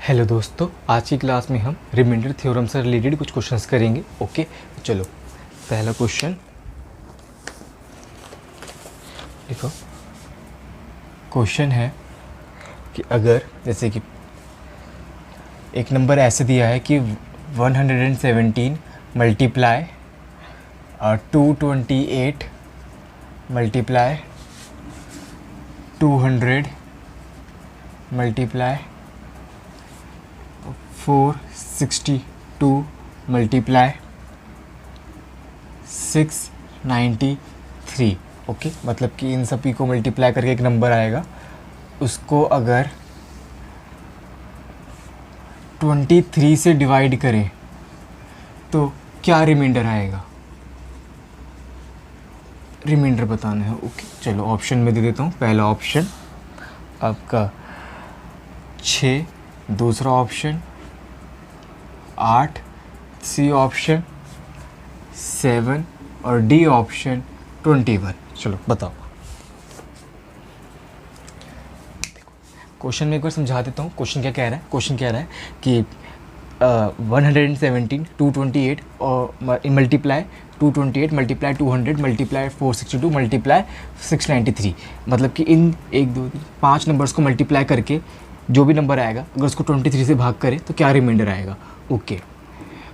Hello दोस्तों, आज की क्लास में हम रिमाइंडर थ्योरम से रिलेटेड कुछ क्वेश्चंस करेंगे। ओके, चलो पहला क्वेश्चन देखो। क्वेश्चन है कि अगर जैसे कि एक नंबर ऐसे दिया है कि 117 multiply 228 multiply 200 multiply 462 multiply 693। Okay, मतलब कि इन सभी को मल्टीप्लाई करके एक नंबर आएगा, उसको अगर 23 से डिवाइड करें तो क्या रिमाइंडर आएगा, रिमाइंडर बताना है। ओके, चलो ऑप्शन में दे देता हूँ। पहला ऑप्शन आपका 6, दूसरा ऑप्शन 8, सी ऑप्शन 7 और डी ऑप्शन 21। चलो बताओ। क्वेश्चन में एक बार समझा देता हूँ। क्वेश्चन क्या कह रहा है? क्वेश्चन कह रहा है कि 117 228 और मल्टीप्लाई 228 मल्टीप्लाई 200 मल्टीप्लाई 462 मल्टीप्लाई 693। मतलब कि इन 1 2 3 5 नंबर्स को मल्टीप्लाई करके जो भी नंबर आएगा, अगर उसको 23 से भाग करें तो क्या रिमाइंडर आएगा। ओके,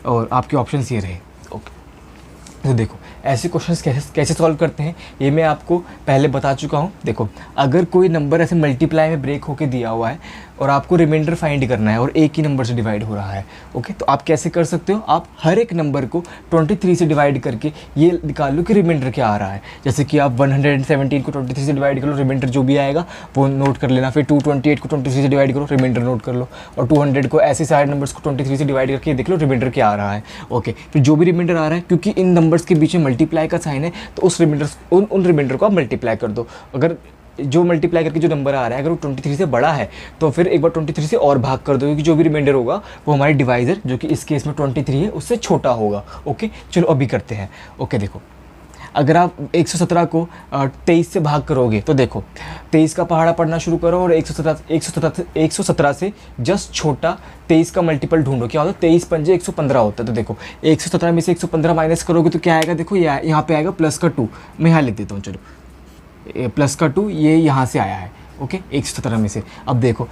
और आपके ऑप्शंस ये रहे। ओके, तो देखो ऐसे क्वेश्चंस कैसे सॉल्व करते हैं ये मैं आपको पहले बता चुका हूँ। देखो, अगर कोई नंबर ऐसे मल्टीप्लाई में ब्रेक होके दिया हुआ है और आपको रिमाइंडर फाइंड करना है और एक ही नंबर से डिवाइड हो रहा है, ओके, तो आप कैसे कर सकते हो, आप हर एक नंबर को 23 से डिवाइड करके ये निकाल लो कि रिमाइंडर क्या आ रहा है। जैसे कि आप 117 को 23 से डिवाइड कर लो, रिमाइंडर जो भी आएगा वो नोट कर लेना। फिर 228 को 23 से डिवाइड करो, रिमाइंडर नोट कर लो। और 200 को, ऐसे सारे नंबर्स को 23 से डिवाइड करके देख लो रिमाइंडर क्या आ रहा है। ओके, फिर जो भी रिमाइंडर आ रहा है, क्योंकि इन नंबर्स के बीच में मल्टीप्लाई का साइन है, तो उस रिमाइंडर उन रिमाइंडर को आप मल्टीप्लाई कर दो। अगर जो मल्टीप्लाई करके जो नंबर आ रहा है अगर वो 23 से बड़ा है तो फिर एक बार 23 से और भाग कर दो, क्योंकि जो भी रिमाइंडर होगा वो हमारे डिवाइजर, जो कि इस केस में 23 है, उससे छोटा होगा। ओके, चलो अभी करते हैं। ओके, देखो अगर आप 117 को 23 से भाग करोगे तो देखो 23 का पहाड़ा पढ़ना शुरू करो और 117 से जस्ट छोटा 23 का मल्टीपल ढूंढो। क्या होता है, 23 पंजे 115 होता है। तो देखो 117 में से 115 माइनस करोगे तो क्या आएगा, देखो यहाँ पे आएगा प्लस का 2। मैं यहाँ लिख देता हूँ, चलो प्लस का 2 ये यहाँ से आया है। ओके, 117 में से। अब देखो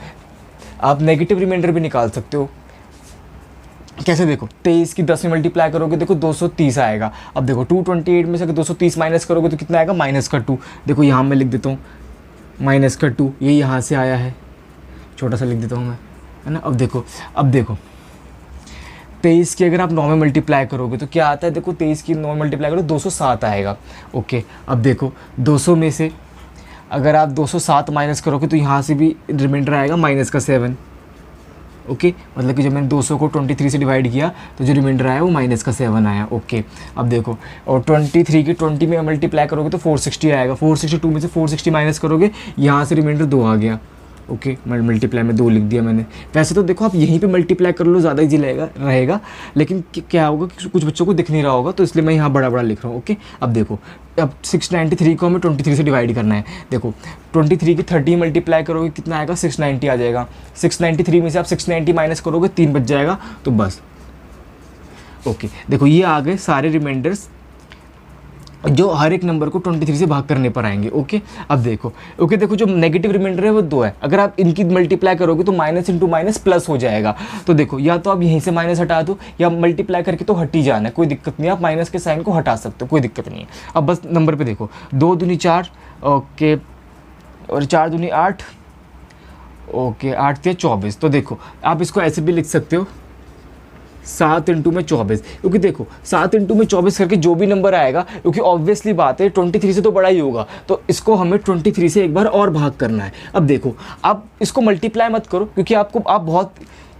आप नेगेटिव रिमाइंडर भी निकाल सकते हो। कैसे, देखो 23 की 10 में मल्टीप्लाई करोगे, देखो 230 आएगा। अब देखो 228 में से अगर 230 माइनस करोगे तो कितना आएगा, माइनस का 2। देखो यहाँ मैं लिख देता हूँ माइनस का 2, ये यहाँ से आया है, छोटा सा लिख देता हूँ मैं, है ना। अब देखो 23 की अगर आप 9 में मल्टीप्लाई करोगे तो क्या आता है, देखो 23 की 9 में मल्टीप्लाई करो 207 आएगा। ओके, अब देखो 200 में से अगर आप 207 माइनस करोगे तो यहाँ से भी रिमाइंडर आएगा माइनस का 7। ओके, मतलब कि जब मैंने 200 को 23 से डिवाइड किया तो जो रिमाइंडर आया वो माइनस का 7 आया। ओके, अब देखो और 23 की 20 में मल्टीप्लाई करोगे तो 460 आएगा। 462 में से 460 माइनस करोगे, यहाँ से रिमाइंडर 2 आ गया। ओके, मल्टीप्लाई में 2 लिख दिया मैंने। वैसे तो देखो आप यहीं पे मल्टीप्लाई कर लो, ज़्यादा इजी रहेगा, लेकिन क्या होगा कि कुछ बच्चों को दिख नहीं रहा होगा, तो इसलिए मैं यहाँ बड़ा बड़ा लिख रहा हूँ। ओके, अब देखो अब 693 को हमें 23 से डिवाइड करना है। देखो 23 की 30 मल्टीप्लाई करोगे कितना आएगा, 690 आ जाएगा। 693 में से आप 690 माइनस करोगे 3 बच जाएगा, तो बस। ओके, देखो ये आ गए सारे रिमाइंडर्स जो हर एक नंबर को 23 से भाग करने पर आएंगे। ओके, अब देखो देखो जो नेगेटिव रिमाइंडर है वो 2 है। अगर आप इनकी मल्टीप्लाई करोगे तो माइनस इंटू माइनस प्लस हो जाएगा। तो देखो या तो आप यहीं से माइनस हटा दो या मल्टीप्लाई करके तो हट ही जाना है, कोई दिक्कत नहीं, आप माइनस के साइन को हटा सकते हो, कोई दिक्कत नहीं है। अब बस नंबर पर देखो 2 दूनी 4, ओके, और 4 दूनी 8, ओके, 8 से 24। तो देखो आप इसको ऐसे भी लिख सकते हो 7 इंटू में 24, क्योंकि देखो 7 इंटू में 24 करके जो भी नंबर आएगा, क्योंकि ऑब्वियसली बात है 23 से तो बड़ा ही होगा, तो इसको हमें 23 से एक बार और भाग करना है। अब देखो आप इसको मल्टीप्लाई मत करो, क्योंकि आप बहुत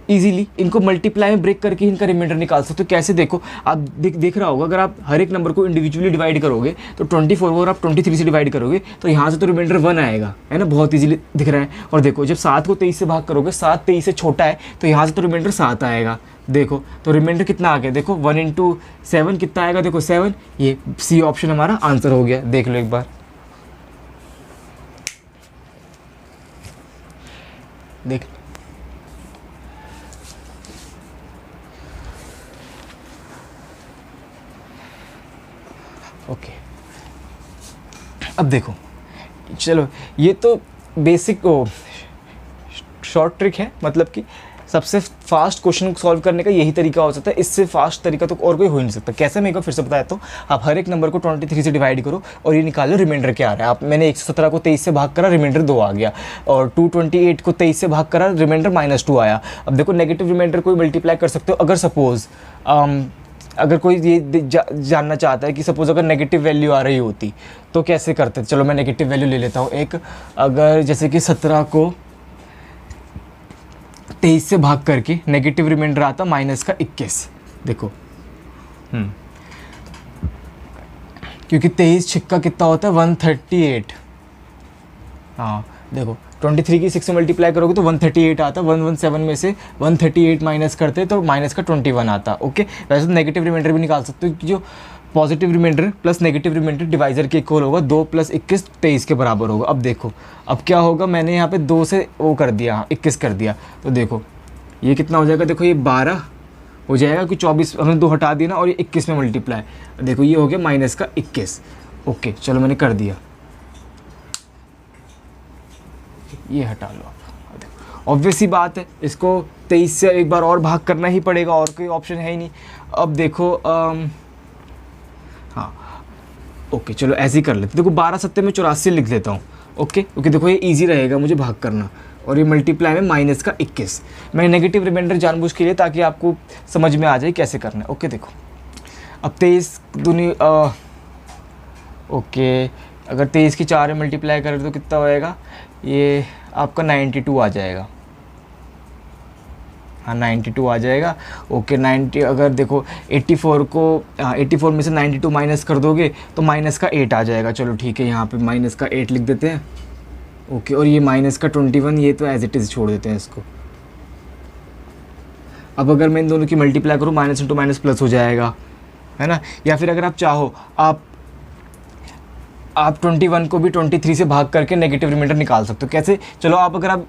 इजीली इनको मल्टीप्लाई में ब्रेक करके इनका रिमाइंडर निकाल सकते हो। कैसे, देखो आप देख रहा होगा, अगर आप हर एक नंबर को इंडिविजुअली डिवाइड करोगे तो 24 को अगर आप 23 से डिवाइड करोगे तो यहाँ से तो रिमाइंडर 1 आएगा, है ना, बहुत इजीली दिख रहा है। और देखो जब 7 को 23 से भाग करोगे, 7 23 से छोटा है, तो यहाँ से तो रिमाइंडर 7 आएगा। देखो तो रिमाइंडर कितना आ गया, देखो 1 इंटू 7 कितना आएगा, देखो 7। ये सी ऑप्शन हमारा आंसर हो गया, देख लो एक बार। देख ओके, अब देखो, चलो ये तो बेसिक शॉर्ट ट्रिक है, मतलब कि सबसे फास्ट क्वेश्चन को सॉल्व करने का यही तरीका हो सकता है, इससे फास्ट तरीका तो और कोई हो ही नहीं सकता। कैसे, मैं एक बार फिर से बताया तो आप हर एक नंबर को 23 से डिवाइड करो और ये निकालो रिमाइंडर क्या आ रहा है। आप मैंने 117 को 23 से भाग करा, रिमाइंडर 2 आ गया, और 228 को 23 से भाग करा, रिमाइंडर -2 आया। अब देखो नेगेटिव रिमाइंडर कोई मल्टीप्लाई कर सकते हो, अगर सपोज़ अगर कोई ये जानना चाहता है कि सपोज़ अगर नेगेटिव वैल्यू आ रही होती तो कैसे करते। चलो मैं नेगेटिव वैल्यू ले लेता हूँ एक, अगर जैसे कि 17 को 23 से भाग करके नेगेटिव रिमाइंडर आता -21। देखो क्योंकि 23 छिक्का कितना होता है 138। हाँ देखो 23 की 6 से मल्टीप्लाई करोगे तो 138 आता, 117 में से 138 माइनस करते तो माइनस का 21 आता। ओके, वैसे तो नेगेटिव रिमाइंडर भी निकाल सकते हो कि जो positive reminder plus negative reminder divisor के इक्वल होगा, 2 + 21 23 के बराबर होगा। अब देखो अब क्या होगा, मैंने यहाँ पे 2 से वो कर दिया, 21 कर दिया, तो देखो ये कितना हो जाएगा, देखो ये 12 हो जाएगा कि 24 हमने 2 हटा दिया ना, और ये 21 में मल्टीप्लाई, देखो ये हो गया -21। ओके चलो मैंने कर दिया, ये हटा लो आप। ऑब्वियस ही बात है, इसको 23 से एक बार और भाग करना ही पड़ेगा, और कोई ऑप्शन है ही नहीं। अब देखो हाँ ओके चलो ऐसे ही कर लेते। देखो 12 सत्ते में 84 लिख देता हूँ। ओके क्योंकि देखो ये इजी रहेगा मुझे भाग करना, और ये मल्टीप्लाई में -21। मैं नेगेटिव रिमाइंडर जानबूझ के लिए ताकि आपको समझ में आ जाए कैसे करना है। ओके देखो अब 23 दूनी ओके, अगर 23 की 4 में मल्टीप्लाई करें तो कितना होएगा, ये आपका 92 आ जाएगा। हाँ 92 आ जाएगा। ओके 90, अगर देखो 84 को 84 में से 92 माइनस कर दोगे तो -8 आ जाएगा। चलो ठीक है, यहाँ पे -8 लिख देते हैं। ओके और ये -21, ये तो एज इट इज़ छोड़ देते हैं इसको। अब अगर मैं इन दोनों की मल्टीप्लाई करूँ, माइनस इंटू माइनस प्लस हो जाएगा, है ना। या फिर अगर आप चाहो आप 21 को भी 23 से भाग करके नेगेटिव रिमाइंडर निकाल सकते हो। कैसे, चलो आप अगर आप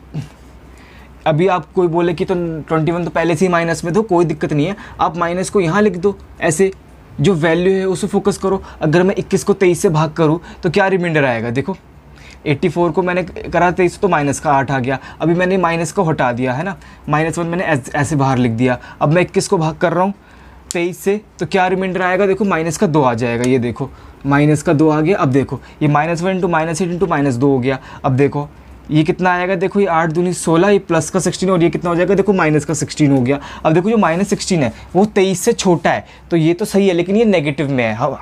अभी आप कोई बोले कि तो 21 तो पहले से ही माइनस में, तो कोई दिक्कत नहीं है, आप माइनस को यहाँ लिख दो, ऐसे जो वैल्यू है उसे फोकस करो। अगर मैं 21 को 23 से भाग करूँ तो क्या रिमाइंडर आएगा, देखो 84 को मैंने करा 23 तो माइनस का 8 आ गया। अभी मैंने माइनस को हटा दिया है ना, -1 मैंने ऐसे बाहर लिख दिया। अब मैं 21 को भाग कर रहा हूँ 23 से, तो क्या रिमाइंडर आएगा, देखो -2 आ जाएगा। ये देखो -2 आ गया। अब देखो ये -1 इंटू -8 इंटू -2 हो गया। अब देखो ये कितना आएगा, देखो ये 8 दूनी 16, ये प्लस का 16 और ये कितना हो जाएगा, देखो माइनस का 16 हो गया। अब देखो जो -16 है वो 23 से छोटा है, तो ये तो सही है, लेकिन ये नेगेटिव में है।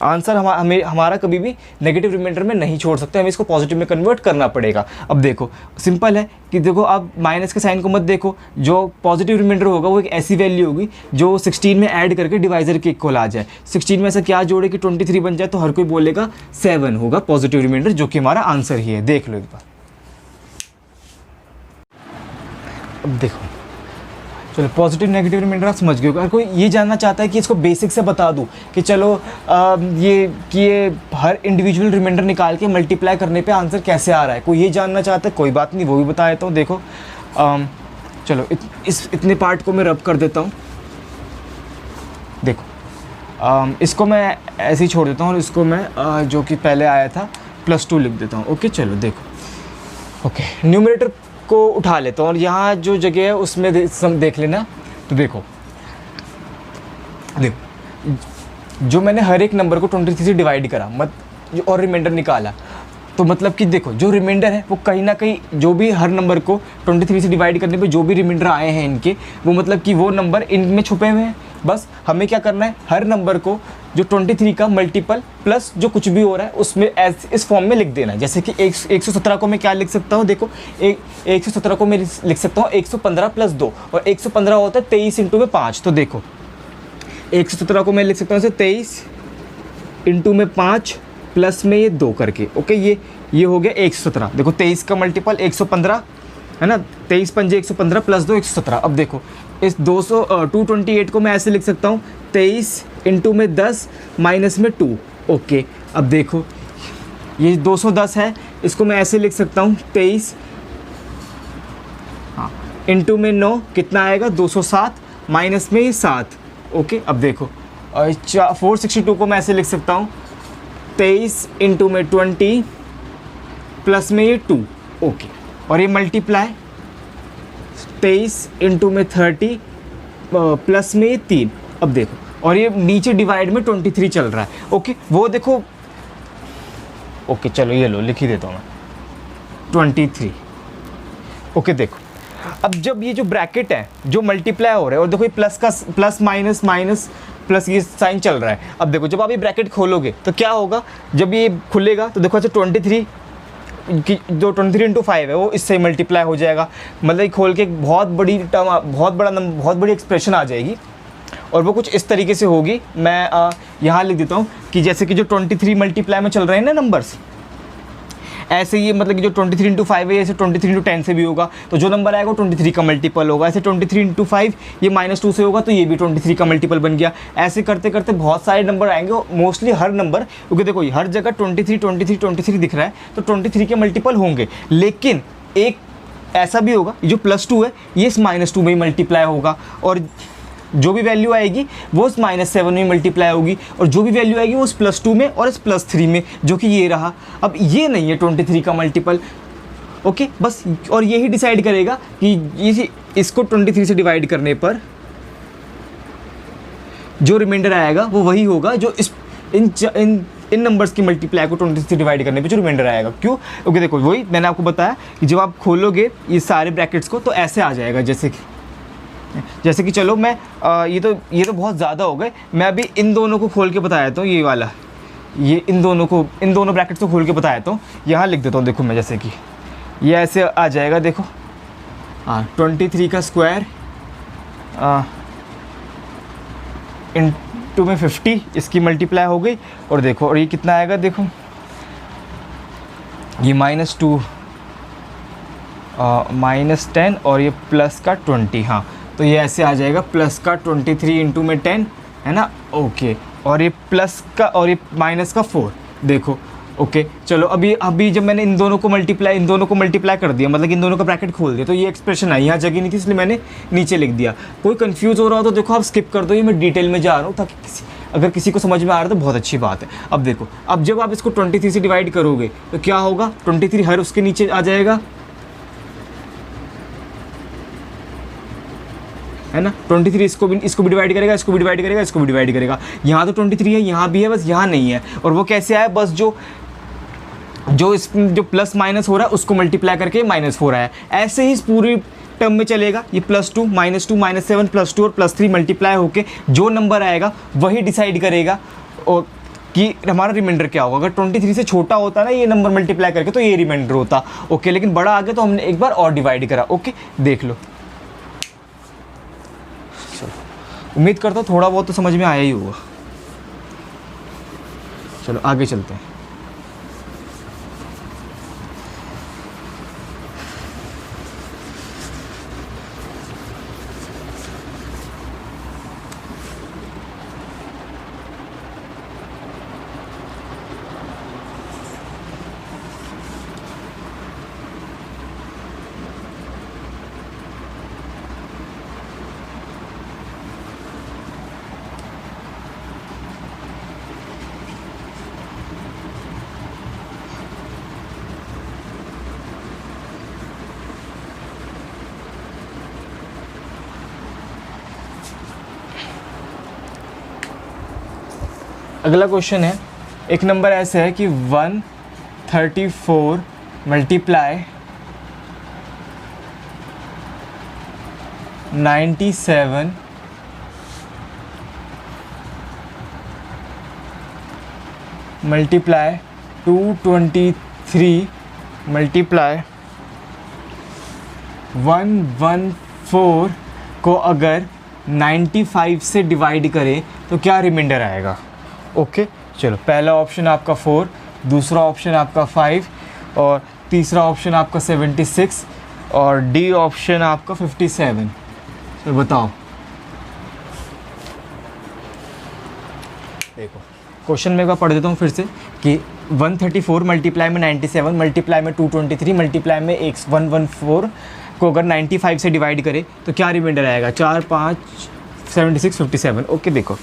आंसर हमारा कभी भी नेगेटिव रिमाइंडर में नहीं छोड़ सकते, हमें इसको पॉजिटिव में कन्वर्ट करना पड़ेगा। अब देखो सिंपल है कि देखो आप माइनस के साइन को मत देखो, जो पॉजिटिव रिमाइंडर होगा वो एक ऐसी वैल्यू होगी जो 16 में ऐड करके डिवाइजर के इक्वल आ जाए। 16 में ऐसा क्या जोड़े कि 23 बन जाए, तो हर कोई बोलेगा 7 होगा पॉजिटिव रिमाइंडर, जो कि हमारा आंसर ही है। देख लो एक बार। अब देखो चलो पॉजिटिव नेगेटिव रिमाइंडर आप समझ गए हो। अगर कोई ये जानना चाहता है कि इसको बेसिक से बता दूं कि चलो ये हर इंडिविजुअल रिमाइंडर निकाल के मल्टीप्लाई करने पे आंसर कैसे आ रहा है, कोई ये जानना चाहता है, कोई बात नहीं, वो भी बता देता हूँ। देखो चलो इतने पार्ट को मैं रब कर देता हूँ। देखो इसको मैं ऐसे ही छोड़ देता हूँ और इसको मैं जो कि पहले आया था +2 लिख देता हूँ। ओके चलो देखो, ओके न्यूमरेटर को उठा लेता हूँ और यहाँ जो जगह है उसमें देख लेना। तो देखो जो मैंने हर एक नंबर को 23 से डिवाइड करा और रिमाइंडर निकाला, तो मतलब कि देखो जो रिमाइंडर है वो कहीं ना कहीं जो भी हर नंबर को 23 से डिवाइड करने पे जो भी रिमाइंडर आए हैं इनके, वो मतलब कि वो नंबर इनमें छुपे हुए हैं। बस हमें क्या करना है, हर नंबर को जो 23 का मल्टीपल प्लस जो कुछ भी हो रहा है उसमें इस फॉर्म में लिख देना है। जैसे कि 117 को मैं क्या लिख सकता हूँ, देखो 117 को मैं लिख सकता हूँ 115 + 2, और 115 होता है 23 इंटू में 5। तो देखो 117 को मैं लिख सकता हूँ 23 इंटू में 5 प्लस में ये 2 करके। ओके ये हो गया 117। देखो 23 का मल्टीपल 115 है ना, 23 पंजे 115 + 2 117। अब देखो इस 228 को मैं ऐसे लिख सकता हूँ 23 इंटू में 10 माइनस में 2। ओके अब देखो ये 210 है, इसको मैं ऐसे लिख सकता हूँ 23 इंटू में 9 कितना आएगा 207 माइनस में 7। ओके अब देखो 462 को मैं ऐसे लिख सकता हूँ 23 इंटू में 20 प्लस में ये 2, ओके। और ये मल्टीप्लाई 23 इंटू में 30 प्लस में ये 3। अब देखो, और ये नीचे डिवाइड में 23 चल रहा है, ओके। वो देखो, ओके चलो ये लो, लिख ही देता हूँ मैं 23, ओके। देखो अब जब ये जो ब्रैकेट है जो मल्टीप्लाई हो रहा है, और देखो ये प्लस का प्लस माइनस माइनस प्लस ये साइन चल रहा है। अब देखो जब आप ये ब्रैकेट खोलोगे तो क्या होगा, जब ये खुलेगा तो देखो अच्छा 23 की जो 23 इंटू 5 है वो इससे मल्टीप्लाई हो जाएगा। मतलब ये खोल के एक बहुत बड़ी टर्म, बहुत बड़ा नंबर, बहुत बड़ी एक्सप्रेशन आ जाएगी। और वो कुछ इस तरीके से होगी, मैं यहाँ लिख देता हूँ कि जैसे कि जो 23 मल्टीप्लाई में चल रहे हैं ना नंबर्स, ऐसे ये मतलब कि जो 23 इंटू 5 है, ऐसे 23 इंटू 10 से भी होगा, तो जो नंबर आएगा वो 23 का मल्टीपल होगा। ऐसे 23 इंटू 5 ये -2 से होगा, तो ये भी 23 का मल्टीपल बन गया। ऐसे करते करते बहुत सारे नंबर आएंगे, मोस्टली हर नंबर, क्योंकि देखो हर जगह 23 23 23 दिख रहा है, तो 23 के मल्टीपल होंगे। लेकिन एक ऐसा भी होगा, जो +2 है ये इस -2 में ही मल्टीप्लाई होगा, और जो भी वैल्यू आएगी वो इस -7 में मल्टीप्लाई होगी, और जो भी वैल्यू आएगी वो इस +2 में और इस +3 में, जो कि ये रहा। अब ये नहीं है 23 का मल्टीपल, ओके बस। और यही डिसाइड करेगा कि इसको 23 से डिवाइड करने पर जो रिमाइंडर आएगा वो वही होगा जो इस इन नंबर्स की मल्टीप्लाई को 23 से डिवाइड करने पे जो रिमाइंडर आएगा। क्यों? क्योंकि देखो वही मैंने आपको बताया कि जब आप खोलोगे ये सारे ब्रैकेट्स को तो ऐसे आ जाएगा, जैसे कि चलो मैं ये तो बहुत ज़्यादा हो गए, मैं अभी इन दोनों को खोल के बताया था, ये वाला, ये इन दोनों ब्रैकेट्स को खोल के बताया था। यहाँ लिख देता हूँ, देखो मैं, जैसे कि ये ऐसे आ जाएगा, देखो 23 का स्क्वायर इंटू में 50, इसकी मल्टीप्लाई हो गई। और देखो, और ये कितना आएगा, देखो ये -2 -10 और ये प्लस का 20, हाँ तो ये ऐसे आ जाएगा प्लस का 23 इंटू में 10, है ना, ओके। और ये प्लस का और ये माइनस का 4, देखो, ओके। चलो अभी जब मैंने इन दोनों को मल्टीप्लाई कर दिया, मतलब इन दोनों का ब्रैकेट खोल दिया, तो ये एक्सप्रेशन आई, यहाँ जगह नहीं थी इसलिए मैंने नीचे लिख दिया। कोई कंफ्यूज हो रहा हो तो देखो आप स्किप कर दो, ये मैं डिटेल में जा रहा हूँ, ताकि अगर किसी को समझ में आ रहा है तो बहुत अच्छी बात है। अब देखो, अब जब आप इसको 23 से डिवाइड करोगे तो क्या होगा, 23 हर उसके नीचे आ जाएगा, है ना। 23 इसको भी डिवाइड करेगा, इसको भी डिवाइड करेगा, इसको भी डिवाइड करेगा। यहाँ तो 23 है, यहाँ भी है, बस यहाँ नहीं है। और वो कैसे आया, बस जो प्लस माइनस हो रहा है उसको मल्टीप्लाई करके -4 आया। ऐसे ही इस पूरी टर्म में चलेगा, ये +2 -2 -7 +2 और +3 मल्टीप्लाई होके जो नंबर आएगा वही डिसाइड करेगा और कि हमारा रिमाइंडर क्या होगा। अगर 23 से छोटा होता ना ये नंबर मल्टीप्लाई करके, तो ये रिमाइंडर होता, ओके। लेकिन बड़ा आ गया तो हमने एक बार और डिवाइड करा, ओके। देख लो, उम्मीद करता हूँ थोड़ा बहुत तो समझ में आया ही होगा। चलो आगे चलते हैं। अगला क्वेश्चन है, एक नंबर ऐसा है कि 134 मल्टीप्लाई 97 मल्टीप्लाई 223 मल्टीप्लाई 114 को अगर 95 से डिवाइड करें तो क्या रिमाइंडर आएगा, ओके। चलो पहला ऑप्शन आपका 4, दूसरा ऑप्शन आपका 5 और तीसरा ऑप्शन आपका 76 और डी ऑप्शन आपका 57। तो बताओ, देखो क्वेश्चन में एक बार पढ़ देता हूँ फिर से कि 134 मल्टीप्लाई में 97 मल्टीप्लाई में 223 मल्टीप्लाई में 114 को अगर 95 से डिवाइड करें तो क्या रिमाइंडर आएगा, 4 5 76 57, ओके। देखो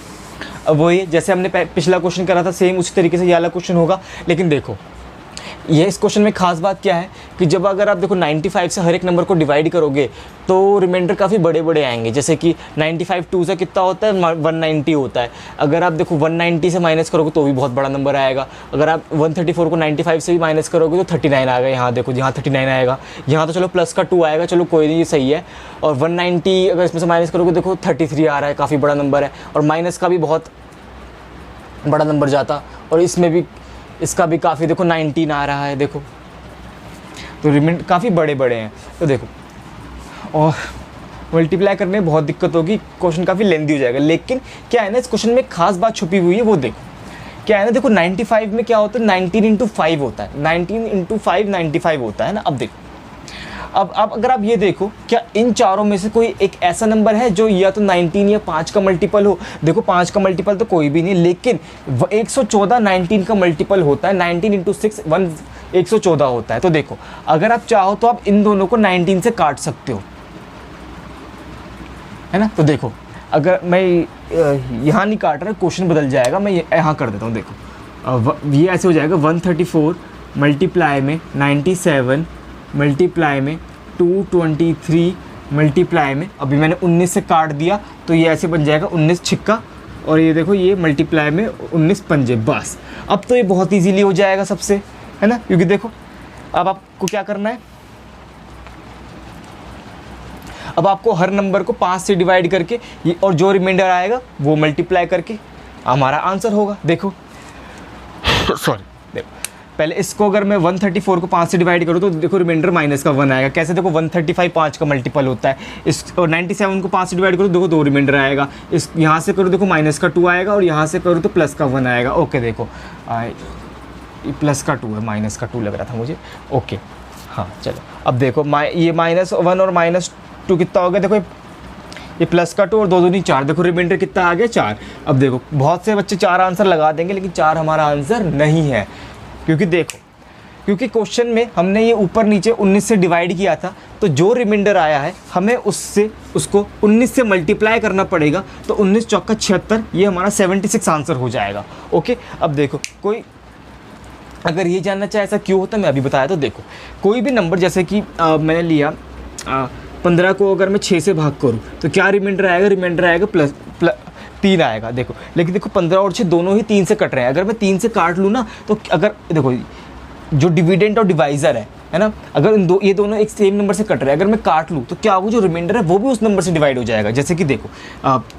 अब वही जैसे हमने पिछला क्वेश्चन करा था सेम उसी तरीके से ये वाला क्वेश्चन होगा। लेकिन देखो ये इस क्वेश्चन में खास बात क्या है कि जब अगर आप देखो 95 से हर एक नंबर को डिवाइड करोगे तो रिमाइंडर काफ़ी बड़े बड़े आएंगे। जैसे कि 95 2 से कितना होता है 190 होता है। अगर आप देखो 190 से माइनस करोगे तो भी बहुत बड़ा नंबर आएगा। अगर आप 134 को 95 से भी माइनस करोगे तो 39 आएगा। यहाँ देखो यहाँ 39 आएगा। यहाँ तो चलो प्लस का 2 आएगा, चलो कोई नहीं, ये सही है। और 190 अगर इसमें से माइनस करोगे देखो 33 आ रहा है, काफ़ी बड़ा नंबर है। और माइनस का भी बहुत बड़ा नंबर जाता, और इसमें भी इसका भी काफ़ी देखो 19 आ रहा है। देखो तो रिमाइंडर काफ़ी बड़े बड़े हैं। तो देखो और मल्टीप्लाई करने में बहुत दिक्कत होगी, क्वेश्चन काफ़ी लेंथी हो जाएगा। लेकिन क्या है ना, इस क्वेश्चन में एक खास बात छुपी हुई है, वो देखो क्या है ना। देखो 95 में क्या होता है, 19 इंटू 5 होता है, 19 इंटू 5 95 होता है ना। अब देखो अब अगर आप ये देखो, क्या इन चारों में से कोई एक ऐसा नंबर है जो या तो 19 या 5 का मल्टीपल हो। देखो 5 का मल्टीपल तो कोई भी नहीं, लेकिन 114 19 का मल्टीपल होता है। 19 इंटू 6 114 होता है। तो देखो अगर आप चाहो तो आप इन दोनों को 19 से काट सकते हो, है ना। तो देखो अगर मैं यहाँ नहीं काट रहा, क्वेश्चन बदल जाएगा, मैं यहाँ कर देता हूँ। देखो ये ऐसे हो जाएगा 134 मल्टीप्लाई में 97 मल्टीप्लाई में 223 मल्टीप्लाई में, अभी मैंने 19 से काट दिया तो ये ऐसे बन जाएगा 19 छिक्का, और ये देखो ये मल्टीप्लाई में 19 पंजे। बस अब तो ये बहुत इजीली हो जाएगा सबसे, है ना। क्योंकि देखो अब आपको क्या करना है, अब आपको हर नंबर को 5 से डिवाइड करके और जो रिमाइंडर आएगा वो मल्टीप्लाई करके हमारा आंसर होगा। देखो सॉरी, देखो पहले इसको अगर मैं 134 को 5 से डिवाइड करूँ तो देखो रिमाइंडर माइनस का 1 आएगा। कैसे, देखो 135 5 का मल्टीपल होता है। इस और 97 को 5 से डिवाइड करो देखो 2 रिमाइंडर आएगा। इस यहाँ से करो देखो माइनस का 2 आएगा, और यहाँ से करो तो प्लस का 1 आएगा। ओके देखो प्लस का 2 है, माइनस का 2 लग रहा था मुझे। ओके हाँ चलो, अब देखो ये -1 और -2 कितना हो गया। देखो ये प्लस का 2 और 2 दूनी 4, देखो रिमाइंडर कितना आ गया 4। अब देखो बहुत से बच्चे 4 आंसर लगा देंगे, लेकिन 4 हमारा आंसर नहीं है। क्योंकि देखो क्योंकि क्वेश्चन में हमने ये ऊपर नीचे 19 से डिवाइड किया था, तो जो रिमाइंडर आया है हमें उसको 19 से मल्टीप्लाई करना पड़ेगा। तो 19 चौका 76, ये हमारा 76 आंसर हो जाएगा। ओके अब देखो कोई अगर ये जानना चाहे ऐसा क्यों होता है, मैं अभी बताया। तो देखो कोई भी नंबर जैसे कि मैंने लिया 15 को अगर मैं 6 से भाग करूँ तो क्या रिमाइंडर आएगा, रिमाइंडर आएगा प्लस 3 आएगा। देखो लेकिन देखो 15 और 6 दोनों ही 3 से कट रहे हैं। अगर मैं 3 से काट लूँ ना, तो अगर देखो जो डिविडेंड और डिवाइज़र है ना, अगर ये दोनों एक सेम नंबर से कट रहे हैं, अगर मैं काट लूँ तो क्या वो जो रिमाइंडर है वो भी उस नंबर से डिवाइड हो जाएगा। जैसे कि देखो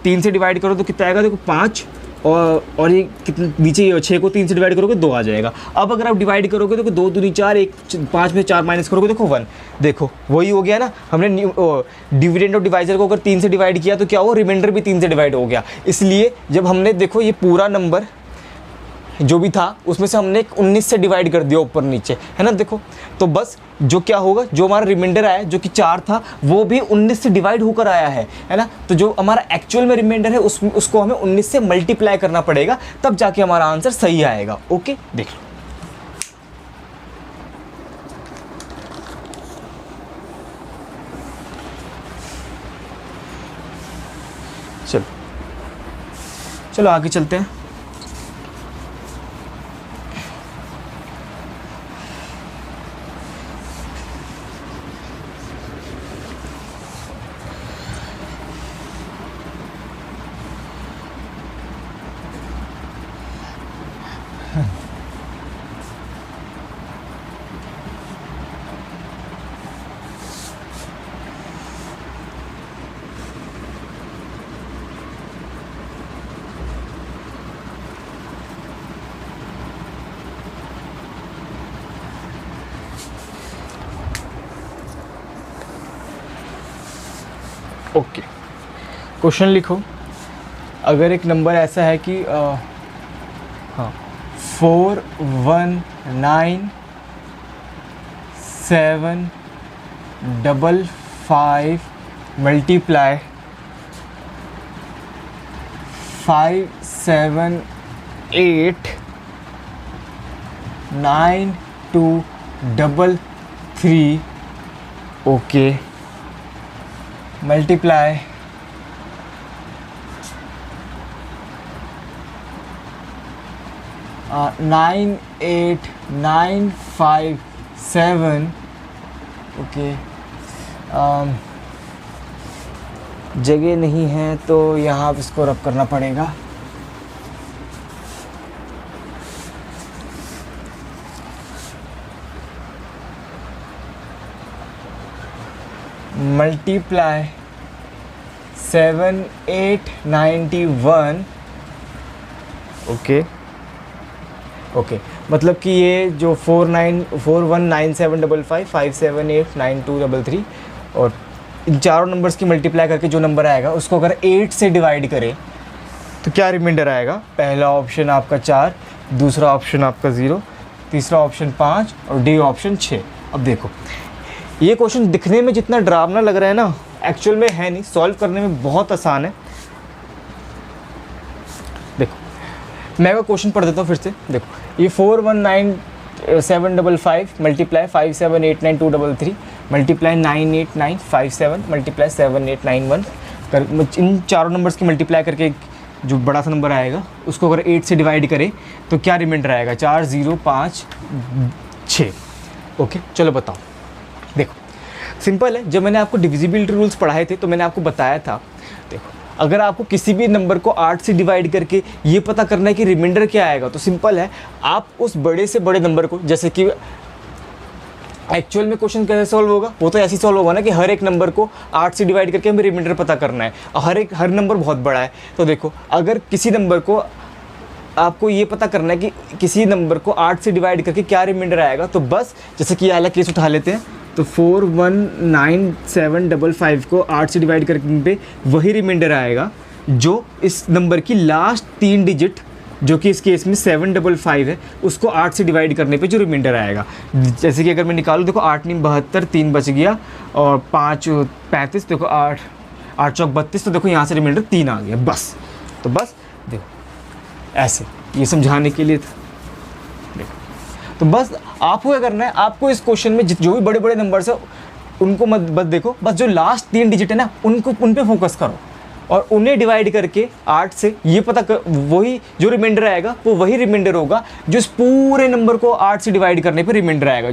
3 से डिवाइड करो तो कितना आएगा, देखो 5, और ये कितने नीचे ये 6 को 3 से डिवाइड करोगे 2 आ जाएगा। अब अगर आप डिवाइड करोगे तो 2 दूनी 4, 5 में 4 माइनस करोगे देखो 1। देखो वही हो गया ना, हमने डिविडेंड और डिवाइजर को अगर 3 से डिवाइड किया तो क्या हुआ, रिमाइंडर भी 3 से डिवाइड हो गया। इसलिए जब हमने देखो ये पूरा नंबर जो भी था उसमें से हमने 19 से डिवाइड कर दिया ऊपर नीचे, है ना। देखो तो बस जो क्या होगा, जो हमारा रिमाइंडर आया जो कि 4 था वो भी 19 से डिवाइड होकर आया है ना। तो जो हमारा एक्चुअल में रिमाइंडर है उसको हमें 19 से मल्टीप्लाई करना पड़ेगा, तब जाके हमारा आंसर सही आएगा। ओके देख लो। चलो आगे चलते हैं। ओके क्वेश्चन लिखो। अगर एक नंबर ऐसा है कि 4197555 मल्टीप्लाई 5789233 ओके मल्टीप्लाई 98,957 ओके। जगह नहीं है तो यहाँ पे इसको रब करना पड़ेगा। मल्टीप्लाई 7891 ओके ओके, मतलब कि ये जो 49419755578923 और इन चारों नंबर्स की मल्टीप्लाई करके जो नंबर आएगा उसको अगर 8 से डिवाइड करें तो क्या रिमाइंडर आएगा? पहला ऑप्शन आपका 4, दूसरा ऑप्शन आपका 0, तीसरा ऑप्शन 5 और डी ऑप्शन 6। अब देखो ये क्वेश्चन दिखने में जितना डरावना लग रहा है ना, एक्चुअल में है नहीं, सॉल्व करने में बहुत आसान है। देखो मैं वो क्वेश्चन पढ़ देता हूँ फिर से। देखो ये 419755 मल्टीप्लाई 5789,233 मल्टीप्लाई 98957 मल्टीप्लाई 7891 कर, इन चारों नंबर्स की मल्टीप्लाई करके जो बड़ा सा नंबर आएगा उसको अगर 8 से डिवाइड करें तो क्या रिमाइंडर आएगा? 4056। ओके चलो बताओ। देखो सिंपल है, जब मैंने आपको डिविजिबिलिटी रूल्स पढ़ाए थे तो मैंने आपको बताया था, देखो अगर आपको किसी भी नंबर को 8 से डिवाइड करके ये पता करना है कि रिमाइंडर क्या आएगा तो सिंपल है, आप उस बड़े से बड़े नंबर को, जैसे कि एक्चुअल में क्वेश्चन कैसे सॉल्व होगा, वो तो ऐसे ही सॉल्व होगा ना कि हर एक नंबर को 8 से डिवाइड करके हमें रिमाइंडर पता करना है और हर नंबर बहुत बड़ा है। तो देखो अगर किसी नंबर को आपको ये पता करना है कि किसी नंबर को 8 से डिवाइड करके क्या रिमाइंडर आएगा, तो बस जैसे कि ये वाला केस उठा लेते हैं, तो 419755 को 8 से डिवाइड करने पे वही रिमाइंडर आएगा जो इस नंबर की लास्ट 3 डिजिट, जो कि इस केस में 755 है, उसको 8 से डिवाइड करने पे जो रिमाइंडर आएगा। जैसे कि अगर मैं निकालूँ, देखो 8 9 72, 3 बच गया और 5 35, देखो 8 चौक 32, तो देखो यहाँ से रिमाइंडर 3 आ गया बस। तो बस देखो ऐसे ये समझाने के लिए था। देखो तो बस आपको क्या करना है, आपको इस क्वेश्चन में जो भी बड़े बड़े नंबर्स है उनको मत बस देखो, बस जो लास्ट 3 डिजिट है ना उन पे फोकस करो और उन्हें डिवाइड करके 8 से ये पता कर, वही जो रिमाइंडर आएगा वो वही रिमाइंडर होगा जो इस पूरे नंबर को 8 से डिवाइड करने पे रिमाइंडर आएगा।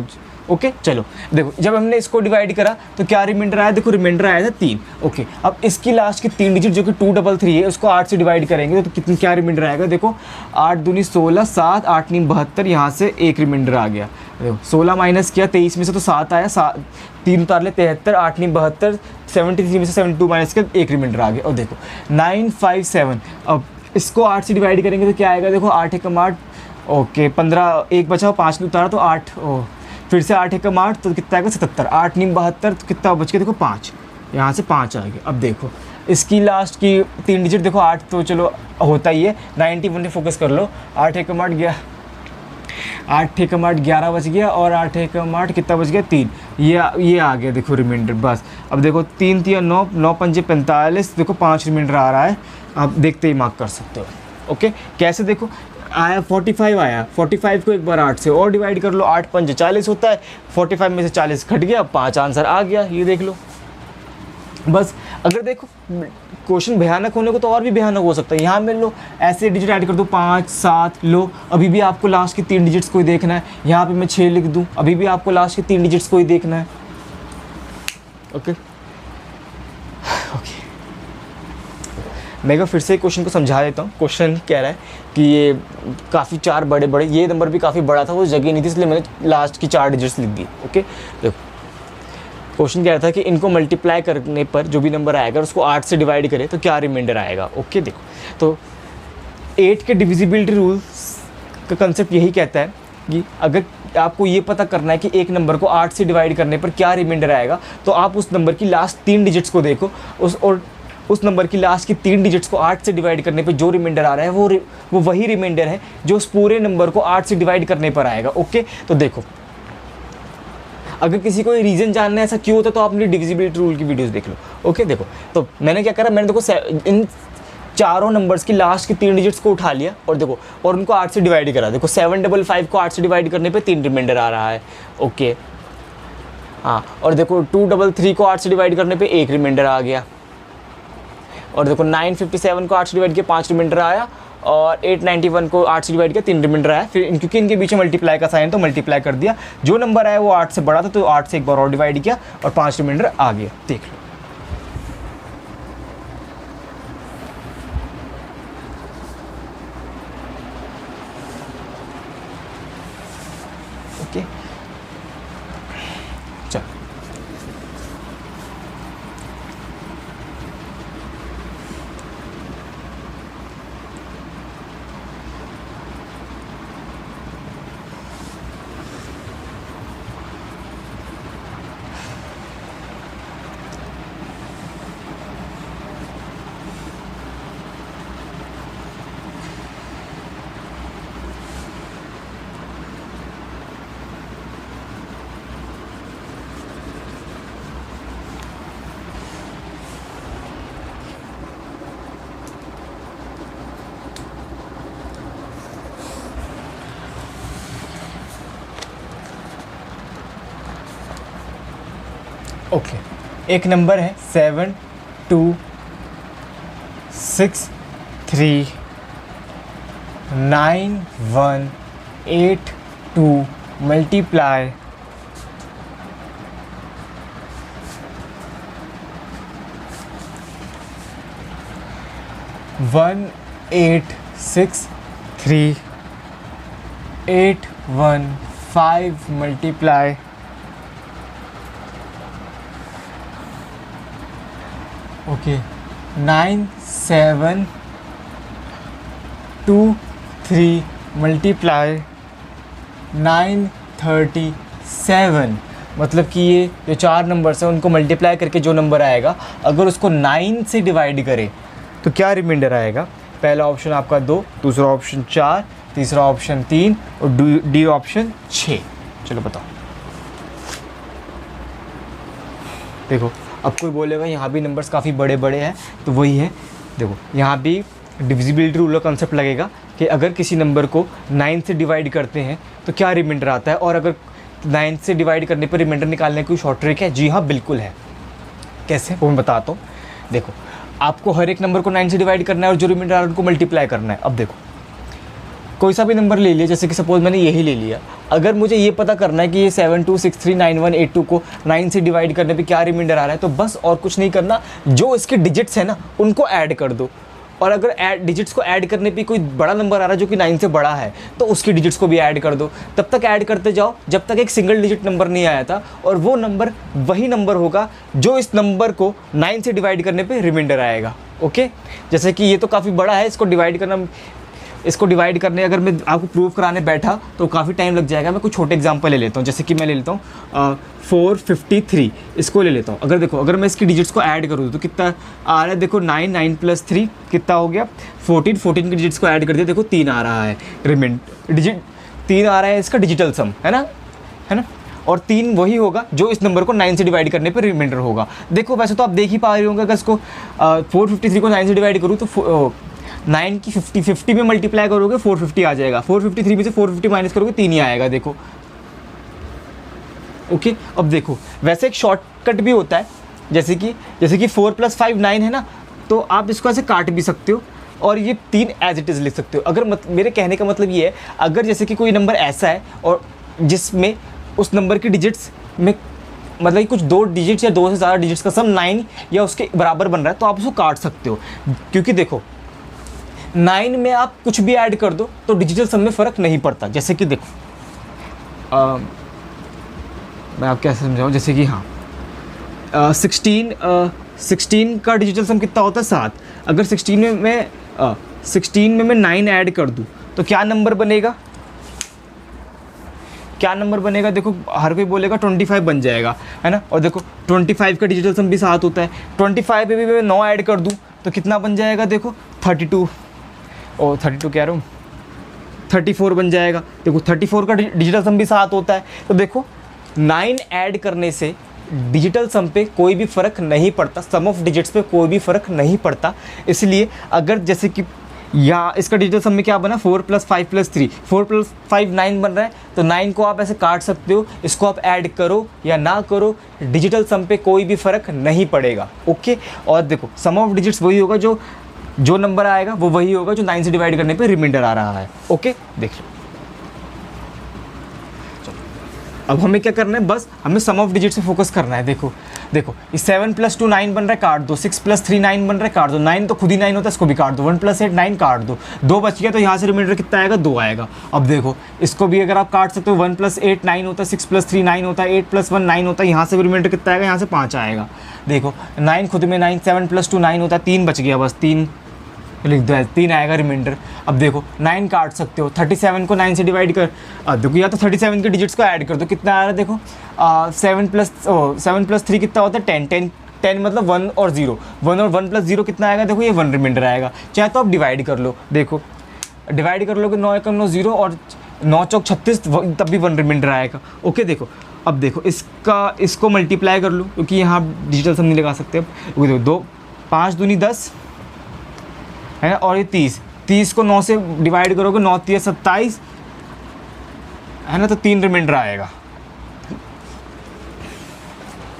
ओके चलो देखो जब हमने इसको डिवाइड करा तो क्या रिमाइंडर आया? देखो रिमाइंडर आया था 3। ओके अब इसकी लास्ट की 3 डिजिट जो कि 233 है उसको 8 से डिवाइड करेंगे तो कितनी क्या रिमाइंडर आएगा? देखो 8 दूनी 16, 7 8 9 72, यहाँ से एक रिमाइंडर आ गया। देखो 16 माइनस किया 23 में से तो 7 आया, 3 उतार ले 73, 8 9 72, 73 में से 72 माइनस किया एक रिमाइंडर आ गया। और देखो 957, अब इसको 8 से डिवाइड करेंगे तो क्या आएगा? देखो 8 एकम 8, ओके 15, एक बचा 5 ने उतारा तो 8, फिर से 8 एकम 8 तो कितना आएगा? 77, 8 9 72 तो कितना बच गया? देखो 5, यहाँ से 5 आ गया। अब देखो इसकी लास्ट की 3 डिजिट देखो 8 तो चलो होता ही है, 91 में फोकस कर लो। 8 एकम 8 गया, 8 एकम 8 11 बच गया और 8 एकम 8 कितना बच गया? 3। ये आ गया देखो रिमाइंडर बस। अब देखो 3 3 9, 9 5 45, देखो 5 रिमाइंडर आ रहा है, आप देखते ही मार्क कर सकते हो। ओके कैसे? देखो आया 45 आया, 45 को एक बार 8 से और डिवाइड कर लो, 8 5 40 होता है, 45 में से 40 घट गया, 5 आंसर आ गया, ये देख लो बस। अगर देखो क्वेश्चन भयानक होने को तो और भी भयानक हो सकता है, यहाँ में लो ऐसे डिजिट ऐड कर दो 5 7 लो, अभी भी आपको लास्ट की 3 डिजिट्स को ही देखना है। यहाँ पे मैं 6 लिख दूँ, अभी भी आपको लास्ट की 3 डिजिट्स को ही देखना है। ओके ओके मैं फिर से क्वेश्चन को समझा देता हूँ। क्वेश्चन कह रहा है कि ये काफ़ी 4 बड़े बड़े, ये नंबर भी काफ़ी बड़ा था, वो जगह नहीं थी इसलिए मैंने लास्ट की 4 डिजिट्स लिख दी। ओके देखो क्वेश्चन कह रहा था कि इनको मल्टीप्लाई करने पर जो भी नंबर आएगा उसको 8 से डिवाइड करें तो क्या रिमाइंडर आएगा। ओके देखो तो 8 के डिविजिबिलिटी रूल्स का कंसेप्ट यही कहता है कि अगर आपको ये पता करना है कि एक नंबर को 8 से डिवाइड करने पर क्या रिमाइंडर आएगा तो आप उस नंबर की लास्ट 3 डिजिट्स को देखो, उस नंबर की लास्ट की 3 डिजिट्स को 8 से डिवाइड करने पे जो रिमाइंडर आ रहा है वो वही रिमाइंडर है जो उस पूरे नंबर को 8 से डिवाइड करने पर आएगा। ओके तो देखो अगर किसी को रीज़न जानना है ऐसा क्यों होता है तो आप अपनी डिविजिबिलिटी रूल की वीडियोस देख लो। ओके देखो तो मैंने क्या करा, मैंने देखो इन चारों नंबर्स की लास्ट की 3 डिजिट्स को उठा लिया और देखो और उनको 8 से डिवाइड करा। देखो 755 को 8 से डिवाइड करने पे 3 रिमाइंडर आ रहा है। ओके हाँ और देखो 233 को 8 से डिवाइड करने पे 1 रिमाइंडर आ गया और देखो 957 को 8 से डिवाइड किया 5 रिमाइंडर आया और 891 को 8 से डिवाइड किया, 3 रिमाइंडर आया। फिर क्योंकि इनके बीच में मल्टीप्लाई का साइन तो मल्टीप्लाई कर दिया, जो नंबर आया वो 8 से बड़ा था तो 8 से एक बार और डिवाइड किया और 5 रिमाइंडर आ गया। देख लो। ओके चल, ओके एक नंबर है 7 2 6 3 9 1 8 2 मल्टीप्लाई 1 8 6 3 8 1 5 मल्टीप्लाई 9 7 2 3 मल्टीप्लाई 9 37। मतलब कि ये जो 4 नंबर्स हैं उनको मल्टीप्लाई करके जो नंबर आएगा, अगर उसको 9 से डिवाइड करें तो क्या रिमाइंडर आएगा? पहला ऑप्शन आपका 2, दूसरा ऑप्शन 4, तीसरा ऑप्शन 3 और डी ऑप्शन 6। चलो बताओ। देखो अब कोई बोलेगा यहाँ भी नंबर्स काफ़ी बड़े बड़े हैं, तो वही है। देखो यहाँ भी डिविजिबिलिटी रूल का कंसेप्ट लगेगा कि अगर किसी नंबर को 9 से डिवाइड करते हैं तो क्या रिमाइंडर आता है, और अगर 9 से डिवाइड करने पर रिमाइंडर निकालने की कोई शॉर्ट ट्रिक है? जी हाँ बिल्कुल है। कैसे वो मैं बताता हूँ। देखो आपको हर एक नंबर को 9 से डिवाइड करना है और जो रिमाइंडर आ रहा है उनको मल्टीप्लाई करना है। अब देखो कोई सा भी नंबर ले लिया, जैसे कि सपोज मैंने यही ले लिया। अगर मुझे ये पता करना है कि ये 7 2 6 3 9 1 8 2 को 9 से डिवाइड करने पे क्या रिमाइंडर आ रहा है, तो बस और कुछ नहीं करना, जो इसके डिजिट्स हैं ना उनको ऐड कर दो। और अगर डिजिट्स को ऐड करने पे कोई बड़ा नंबर आ रहा है जो कि 9 से बड़ा है, तो उसके डिजिट्स को भी ऐड कर दो। तब तक ऐड करते जाओ जब तक एक सिंगल डिजिट नंबर नहीं आया था, और वो नंबर वही नंबर होगा जो इस नंबर को 9 से डिवाइड करने पे रिमाइंडर आएगा। ओके, जैसे कि ये तो काफ़ी बड़ा है, इसको डिवाइड करने अगर मैं आपको प्रूव कराने बैठा तो काफ़ी टाइम लग जाएगा। मैं कुछ छोटे एग्जांपल ले लेता हूँ, जैसे कि मैं ले लेता हूँ 453, इसको ले लेता हूँ। अगर मैं इसकी डिजिट्स को ऐड करूँ तो कितना आ रहा है? देखो 9 9 + 3 कितना हो गया? 14 के डिजिट्स को ऐड कर दिया, देखो 3 आ रहा है। डिजिट 3 आ रहा है, इसका डिजिटल सम है ना। और 3 वही होगा जो इस नंबर को 9 से डिवाइड करने पर रिमाइंडर होगा। देखो वैसे तो आप देख ही पा रहे होंगे, अगर इसको 453 को 9 से डिवाइड करूँ तो 9 की 50 में मल्टीप्लाई करोगे 450 आ जाएगा। 453 में से 450 माइनस करोगे 3 ही आएगा। देखो ओके। अब देखो वैसे एक शॉर्टकट भी होता है, जैसे कि 4 + 5 9 है ना, तो आप इसको ऐसे काट भी सकते हो और ये 3 एज इट इज़ लिख सकते हो। अगर मेरे कहने का मतलब ये है, अगर जैसे कि कोई नंबर ऐसा है और जिसमें उस नंबर की डिजिट्स में मतलब कुछ 2 डिजिट्स या 2 से ज़्यादा डिजिट्स का सम 9 या उसके बराबर बन रहा है, तो आप उसको काट सकते हो। क्योंकि देखो 9 में आप कुछ भी ऐड कर दो तो डिजिटल सम में फ़र्क नहीं पड़ता। जैसे कि देखो मैं आप कैसे समझाऊँ, जैसे कि हाँ 16 का डिजिटल सम कितना होता है? 7। अगर 16 में मैं 9 ऐड कर दूँ तो क्या नंबर बनेगा? देखो हर कोई बोलेगा 25 बन जाएगा, है ना। और देखो 25 का डिजिटल सम भी 7 होता है। 25 पे भी मैं 9 ऐड कर दूँ तो कितना बन जाएगा? देखो 32 कह रहा हूँ 34 बन जाएगा। देखो 34 का डिजिटल सम भी 7 होता है। तो देखो 9 ऐड करने से डिजिटल सम पे कोई भी फ़र्क नहीं पड़ता, सम ऑफ डिजिट्स पे कोई भी फ़र्क नहीं पड़ता। इसलिए अगर जैसे कि या इसका डिजिटल सम में क्या बना? 4 + 5 + 3, 4 + 5 9 बन रहा है, तो 9 को आप ऐसे काट सकते हो। इसको आप ऐड करो या ना करो, डिजिटल सम पे कोई भी फ़र्क नहीं पड़ेगा। ओके। और देखो सम ऑफ डिजिट्स वही होगा जो जो नंबर आएगा वो वही होगा जो 9 से डिवाइड करने पे रिमाइंडर आ रहा है। ओके, देख लो। अब हमें क्या करना है, बस हमें सम ऑफ डिजिट से फोकस करना है। देखो देखो, इस 7 + 2 9 बन रहा है, काट दो। 6 + 3 9 बन रहा है, काट दो। 9 तो खुद ही 9 होता है, इसको भी काट दो। 1 + 8 9, काट दो। 2 बच गया, तो यहाँ से रिमाइंडर कितना आएगा, 2 आएगा। अब देखो इसको भी अगर आप काट सकते हो, 1 + 8 9 होता है, 6 + 3 9 होता है, 8 + 1 9 होता है, यहाँ से भी रिमाइंडर कितना आएगा, यहाँ से 5 आएगा। देखो 9 खुद में 9, 7 + 2 9 होता है, 3 बच गया, बस 3 लिख दो, 3 आएगा रिमाइंडर। अब देखो 9 काट सकते हो, 37 को 9 से डिवाइड कर, देखो या तो 37 के डिजिट्स को ऐड कर दो, कितना आ रहा है देखो, 7 + 3 कितना होता है, 10 10 मतलब 1 और 0, 1 और 1 + 0 कितना आएगा, देखो ये 1 रिमाइंडर आएगा। चाहे तो आप डिवाइड कर लो, देखो डिवाइड कर लोगे, 9 × 9 0 और 9 × 4 36, तब भी 1 रिमाइंडर आएगा। ओके, देखो अब देखो इसको मल्टीप्लाई कर लो, क्योंकि यहाँ डिजिटल सम नहीं लगा सकते। अब देखो 2 5 दूनी 10 है ना, और ये 30 को 9 से डिवाइड करोगे, 9 × 3 = 27 है ना, तो 3 रिमाइंडर आएगा।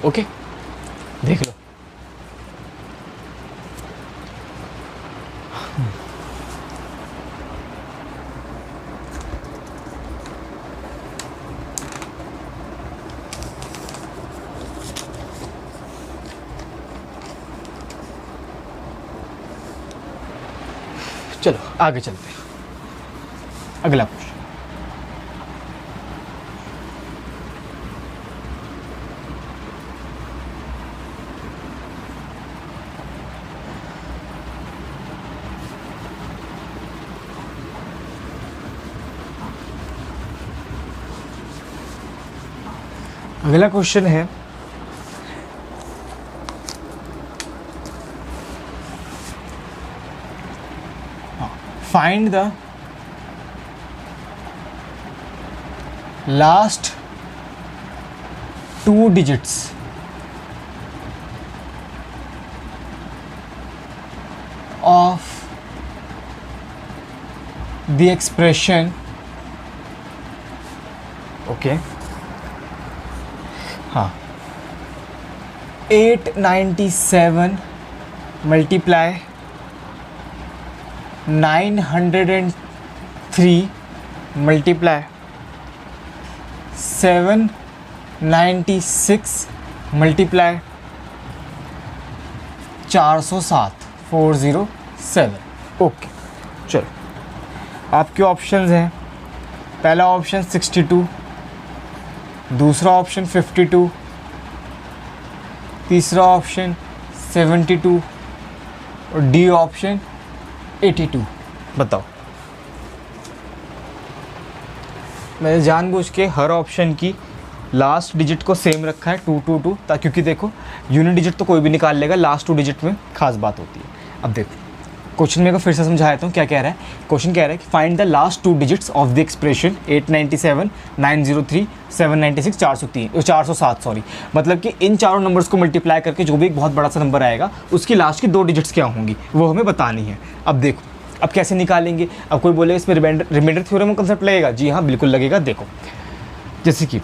ओके, देख लो। चलो आगे चलते हैं, अगला क्वेश्चन। अगला क्वेश्चन है, find the last 2 digits of the expression, okay, हाँ, 897 multiply 903 multiply 796 multiply 407 407। ओके, चलो आपके ऑप्शंस हैं, पहला ऑप्शन 62, दूसरा ऑप्शन 52, तीसरा ऑप्शन 72 और डी ऑप्शन 82। बताओ। मैंने जानबूझ के हर ऑप्शन की लास्ट डिजिट को सेम रखा है 222, ताकि क्योंकि देखो यूनिट डिजिट तो कोई भी निकाल लेगा, लास्ट 2 डिजिट में खास बात होती है। अब देखो क्वेश्चन मेरे को फिर से समझाता हूँ क्या कह रहा है। क्वेश्चन कह रहा है कि find the last 2 digits of the expression 897 903 796 407 sorry, मतलब कि इन चारों नंबर्स को मल्टीप्लाई करके जो भी एक बहुत बड़ा सा नंबर आएगा उसकी लास्ट की 2 डिजिट्स क्या होंगी वो हमें बतानी है। अब देखो अब कैसे निकालेंगे। अब कोई बोले इसमें रिमाइंडर थ्योरम का कंसेप्ट लगेगा, जी हाँ बिल्कुल लगेगा। देखो जैसे कि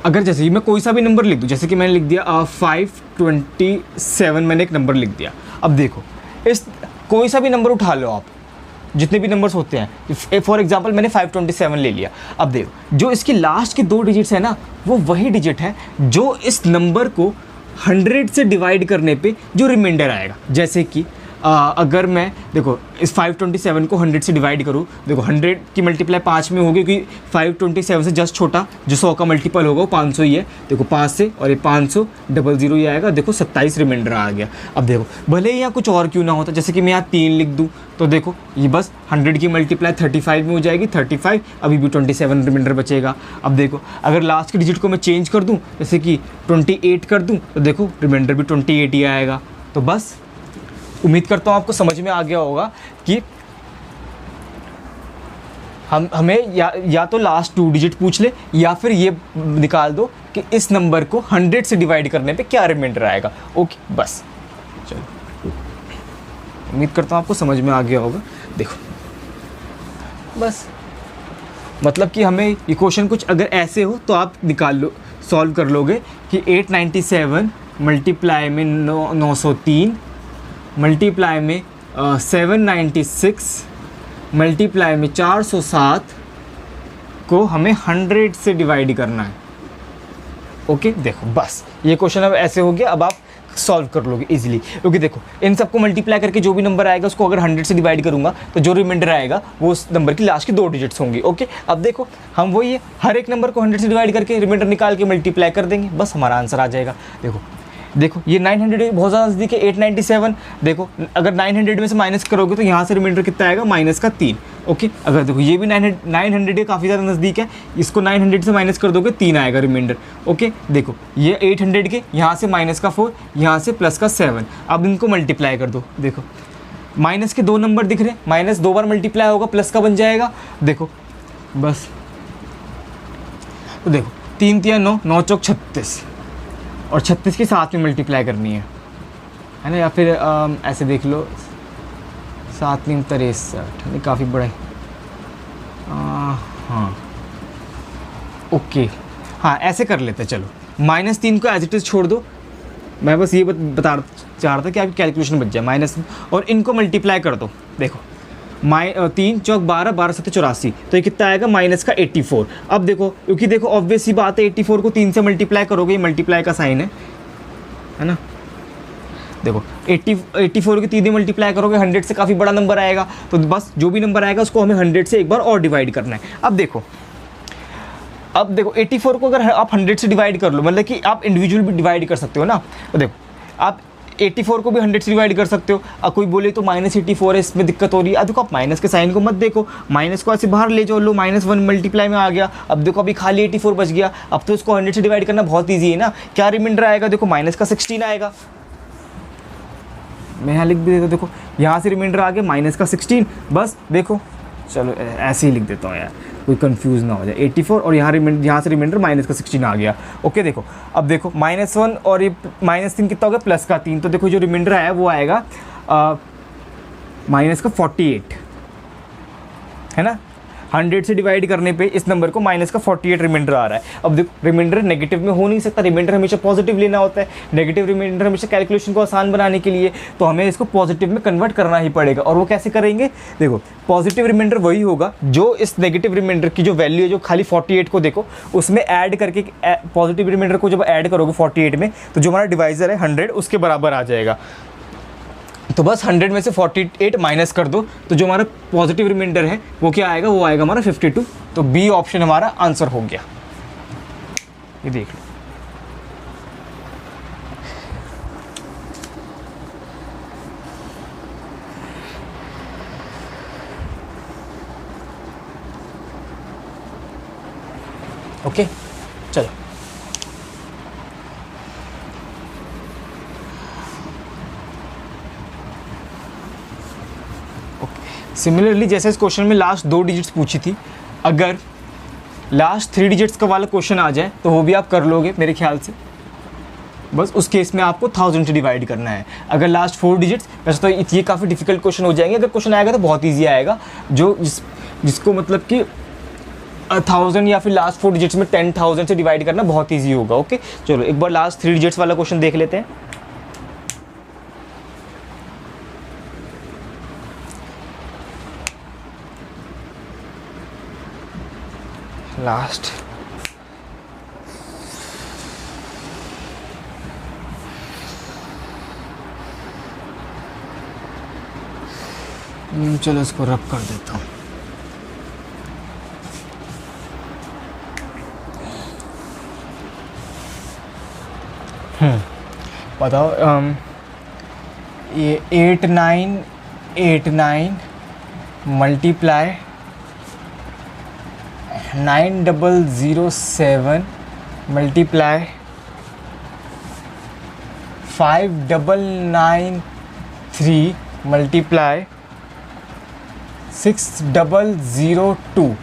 अगर जैसे कि मैं कोई सा भी नंबर लिख दूँ, जैसे कि मैंने लिख दिया 527, मैंने एक नंबर लिख दिया। अब देखो इस कोई सा भी नंबर उठा लो आप, जितने भी नंबर्स होते हैं, फॉर एग्जांपल मैंने 527 ले लिया। अब देखो जो इसकी लास्ट के 2 डिजिट्स है ना, वो वही डिजिट है जो इस नंबर को 100 से डिवाइड करने पे जो रिमाइंडर आएगा। जैसे कि अगर मैं देखो इस 527 को 100 से डिवाइड करूँ, देखो 100 की मल्टीप्लाई 5 में होगी, क्योंकि 527 से जस्ट छोटा जो 100 का मल्टीपल होगा वो 500 ही है। देखो 5 से और ये 500 00 ही आएगा। देखो 27 रिमाइंडर आ गया। अब देखो भले ही यहाँ कुछ और क्यों ना होता, जैसे कि मैं यहाँ 3 लिख दूँ तो देखो ये बस 100 की मल्टीप्लाई 35 में हो जाएगी, 35 अभी भी 27 रिमाइंडर बचेगा। अब देखो अगर लास्ट की डिजिट को मैं चेंज कर दूँ, जैसे कि 28 कर दूँ, तो देखो रिमाइंडर भी 28 ही आएगा। तो बस उम्मीद करता हूँ आपको समझ में आ गया होगा कि हमें या तो लास्ट 2 डिजिट पूछ ले या फिर ये निकाल दो कि इस नंबर को 100 से डिवाइड करने पे क्या रिमाइंडर आएगा। ओके बस चलो, उम्मीद करता हूँ आपको समझ में आ गया होगा। देखो बस मतलब कि हमें ये क्वेश्चन कुछ अगर ऐसे हो तो आप निकाल लो, सॉल्व कर लोगे कि 897 मल्टीप्लाई में 903 मल्टीप्लाई में 796 मल्टीप्लाई में 407 को हमें 100 से डिवाइड करना है। ओके देखो बस ये क्वेश्चन अब ऐसे हो गया, अब आप सॉल्व कर लोगे इजीली, क्योंकि देखो इन सबको मल्टीप्लाई करके जो भी नंबर आएगा उसको अगर 100 से डिवाइड करूंगा तो जो रिमाइंडर आएगा वो उस नंबर की लास्ट की 2 डिजिट्स होंगी। ओके अब देखो हम वही है, हर एक नंबर को 100 से डिवाइड करके रिमाइंडर निकाल के मल्टीप्लाई कर देंगे, बस हमारा आंसर आ जाएगा। देखो ये 900 बहुत ज़्यादा नज़दीक है, 897। देखो अगर 900 में से माइनस करोगे तो यहाँ से रिमाइंडर कितना आएगा, -3। ओके अगर देखो ये भी 900 काफ़ी ज़्यादा नज़दीक है, इसको 900 से माइनस कर दोगे 3 आएगा रिमाइंडर। ओके देखो ये 800 के यहाँ से -4, यहाँ से +7। अब इनको मल्टीप्लाई कर दो। देखो माइनस के 2 नंबर दिख रहे हैं, माइनस 2 बार मल्टीप्लाई होगा प्लस का बन जाएगा। देखो बस तो देखो 3 3 9, 9 चौक 36 और 36 के साथ में मल्टीप्लाई करनी है ना, या फिर ऐसे देख लो 7 3 63, नहीं काफ़ी बड़ा है। हाँ ओके हाँ ऐसे कर लेते हैं। चलो -3 को एज इट इज़ छोड़ दो, मैं बस ये बता चाह रहा था कि आपकी कैलकुलेशन बच जाए माइनस, और इनको मल्टीप्लाई कर दो। देखो 3 चौक 12, 12 7 84, तो ये कितना आएगा -84। अब देखो क्योंकि देखो ऑब्वियस सी बात है 84 को 3 से मल्टीप्लाई करोगे, ये मल्टीप्लाई का साइन है ना। देखो 84 को 3 से मल्टीप्लाई करोगे 100 से काफ़ी बड़ा नंबर आएगा, तो बस जो भी नंबर आएगा उसको हमें 100 से एक बार और डिवाइड करना है। अब देखो 84 को अगर आप 100 से डिवाइड कर लो, मतलब कि आप इंडिविजुअल भी डिवाइड कर सकते हो ना। तो देखो आप 84 को भी 100 से डिवाइड कर सकते हो। अब कोई बोले तो -84 है, इसमें दिक्कत हो रही है। अब देखो आप माइनस के साइन को मत देखो, माइनस को ऐसे बाहर ले जाओ, लो -1 मल्टीप्लाई में आ गया। अब देखो अभी खाली 84 बच गया, अब तो उसको 100 से डिवाइड करना बहुत ईजी है ना। क्या रिमाइंडर आएगा, देखो -16 आएगा। मैं यहाँ लिख भी देता हूँ, देखो यहाँ से रिमाइंडर आ गया -16। बस देखो चलो ऐसे ही लिख देता हूँ यार, कोई कंफ्यूज ना हो जाए। 84 और यहाँ से रिमाइंडर -16 आ गया। ओके देखो अब देखो -1 और ये -3 कितना हो गया, +3। तो देखो जो रिमाइंडर आया वो आएगा -48 है ना। 100 से डिवाइड करने पे इस नंबर को -48 रिमाइंडर आ रहा है। अब देखो रिमाइंडर नेगेटिव में हो नहीं सकता, रिमाइंडर हमेशा पॉजिटिव लेना होता है। नेगेटिव रिमाइंडर हमेशा कैलकुलेशन को आसान बनाने के लिए, तो हमें इसको पॉजिटिव में कन्वर्ट करना ही पड़ेगा। और वो कैसे करेंगे, देखो पॉजिटिव रिमाइंडर वही होगा जो इस नेगेटिव रिमाइंडर की जो वैल्यू है, जो खाली 48 को देखो उसमें ऐड करके, पॉजिटिव रिमाइंडर को जब ऐड करोगे 48 में, तो जो हमारा डिवाइजर है 100 उसके बराबर आ जाएगा। तो बस 100 में से 48 माइनस कर दो, तो जो हमारा पॉजिटिव रिमाइंडर है वो क्या आएगा, वो आएगा हमारा 52। तो बी ऑप्शन हमारा आंसर हो गया। ये देख लो। ओके चलो सिमिलरली जैसे इस क्वेश्चन में लास्ट 2 डिजिट्स पूछी थी, अगर लास्ट 3 डिजिट्स का वाला क्वेश्चन आ जाए तो वो भी आप कर लोगे मेरे ख्याल से। बस उस केस में आपको 1000 से डिवाइड करना है। अगर लास्ट 4 डिजिट्स, वैसे तो ये काफ़ी डिफिकल्ट क्वेश्चन हो जाएंगे। अगर क्वेश्चन आएगा तो बहुत ईजी आएगा, जिसको मतलब कि 1000 या फिर लास्ट 4 डिजिट्स में 10,000 से डिवाइड करना बहुत ईजी होगा। ओके चलो एक बार लास्ट 3 डिजिट्स वाला क्वेश्चन देख लेते हैं। लास्ट चलो इसको रब कर देता हूँ। बताओ ये 8989 मल्टीप्लाई 9007 मल्टीप्लाई 5993 मल्टीप्लाई 6002।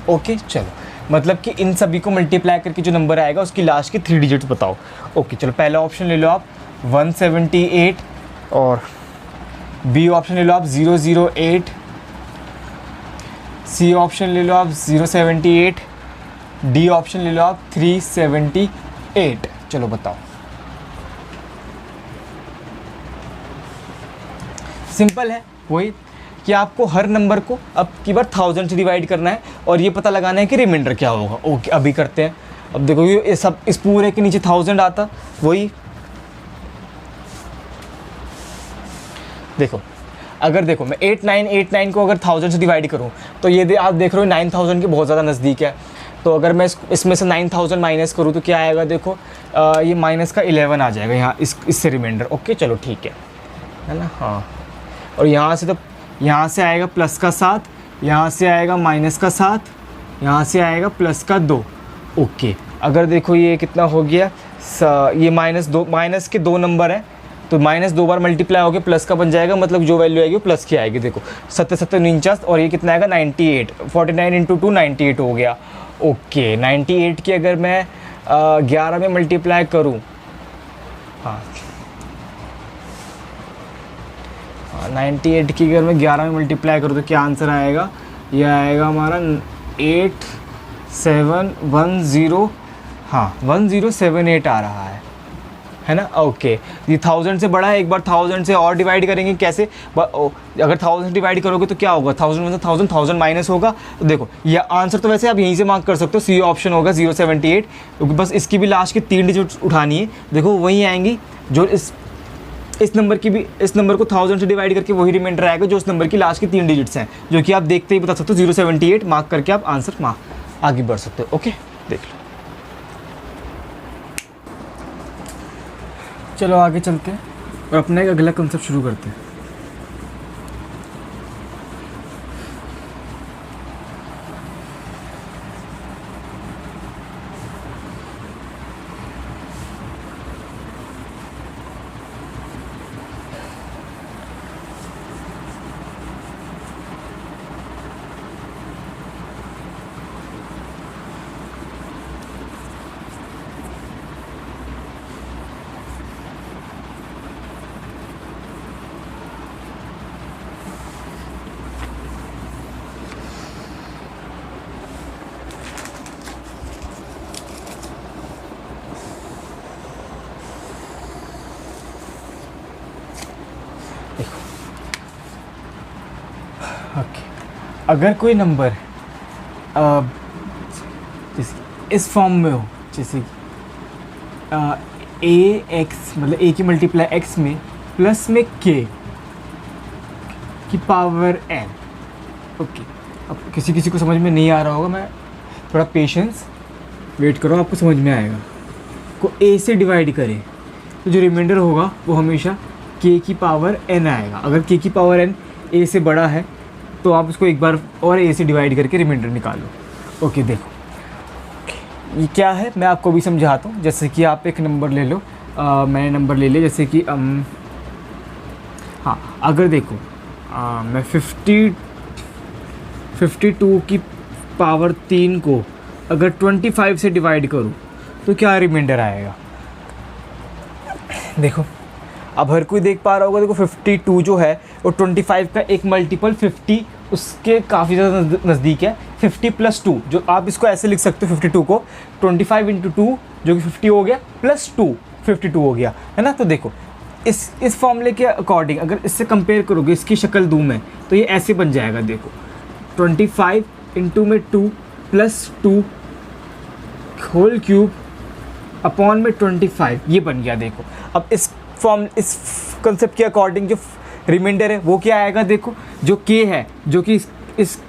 ओके चलो मतलब कि इन सभी को मल्टीप्लाई करके जो नंबर आएगा उसकी लास्ट की 3 डिजिट्स बताओ। ओके चलो पहला ऑप्शन ले लो आप 178, और बी ऑप्शन ले लो आप 008, सी ऑप्शन ले लो आप 078, डी ऑप्शन ले लो आप 378। चलो बताओ। सिंपल है वही कि आपको हर नंबर को अब की बार 1000 से डिवाइड करना है और ये पता लगाना है कि रिमाइंडर क्या होगा। ओके अभी करते हैं। अब देखो ये सब इस पूरे के नीचे 1000 आता, वही देखो अगर देखो मैं 8989 को अगर 1000 से डिवाइड करूँ तो ये आप देख रहे हो 9000 के बहुत ज़्यादा नज़दीक है। तो अगर मैं इसमें से 9000 माइनस करूँ तो क्या आएगा, देखो ये माइनस का 11 आ जाएगा यहाँ इससे रिमाइंडर। ओके चलो ठीक है ना। हाँ और यहाँ से तो यहाँ से आएगा प्लस का 7, यहाँ से आएगा माइनस का 7, यहाँ से आएगा प्लस का 2। ओके अगर देखो ये कितना हो गया, ये माइनस के 2 नंबर है तो माइनस 2 बार मल्टीप्लाई होकर प्लस का बन जाएगा, मतलब जो वैल्यू आएगी वो प्लस की आएगी। देखो 77 और ये कितना आएगा 98, 49 इंटू 2 98 हो गया। ओके 98 की अगर मैं 11 में मल्टीप्लाई करूँ, हाँ 98 की अगर मैं 11 में मल्टीप्लाई करूँ तो क्या आंसर आएगा, ये आएगा हमारा 8710, हाँ 1078 आ रहा है ना। ओके ये 1000 से बड़ा है, एक बार 1000 से और डिवाइड करेंगे कैसे, अगर 1000 डिवाइड करोगे तो क्या होगा, 1000 में से 1000 माइनस होगा। तो देखो ये आंसर तो वैसे आप यहीं से मार्क कर सकते हो, सी ऑप्शन होगा 078, क्योंकि बस इसकी भी लास्ट की 3 डिजिट उठानी है। देखो वहीं आएंगी जो इस नंबर की भी, इस नंबर को 1000 से डिवाइड करके वही रिमाइंडर आएगा जो उस नंबर की लास्ट की 3 डिजिट्स हैं, जो कि आप देखते ही बता सकते हो 078 मार्क करके आप आंसर आगे बढ़ सकते हो। ओके देख लो, चलो आगे चलते हैं और अपना एक अगला कंसेप्ट शुरू करते हैं। ओके अगर कोई नंबर इस फॉर्म में हो, जैसे ए एक्स, मतलब ए की मल्टीप्लाई एक्स में प्लस में के की पावर एन। ओके अब किसी को समझ में नहीं आ रहा होगा, मैं थोड़ा पेशेंस वेट करो, आपको समझ में आएगा। को ए से डिवाइड करें तो जो रिमाइंडर होगा वो हमेशा के की पावर एन आएगा। अगर के की पावर एन ए से बड़ा है तो आप उसको एक बार और ए से डिवाइड करके रिमाइंडर निकालो। ओके देखो ये क्या है मैं आपको भी समझाता हूँ। जैसे कि आप एक नंबर ले लो, मैंने नंबर ले लिया, जैसे कि हाँ अगर देखो मैं 52 की पावर 3 को अगर 25 से डिवाइड करूँ तो क्या रिमाइंडर आएगा। देखो अब हर कोई देख पा रहा होगा, देखो 52 जो है वो 25 का एक मल्टीपल 50 उसके काफ़ी ज़्यादा नज़दीक है। 50 प्लस 2, जो आप इसको ऐसे लिख सकते हो 52 को 25 इंटू 2 जो कि 50 हो गया, प्लस 2 52 हो गया, है ना। तो देखो इस फॉर्मूले के अकॉर्डिंग अगर इससे कंपेयर करोगे, इसकी शक्ल दूँ मैं तो ये ऐसे बन जाएगा। देखो 25 इंटू में 2 प्लस 2 होल क्यूब अपॉन में 25, ये बन गया। देखो अब इस कंसेप्ट के अकॉर्डिंग जो रिमाइंडर है वो क्या आएगा, देखो जो k है, जो कि इस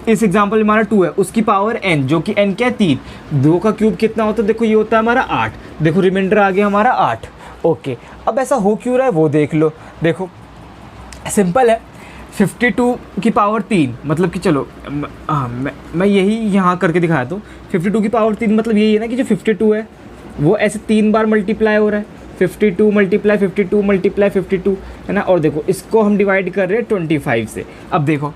एग्जांपल में हमारा 2 है, उसकी पावर n, जो कि n क्या है 3, 2 का क्यूब कितना होता है, देखो ये होता है हमारा 8। देखो रिमाइंडर आ गया हमारा 8। ओके अब ऐसा हो क्यों रहा है वो देख लो। देखो सिंपल है, 52 की पावर 3 मतलब कि चलो मैं यही यहाँ करके दिखाया तो 52 की पावर 3 मतलब यही है ना कि जो 52 है वो ऐसे 3 बार मल्टीप्लाई हो रहा है, 52 मल्टीप्लाई 52 मल्टीप्लाई 52, है ना। और देखो इसको हम डिवाइड कर रहे हैं 25 से। अब देखो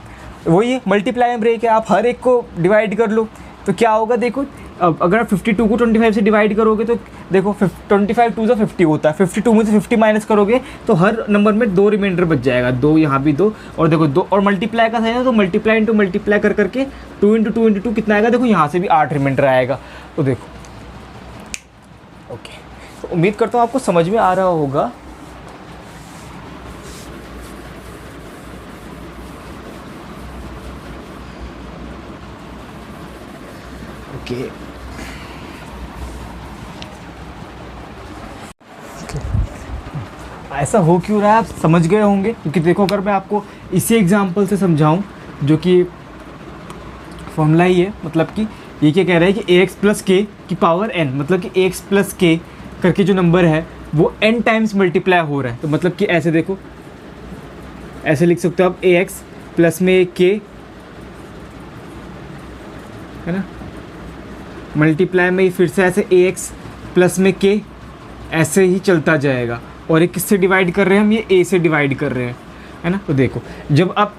वही मल्टीप्लाई में ब्रेक है, आप हर एक को डिवाइड कर लो तो क्या होगा। देखो अब अगर आप 52 को 25 से डिवाइड करोगे तो देखो 25 2 50 होता है, 52 में से 50 माइनस करोगे तो हर नंबर में 2 रिमाइंडर बच जाएगा, 2 यहाँ भी 2, और देखो 2 और मल्टीप्लाई का था ना, तो मल्टीप्लाई इंटू मल्टीप्लाई कर करके 2 इंटू 2 इंटू 2 कितना आएगा, देखो यहाँ से भी 8 रिमाइंडर आएगा। तो देखो ओके, तो उम्मीद करता हूँ आपको समझ में आ रहा होगा। ओके ऐसा हो क्यों रहा है आप समझ गए होंगे, क्योंकि देखो अगर मैं आपको इसी एग्जांपल से समझाऊं, जो कि फॉर्मूला ही है, मतलब कि ये क्या कह रहा है कि ax प्लस के की पावर n, मतलब कि ax प्लस के करके जो नंबर है वो n टाइम्स मल्टीप्लाई हो रहा है। तो मतलब कि ऐसे देखो, ऐसे लिख सकते हो आप ax प्लस में k है ना, मल्टीप्लाई में फिर से ऐसे ax प्लस में k, ऐसे ही चलता जाएगा। और ये किससे डिवाइड कर रहे हैं हम, ये a से डिवाइड कर रहे हैं, है ना। तो देखो जब आप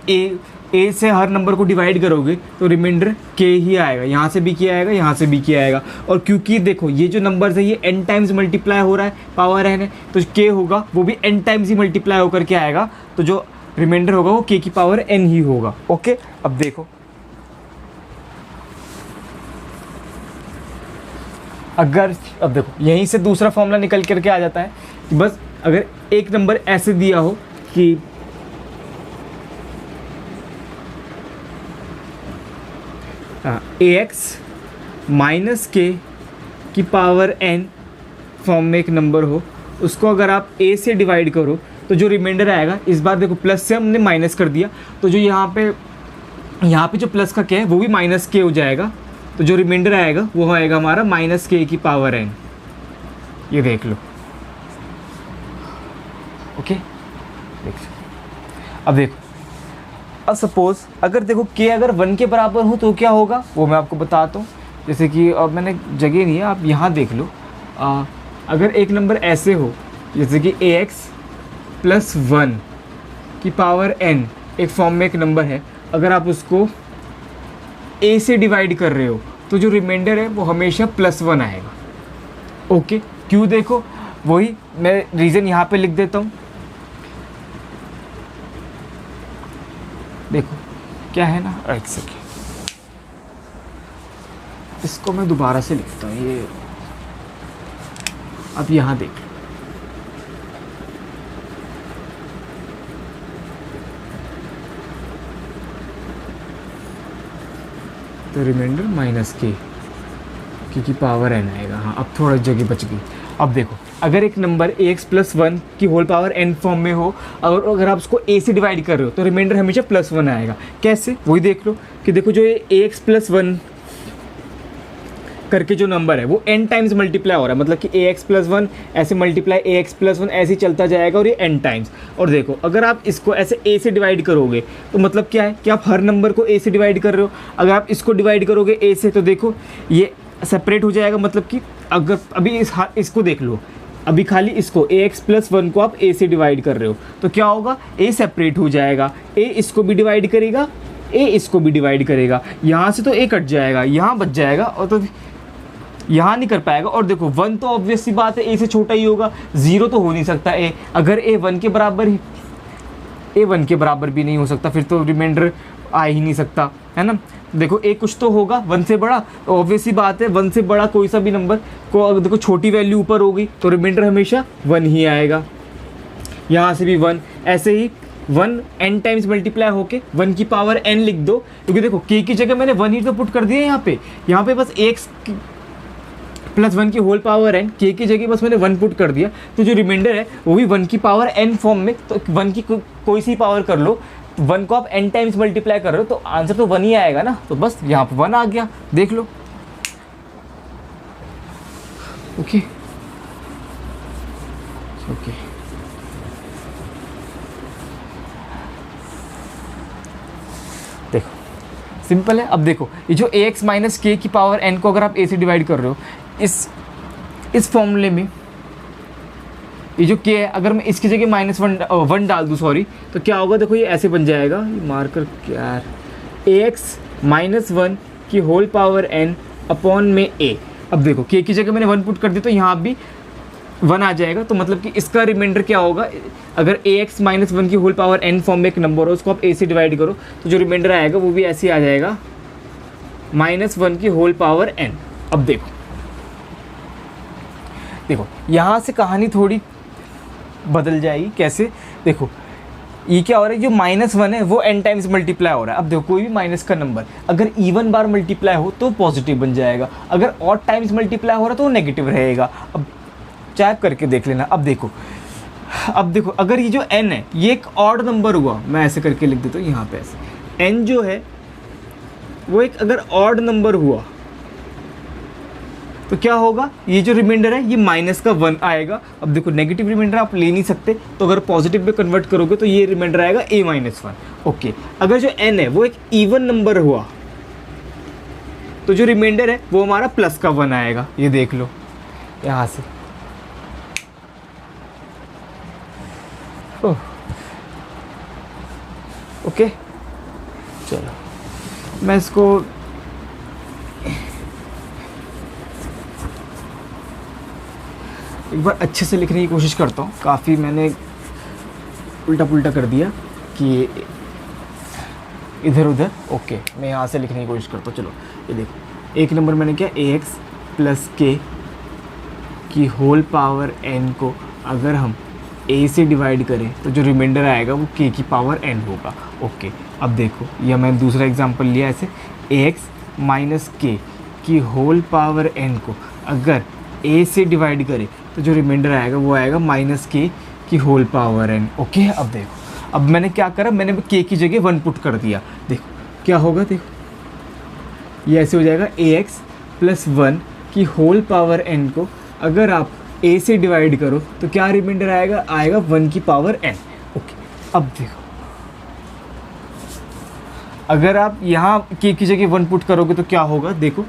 a से हर नंबर को डिवाइड करोगे तो रिमाइंडर k ही आएगा, यहाँ से भी k आएगा, यहाँ से भी k आएगा। और क्योंकि देखो ये जो नंबर है ये n टाइम्स मल्टीप्लाई हो रहा है, पावर n है, तो k होगा वो भी n टाइम्स ही मल्टीप्लाई होकर के आएगा, तो जो रिमाइंडर होगा वो k की पावर n ही होगा। ओके, अब देखो अब देखो यहीं से दूसरा फॉर्मूला निकल करके आ जाता है कि बस अगर एक नंबर ऐसे दिया हो कि ax माइनस के की पावर n फॉर्म में एक नंबर हो, उसको अगर आप a से डिवाइड करो तो जो रिमाइंडर आएगा, इस बार देखो प्लस से हमने माइनस कर दिया, तो जो यहाँ पे जो प्लस का k है वो भी माइनस k हो जाएगा, तो जो रिमाइंडर आएगा वो आएगा हमारा माइनस k की पावर n। ये देख लो, ओके देख सकते। अब देखो, अब सपोज अगर देखो k अगर 1 के बराबर हो तो क्या होगा वो मैं आपको बताता हूँ। जैसे कि अब मैंने जगह नहीं है, आप यहाँ देख लो, अगर एक नंबर ऐसे हो जैसे कि ax प्लस 1 की पावर n एक फॉर्म में एक नंबर है, अगर आप उसको a से डिवाइड कर रहे हो तो जो रिमाइंडर है वो हमेशा +1 आएगा। ओके, क्यों, देखो वही मैं रीज़न यहाँ पे लिख देता हूँ। देखो क्या है ना, एक सेकेंड, इसको मैं दोबारा से लिखता हूँ। ये अब यहाँ देख लो, तो रिमाइंडर माइनस के की पावर n आएगा। हाँ, अब थोड़ा जगह बच गई। अब देखो अगर एक नंबर ax प्लस 1 की होल पावर n फॉर्म में हो, अगर आप उसको a से डिवाइड कर रहे हो तो रिमाइंडर हमेशा +1 आएगा। कैसे, वही देख लो कि देखो जो ये ax प्लस 1 करके जो नंबर है वो n टाइम्स मल्टीप्लाई हो रहा है, मतलब कि ax प्लस 1 ऐसे मल्टीप्लाई ax प्लस 1 ऐसे ही चलता जाएगा और ये n टाइम्स। और देखो अगर आप इसको ऐसे a से डिवाइड करोगे तो मतलब क्या है कि आप हर नंबर को a से डिवाइड कर रहे हो। अगर आप इसको डिवाइड करोगे a से तो देखो ये सेपरेट हो जाएगा, मतलब कि अगर अभी इसको देख लो, अभी खाली इसको ax प्लस 1 को आप a से डिवाइड कर रहे हो तो क्या होगा, a सेपरेट हो जाएगा, a इसको भी डिवाइड करेगा, a इसको भी डिवाइड करेगा, यहाँ से तो a कट जाएगा, यहाँ बच जाएगा और तो यहाँ नहीं कर पाएगा। और देखो 1 तो ऑब्वियस सी बात है a से छोटा ही होगा, 0 तो हो नहीं सकता a, अगर a 1 के बराबर ही, a 1 के बराबर भी नहीं हो सकता, फिर तो रिमाइंडर आ ही नहीं सकता, है ना। देखो a कुछ तो होगा 1 से बड़ा, तो ऑब्वियस सी बात है 1 से बड़ा कोई सा भी नंबर को अगर देखो छोटी वैल्यू ऊपर होगी तो रिमाइंडर हमेशा 1 ही आएगा। यहाँ से भी 1, ऐसे ही 1 n टाइम्स मल्टीप्लाई होके 1 की पावर n लिख दो, क्योंकि देखो k की जगह मैंने 1 ही तो पुट कर दिया यहाँ पे बस x प्लस 1 की होल पावर n, k की जगह बस मैंने 1 पुट कर दिया, तो जो रिमाइंडर है वो भी 1 की पावर n फॉर्म में, तो 1 की कोई सी पावर कर लो, 1 को आप n टाइम्स मल्टीप्लाई कर रहे हो तो आंसर तो 1 ही आएगा ना, तो बस यहाँ पर 1 आ गया, देख लो। ओके ओके, देखो सिंपल है। अब देखो ये जो ax माइनस के की पावर n को अगर आप a से डिवाइड कर रहे हो, इस फॉर्मूले में ये जो k है अगर मैं इसकी जगह -1 डाल दूँ, सॉरी, तो क्या होगा, देखो ये ऐसे बन जाएगा, ये मार्कर क्या है, ax माइनस 1 की होल पावर n अपॉन में a। अब देखो k की जगह मैंने 1 पुट कर दिया तो यहाँ भी 1 आ जाएगा, तो मतलब कि इसका रिमाइंडर क्या होगा, अगर ax माइनस 1 की होल पावर n फॉर्म में एक नंबर हो उसको आप a से डिवाइड करो तो जो रिमाइंडर आएगा वो भी ऐसे ही आ जाएगा, -1 की होल पावर n। अब देखो यहाँ से कहानी थोड़ी बदल जाएगी, कैसे, देखो ये क्या हो रहा है, जो -1 है वो n टाइम्स मल्टीप्लाई हो रहा है। अब देखो कोई भी माइनस का नंबर अगर इवन बार मल्टीप्लाई हो तो पॉजिटिव बन जाएगा, अगर ऑड टाइम्स मल्टीप्लाई हो रहा है तो वो नेगेटिव रहेगा। अब चेक करके देख लेना। अब देखो अगर ये जो n है ये एक ऑड नंबर हुआ, मैं ऐसे करके लिख देता हूँ यहाँ पे ऐसे, n जो है वो एक अगर ऑड नंबर हुआ तो क्या होगा, ये जो रिमाइंडर है ये -1 आएगा। अब देखो नेगेटिव रिमाइंडर आप ले नहीं सकते, तो अगर पॉजिटिव में कन्वर्ट करोगे तो ये रिमाइंडर आएगा a-1। ओके, अगर जो n है वो एक इवन नंबर हुआ तो जो रिमाइंडर है वो हमारा +1 आएगा। ये देख लो यहाँ से। ओके चलो मैं इसको एक बार अच्छे से लिखने की कोशिश करता हूँ। काफ़ी मैंने उल्टा पुल्टा कर दिया कि इधर उधर। ओके, मैं यहाँ से लिखने की कोशिश करता हूँ। चलो ये देखो, एक नंबर मैंने क्या, ax + k की होल पावर n को अगर हम a से डिवाइड करें तो जो रिमाइंडर आएगा वो k की पावर n होगा। ओके, अब देखो यह मैंने दूसरा एग्जांपल लिया ऐसे, ax - k की होल पावर n को अगर a से डिवाइड करें तो जो रिमाइंडर आएगा वो आएगा -k की होल पावर n। ओके, अब देखो, अब मैंने क्या करा, मैंने k की जगह 1 पुट कर दिया। देखो क्या होगा, देखो ये ऐसे हो जाएगा, ax + 1 की होल पावर n को अगर आप a से डिवाइड करो तो क्या रिमाइंडर आएगा, 1 की पावर n। ओके, अब देखो अगर आप यहाँ k की जगह 1 पुट करोगे तो क्या होगा, देखो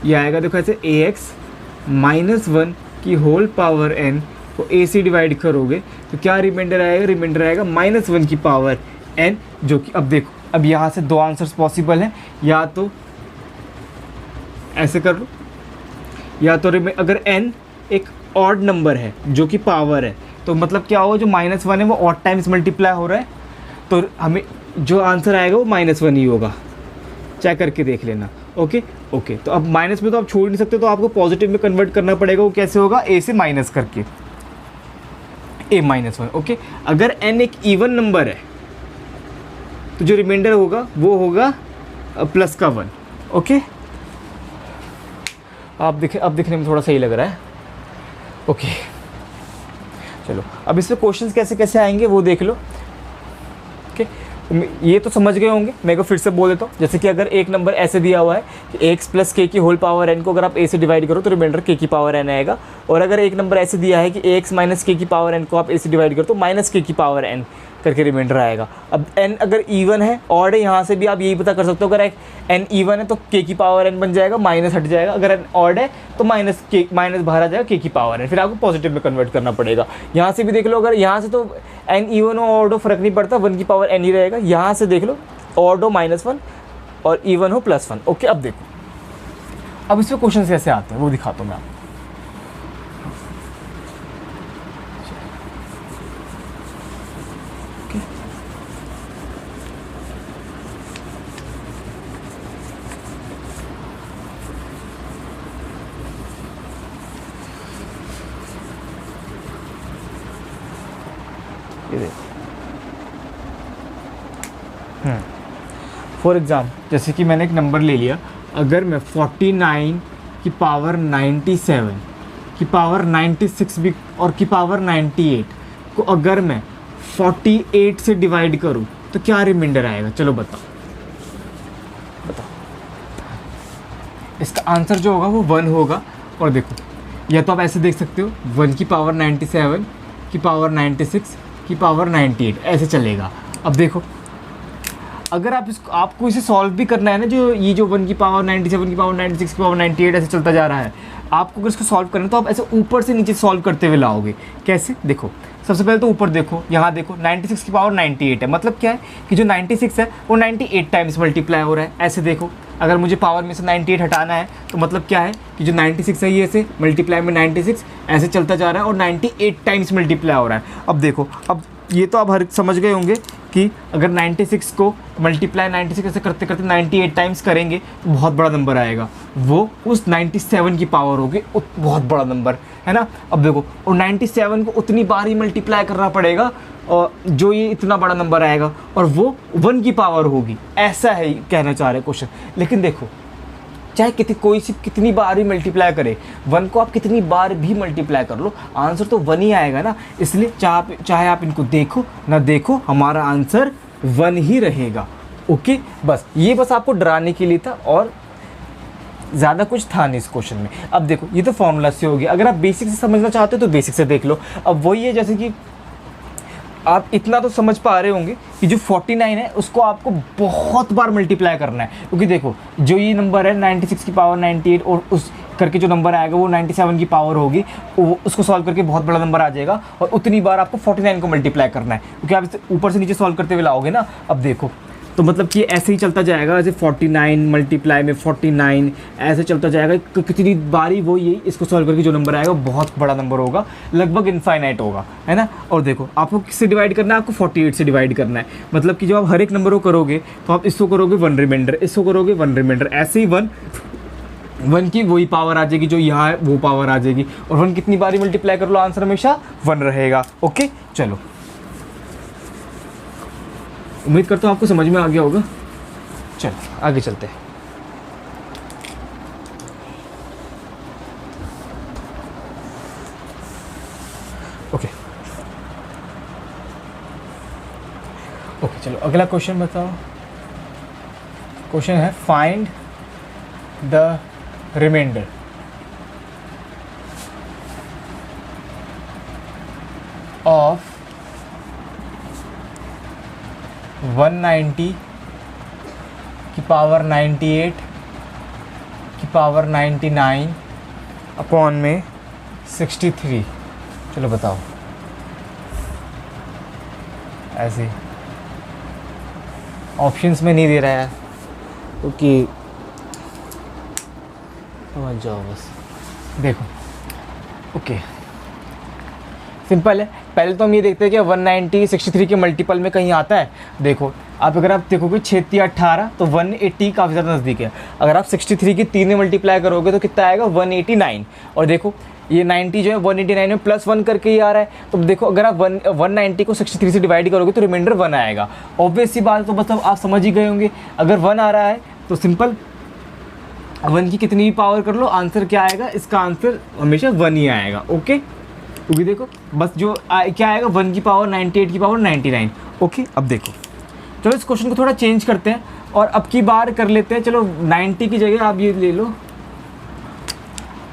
ये आएगा, देखो ऐसे ax - 1 की होल पावर n को a से डिवाइड करोगे तो क्या रिमाइंडर आएगा, रिमाइंडर आएगा -1 की पावर n, जो कि अब देखो, अब यहाँ से दो आंसर्स पॉसिबल हैं, या तो ऐसे कर लो, या तो अगर n एक ऑड नंबर है जो कि पावर है तो मतलब क्या होगा, जो -1 है वो ऑड टाइम्स मल्टीप्लाई हो रहा है, तो हमें जो आंसर आएगा वो -1 ही होगा। चेक करके देख लेना। ओके, तो अब माइनस में तो आप छोड़ नहीं सकते, तो आपको पॉजिटिव में कन्वर्ट करना पड़ेगा। वो कैसे होगा, a से माइनस करके, a-1। ओके, अगर n एक इवन नंबर है तो जो रिमाइंडर होगा वो होगा +1। ओके, अब दिखने में थोड़ा सही लग रहा है। ओके चलो, अब इसमें क्वेश्चंस कैसे कैसे आएंगे वो देख लो। ओके, ये तो समझ गए होंगे, मैं को फिर से बोल देता हूँ। जैसे कि अगर एक नंबर ऐसे दिया हुआ है कि ax + k की होल पावर n को अगर आप a से डिवाइड करो तो रिमाइंडर k की पावर n आएगा, और अगर एक नंबर ऐसे दिया है कि ax - k की पावर n को आप a से डिवाइड करो तो -k की पावर n करके रिमाइंडर आएगा। अब n अगर इवन है, ऑड है, यहाँ से भी आप यही पता कर सकते हो, अगर n इवन है तो k की पावर n बन जाएगा, माइनस हट जाएगा, अगर n ऑड है तो माइनस बाहर आ जाएगा, k की पावर n, फिर आपको पॉजिटिव में कन्वर्ट करना पड़ेगा। यहाँ से भी देख लो, अगर यहाँ से तो n इवन हो ऑड हो फ़र्क नहीं पड़ता, 1 की पावर n ही रहेगा। यहाँ से देख लो, ऑड हो -1 और इवन हो +1। ओके, अब देखो, अब इसमें क्वेश्चन कैसे आते हैं वो दिखाता हूँ मैं आपको। फॉर एग्जाम्पल, जैसे कि मैंने एक नंबर ले लिया, अगर मैं 49 की पावर 97 की पावर 96 भी और की पावर 98 को अगर मैं 48 से डिवाइड करूं तो क्या रिमाइंडर आएगा, चलो बताओ। इसका आंसर जो होगा वो 1 होगा। और देखो, या तो आप ऐसे देख सकते हो, 1 की पावर 97 की पावर 96 की पावर 98, ऐसे चलेगा। अब देखो, अगर आपको इसे सॉल्व भी करना है ना, जो ये जो 1 की पावर 97 की पावर 96 की पावर 98 ऐसे चलता जा रहा है, आपको अगर इसको सॉल्व करना है तो आप ऐसे ऊपर से नीचे सॉल्व करते हुए लाओगे। कैसे, देखो सबसे पहले तो ऊपर देखो, यहाँ देखो 96 की पावर 98 है, मतलब क्या है कि जो 96 है वो 98 टाइम्स मल्टीप्लाई हो रहा है। ऐसे देखो, अगर मुझे पावर में से 98 हटाना है तो मतलब क्या है कि जो 96 है ये ऐसे मल्टीप्लाई में 96 ऐसे चलता जा रहा है और 98 टाइम्स मल्टीप्लाई हो रहा है। अब देखो, अब ये तो आप हर समझ गए होंगे कि अगर 96 को मल्टीप्लाई 96 ऐसे करते करते 98 टाइम्स करेंगे तो बहुत बड़ा नंबर आएगा, वो उस 97 की पावर होगी, बहुत बड़ा नंबर है ना। अब देखो, और 97 को उतनी बार ही मल्टीप्लाई करना पड़ेगा और जो ये इतना बड़ा नंबर आएगा और वो 1 की पावर होगी, ऐसा है कहना चाह रहे क्वेश्चन। लेकिन देखो चाहे कोई सी कितनी बार भी मल्टीप्लाई करे, 1 को आप कितनी बार भी मल्टीप्लाई कर लो, आंसर तो 1 ही आएगा ना। इसलिए चाहे आप इनको देखो ना देखो, हमारा आंसर 1 ही रहेगा। ओके, बस ये बस आपको डराने के लिए था और ज़्यादा कुछ था नहीं इस क्वेश्चन में। अब देखो ये तो फॉर्मूला से हो गया, अगर आप बेसिक से समझना चाहते हो तो बेसिक से देख लो। अब वही है जैसे कि आप इतना तो समझ पा रहे होंगे कि जो 49 है उसको आपको बहुत बार मल्टीप्लाई करना है, क्योंकि देखो जो ये नंबर है 96 की पावर 98 और उस करके जो नंबर आएगा वो 97 की पावर होगी, वो उसको सॉल्व करके बहुत बड़ा नंबर आ जाएगा और उतनी बार आपको 49 को मल्टीप्लाई करना है, क्योंकि आप इसे ऊपर से नीचे सॉल्व करते हुए लाओगे ना। अब देखो तो मतलब कि ऐसे ही चलता जाएगा, जैसे 49 मल्टीप्लाई में 49 ऐसे चलता जाएगा, कितनी बारी वो यही इसको सॉल्व करके जो नंबर आएगा बहुत बड़ा नंबर होगा, लगभग इनफाइनाइट होगा, है ना। और देखो आपको किससे डिवाइड करना है, आपको 48 से डिवाइड करना है। मतलब कि जब आप हर एक नंबर को करोगे तो आप इसको करोगे 1 रिमाइंडर, इसको करोगे 1 रिमाइंडर, ऐसे ही 1 की वही पावर आ जाएगी जो यहाँ है वो पावर आ जाएगी, और 1 कितनी बारी मल्टीप्लाई कर लो आंसर हमेशा 1 रहेगा। ओके चलो, उम्मीद करता हूँ आपको समझ में आ गया होगा। चलो आगे चलते हैं। ओके चलो अगला क्वेश्चन बताओ। क्वेश्चन है फाइंड द रिमाइंडर ऑफ 190 की पावर 98 की पावर 99 अपॉन में 63। चलो बताओ। ऐसे ऑप्शंस में नहीं दे रहा है क्योंकि समझ जाओ बस। देखो ओके सिंपल है। पहले तो हम ये देखते हैं कि 190 63 के मल्टीपल में कहीं आता है। देखो आप अगर आप देखोगे 6 18 तो 180 काफ़ी ज़्यादा नज़दीक है। अगर आप 63 की 3 में मल्टीप्लाई करोगे तो कितना आएगा 189। और देखो ये 90 जो है 189 में +1 करके ही आ रहा है। तो देखो अगर आप 190 को 63 से डिवाइड करोगे तो रिमाइंडर 1 आएगा। ऑब्वियस सी बात, तो मतलब आप समझ ही गए होंगे। अगर 1 आ रहा है तो सिंपल 1 की कितनी भी पावर कर लो, आंसर क्या आएगा, इसका आंसर हमेशा 1 ही आएगा। ओके क्योंकि देखो बस जो क्या आएगा 1 की पावर 98 की पावर 99। ओके अब देखो चलो इस क्वेश्चन को थोड़ा चेंज करते हैं और अब की बार कर लेते हैं। चलो 90 की जगह आप ये ले लो,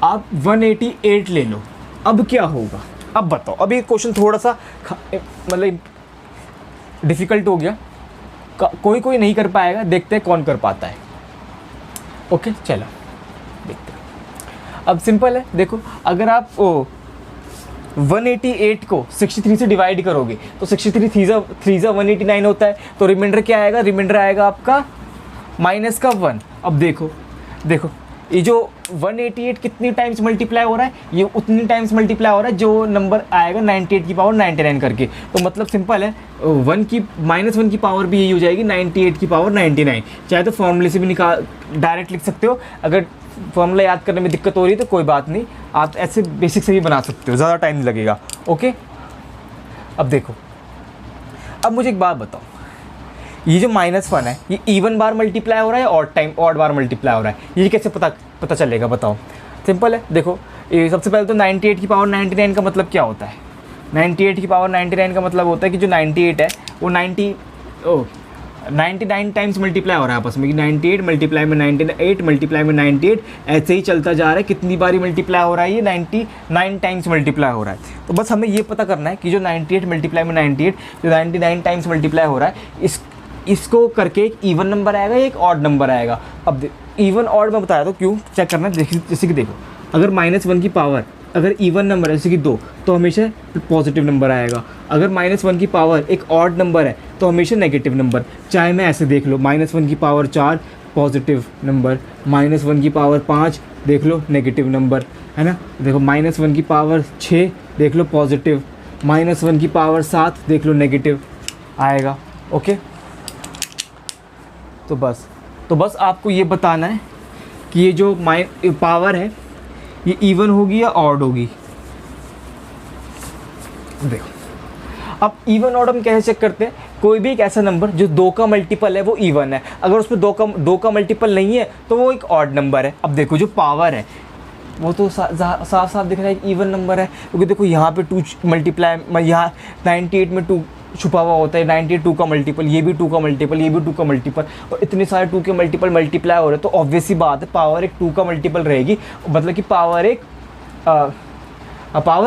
आप 188 ले लो। अब क्या होगा, अब बताओ। अभी क्वेश्चन थोड़ा सा मतलब डिफ़िकल्ट हो गया, कोई नहीं कर पाएगा, देखते हैं कौन कर पाता है। ओके चलो देखते हैं। अब सिंपल है, देखो अगर आप 188 को 63 से डिवाइड करोगे तो 63 3 जा 189 होता है। तो रिमाइंडर क्या आएगा, रिमाइंडर आएगा आपका माइनस का 1। अब देखो ये जो 188 कितनी टाइम्स मल्टीप्लाई हो रहा है, ये उतनी टाइम्स मल्टीप्लाई हो रहा है जो नंबर आएगा 98 की पावर 99 करके। तो मतलब सिंपल है, -1 की पावर भी यही हो जाएगी 98 की पावर 99। चाहे तो फॉर्मूले से भी डायरेक्ट लिख सकते हो। अगर फॉर्मूला याद करने में दिक्कत हो रही है तो कोई बात नहीं, आप ऐसे बेसिक से भी बना सकते हो, ज़्यादा टाइम लगेगा। ओके अब देखो, अब मुझे एक बात बताओ, ये जो -1 है ये इवन बार मल्टीप्लाई हो रहा है ऑड बार मल्टीप्लाई हो रहा है, ये कैसे पता चलेगा बताओ। सिंपल है, देखो ये सबसे पहले तो 98 की पावर 99 का मतलब क्या होता है। 98 की पावर 99 का मतलब होता है कि जो 98 है वो 99 टाइम्स मल्टीप्लाई हो रहा है आपस में, कि 98 मल्टीप्लाई में 98 मल्टीप्लाई में 98, ऐसे ही चलता जा रहा है। कितनी बारी मल्टीप्लाई हो रहा है, ये 99 टाइम्स मल्टीप्लाई हो रहा है। तो बस हमें ये पता करना है कि जो 98 मल्टीप्लाई में 98 जो 99 टाइम्स मल्टीप्लाई हो रहा है, इसको करके एक इवन नंबर आएगा, एक ऑड नंबर आएगा। अब इवन ऑड मैं बताया तो क्यों चेक करना है। जैसे कि देखो अगर -1 की पावर अगर इवन नंबर है जैसे कि 2 तो हमेशा पॉजिटिव नंबर आएगा। अगर -1 की पावर एक ऑड नंबर है तो हमेशा नेगेटिव नंबर। चाहे मैं ऐसे देख लो, -1 की पावर 4 पॉजिटिव नंबर, -1 की पावर 5 देख लो नेगेटिव नंबर, है ना। देखो -1 की पावर 6 देख लो पॉजिटिव, -1 की पावर 7 देख लो नेगेटिव आएगा। ओके तो बस आपको ये बताना है कि ये जो पावर है ये इवन होगी या ऑड होगी। देखो अब इवन ऑड हम कैसे चेक करते हैं, कोई भी एक ऐसा नंबर जो 2 का मल्टीपल है वो इवन है, अगर उसमें 2 का मल्टीपल नहीं है तो वो एक ऑड नंबर है। अब देखो जो पावर है वो तो साफ साफ दिख रहा है इवन नंबर है, क्योंकि देखो यहाँ पे 2 मल्टीप्लाई, यहाँ 98 में 2 छुपा हुआ होता है, 92 का मल्टीपल, ये भी 2 का मल्टीपल, ये भी 2 का मल्टीपल, और इतने सारे 2 के मल्टीपल मल्टीप्लाई हो रहे हैं, तो ऑब्वियस सी बात है पावर एक 2 का मल्टीपल रहेगी, मतलब कि पावर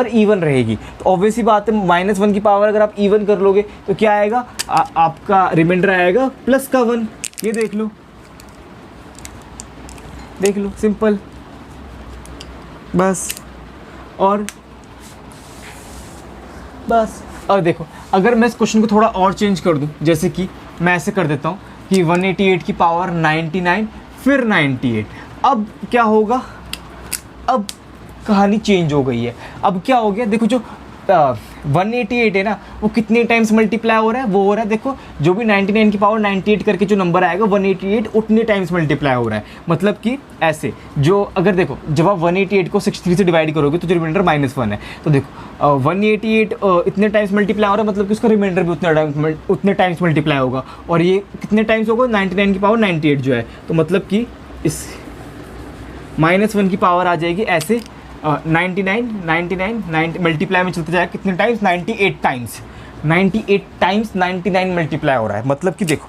इवन रहेगी। तो ऑब्वियस सी बात है -1 की पावर अगर आप इवन कर लोगे तो क्या आएगा, आपका रिमाइंडर आएगा प्लस का 1। ये देख लो सिंपल बस। और बस अब देखो अगर मैं इस क्वेश्चन को थोड़ा और चेंज कर दूं, जैसे कि मैं ऐसे कर देता हूं कि 188 की पावर 99 फिर 98, अब क्या होगा, अब कहानी चेंज हो गई है। अब क्या हो गया, देखो जो 188 है ना वो कितने टाइम्स मल्टीप्लाई हो रहा है, वो हो रहा है देखो जो भी 99 की पावर 98 करके जो नंबर आएगा 188 उतने टाइम्स मल्टीप्लाई हो रहा है। मतलब कि ऐसे जो अगर देखो जब आप 188 को 63 से डिवाइड करोगे तो जो रिमाइंडर -1 है, तो देखो 188 इतने टाइम्स मल्टीप्लाई हो रहा है, मतलब कि उसका रिमाइंडर भी उतने टाइम्स मल्टीप्लाई होगा, और ये कितने टाइम्स होगा 99 की पावर 98 जो है, तो मतलब कि इस -1 की पावर आ जाएगी ऐसे 99 मल्टीप्लाई में चलते जाएगा कितने टाइम्स, 98 टाइम्स 99 मल्टीप्लाई हो रहा है। मतलब कि देखो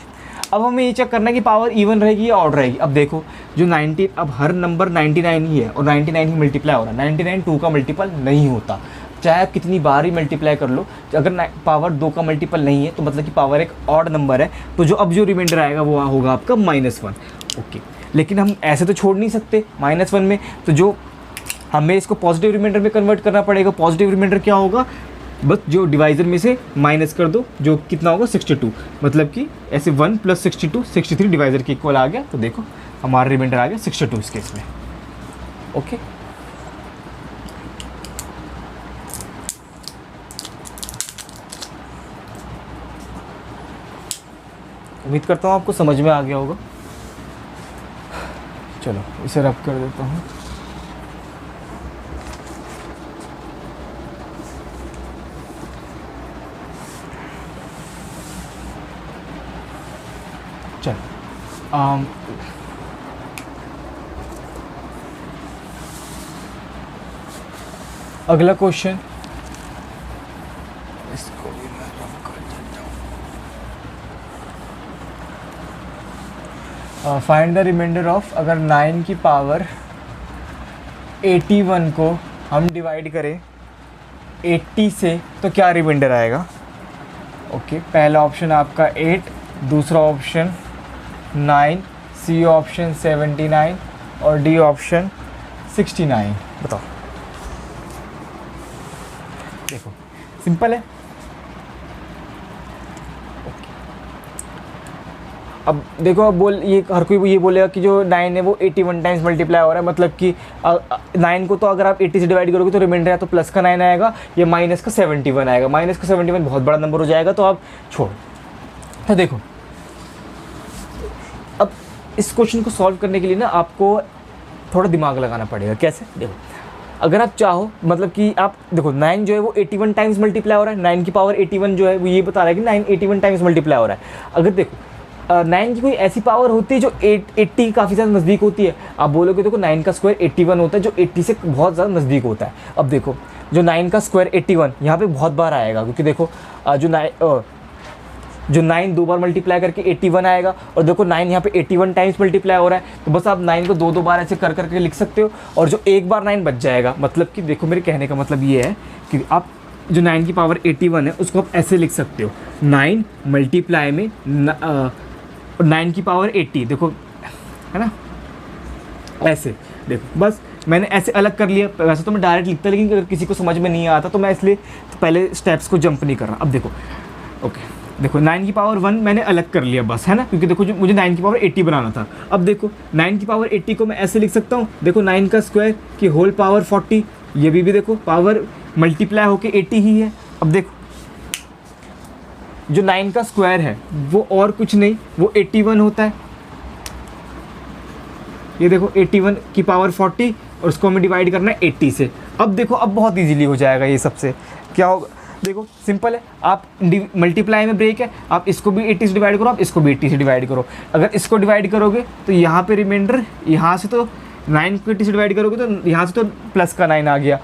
अब हमें ये चेक करना है कि पावर इवन रहेगी या ऑड रहेगी। अब देखो जो 90, अब हर नंबर 99 ही है और 99 ही मल्टीप्लाई हो रहा है, 99 2 का मल्टीपल नहीं होता, चाहे आप कितनी बार ही मल्टीप्लाई कर लो, अगर पावर 2 का मल्टीपल नहीं है तो मतलब कि पावर एक ऑड नंबर है, तो जो अब जो रिमाइंडर आएगा वो होगा आपका -1। ओके, लेकिन हम ऐसे तो छोड़ नहीं सकते -1 में, तो जो हमें इसको पॉजिटिव रिमाइंडर में कन्वर्ट करना पड़ेगा। पॉजिटिव रिमाइंडर क्या होगा, बस जो डिवाइजर में से माइनस कर दो, जो कितना होगा 62, मतलब कि ऐसे 1 + 62 63 डिवाइजर के इक्वल आ गया, तो देखो हमारा रिमाइंडर आ गया 62 इस केस में। ओके, उम्मीद करता हूँ आपको समझ में आ गया होगा। चलो इसे रब कर देता हूँ। अगला क्वेश्चन, इसको भी मैं रब कर देता हूँ। फाइंड द रिमाइंडर ऑफ, अगर 9 की पावर 81 को हम डिवाइड करें 80 से तो क्या रिमाइंडर आएगा। ओके, पहला ऑप्शन आपका 8, दूसरा ऑप्शन 9, सी ऑप्शन 79 और डी ऑप्शन 69। बताओ, देखो सिंपल है। अब देखो, अब ये हर कोई ये बोलेगा कि जो 9 है वो 81 टाइम्स मल्टीप्लाई हो रहा है, मतलब कि 9 को तो अगर आप 80 से डिवाइड करोगे तो रिमाइंडर या तो प्लस का 9 आएगा या माइनस का 71 आएगा। माइनस का 71 बहुत बड़ा नंबर हो जाएगा, तो आप छोड़। तो देखो अब इस क्वेश्चन को सॉल्व करने के लिए ना आपको थोड़ा दिमाग लगाना पड़ेगा। कैसे, देखो अगर आप चाहो, मतलब कि आप देखो 9 जो है वो 81 टाइम्स मल्टीप्लाई हो रहा है, 9 की पावर 81 जो है वो ये बता रहा है कि 9 81 टाइम्स मल्टीप्लाई हो रहा है। अगर देखो 9 की कोई ऐसी पावर होती है जो 80 काफ़ी ज़्यादा नज़दीक होती है, आप बोलोगे देखो 9 का स्क्वायर 81 होता है, जो 80 से बहुत ज़्यादा नज़दीक होता है। अब देखो जो 9 का स्क्वायर 81 यहाँ पे बहुत बार आएगा, क्योंकि देखो जो 9 2 बार मल्टीप्लाई करके 81 आएगा, और देखो 9 यहाँ पे 81 टाइम्स मल्टीप्लाई हो रहा है, तो बस आप 9 को 2 बार ऐसे कर करके लिख सकते हो, और जो एक बार 9 बच जाएगा। मतलब कि देखो मेरे कहने का मतलब ये है कि आप जो 9 की पावर 81 है उसको आप ऐसे लिख सकते हो, 9 मल्टीप्लाई में 9 की पावर 80, देखो है ना, ऐसे देखो बस मैंने ऐसे अलग कर लिया। वैसे तो मैं डायरेक्ट लिखता, लेकिन अगर किसी को समझ में नहीं आता तो मैं इसलिए तो पहले स्टेप्स को जंप नहीं कर रहा। अब देखो ओके, देखो 9 की पावर 1 मैंने अलग कर लिया बस, है ना, क्योंकि देखो जो मुझे 9 की पावर 80 बनाना था। अब देखो 9 की पावर 80 को मैं ऐसे लिख सकता हूँ, देखो 9 का स्क्वायर की होल पावर 40, ये भी देखो पावर मल्टीप्लाई होके 80 ही है। अब देखो जो 9 का स्क्वायर है वो और कुछ नहीं, वो 81 होता है। ये देखो 81 की पावर 40 और उसको हमें डिवाइड करना है 80 से। अब देखो अब बहुत इजीली हो जाएगा ये सबसे। क्या होगा, देखो सिंपल है, आप मल्टीप्लाई में ब्रेक है, आप इसको भी 80 से डिवाइड करो, आप इसको भी 80 से डिवाइड करो। अगर इसको डिवाइड करोगे तो यहाँ पे रिमाइंडर, यहाँ से तो 9 को 80 से डिवाइड करोगे तो यहाँ से तो प्लस का 9 आ गया।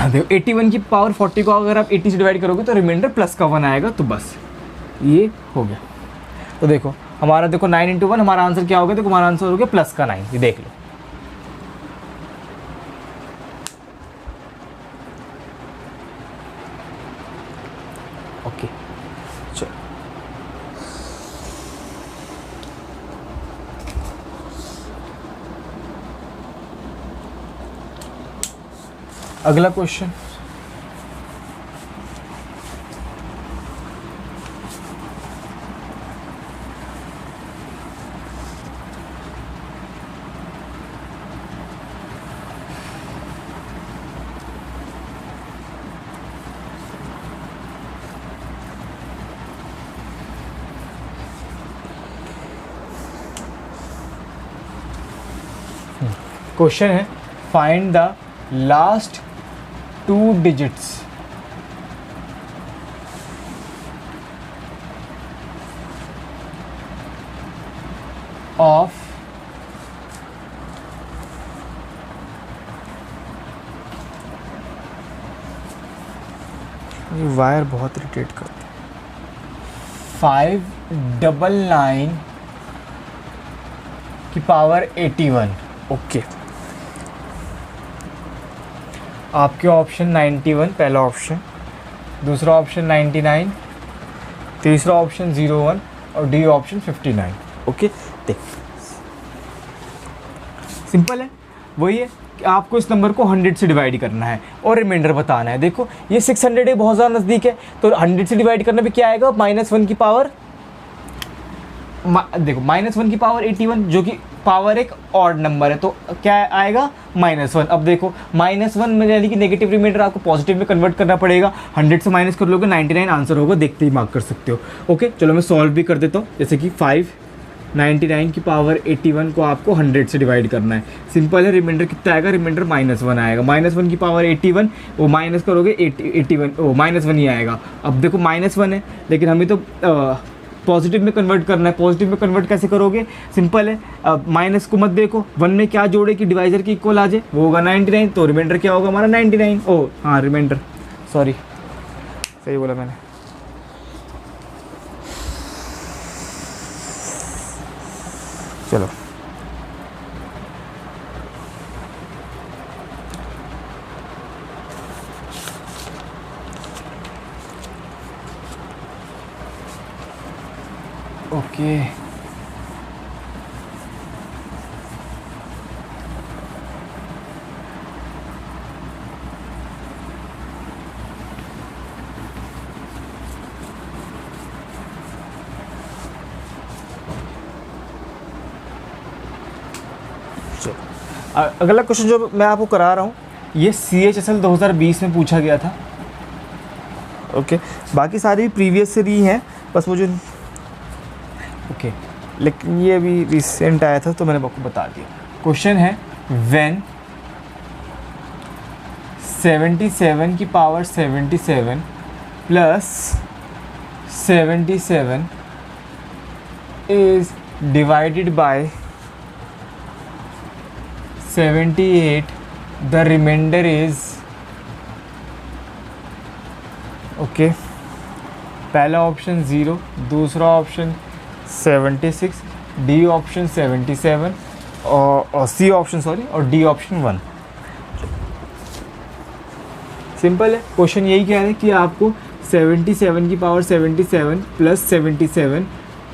देखो 81 की पावर 40 को अगर आप 80 से डिवाइड करोगे तो रिमाइंडर प्लस का 1 आएगा, तो बस ये हो गया। तो देखो हमारा, देखो 9 × 1 हमारा आंसर क्या हो गया, देखो हमारा आंसर हो गया प्लस का 9, ये देख लो। ओके चलो, अगला क्वेश्चन। क्वेश्चन है find the last 2 digits of ये वायर बहुत इरिटेट करती है। 599 की पावर 81। ओके, आपके ऑप्शन 91 पहला ऑप्शन, दूसरा ऑप्शन 99, तीसरा ऑप्शन 01 और डी ऑप्शन 59। ओके देख, सिंपल है, वही है कि आपको इस नंबर को 100 से डिवाइड करना है और रिमाइंडर बताना है। देखो ये 600 है, बहुत ज़्यादा नज़दीक है, तो 100 से डिवाइड करने पे क्या आएगा, -1 की पावर, देखो -1 की पावर 81 जो कि पावर एक ऑड नंबर है, तो क्या आएगा -1। अब देखो -1 में यानी कि नेगेटिव रिमाइंडर आपको पॉजिटिव में कन्वर्ट करना पड़ेगा, 100 से माइनस कर लोगे 99 आंसर होगा, देखते ही मार्क कर सकते हो। ओके चलो मैं सॉल्व भी कर देता हूँ। जैसे कि 599 की पावर 81 को आपको 100 से डिवाइड करना है। सिंपल है, रिमाइंडर कितना आएगा, रिमाइंडर -1 आएगा। -1 की पावर 81 वो माइनस करोगे 81 वो -1 ही आएगा। अब देखो -1 है लेकिन हमें तो पॉजिटिव में कन्वर्ट करना है। पॉजिटिव में कन्वर्ट कैसे करोगे, सिंपल है, माइनस को मत देखो, 1 में क्या जोड़े कि डिवाइजर की इक्वल आ जाए, वो होगा 99, तो रिमाइंडर क्या होगा हमारा 99। ओ हाँ रिमाइंडर, सॉरी सही बोला मैंने। चलो ओके अगला क्वेश्चन जो मैं आपको करा रहा हूँ ये CHSL 2020 में पूछा गया था। ओके बाकी सारी प्रीवियस से रही हैं, बस मुझे ओके लेकिन ये अभी रिसेंट आया था तो मैंने आपको बता दिया। क्वेश्चन है व्हेन 77 की power 77 plus 77 is divided by 78 the remainder is okay पहला ऑप्शन 0, दूसरा ऑप्शन 76, डी ऑप्शन 77 और सी ऑप्शन सॉरी और डी ऑप्शन 1। सिंपल है, क्वेश्चन यही कह रहे हैं कि आपको 77 की पावर 77 प्लस 77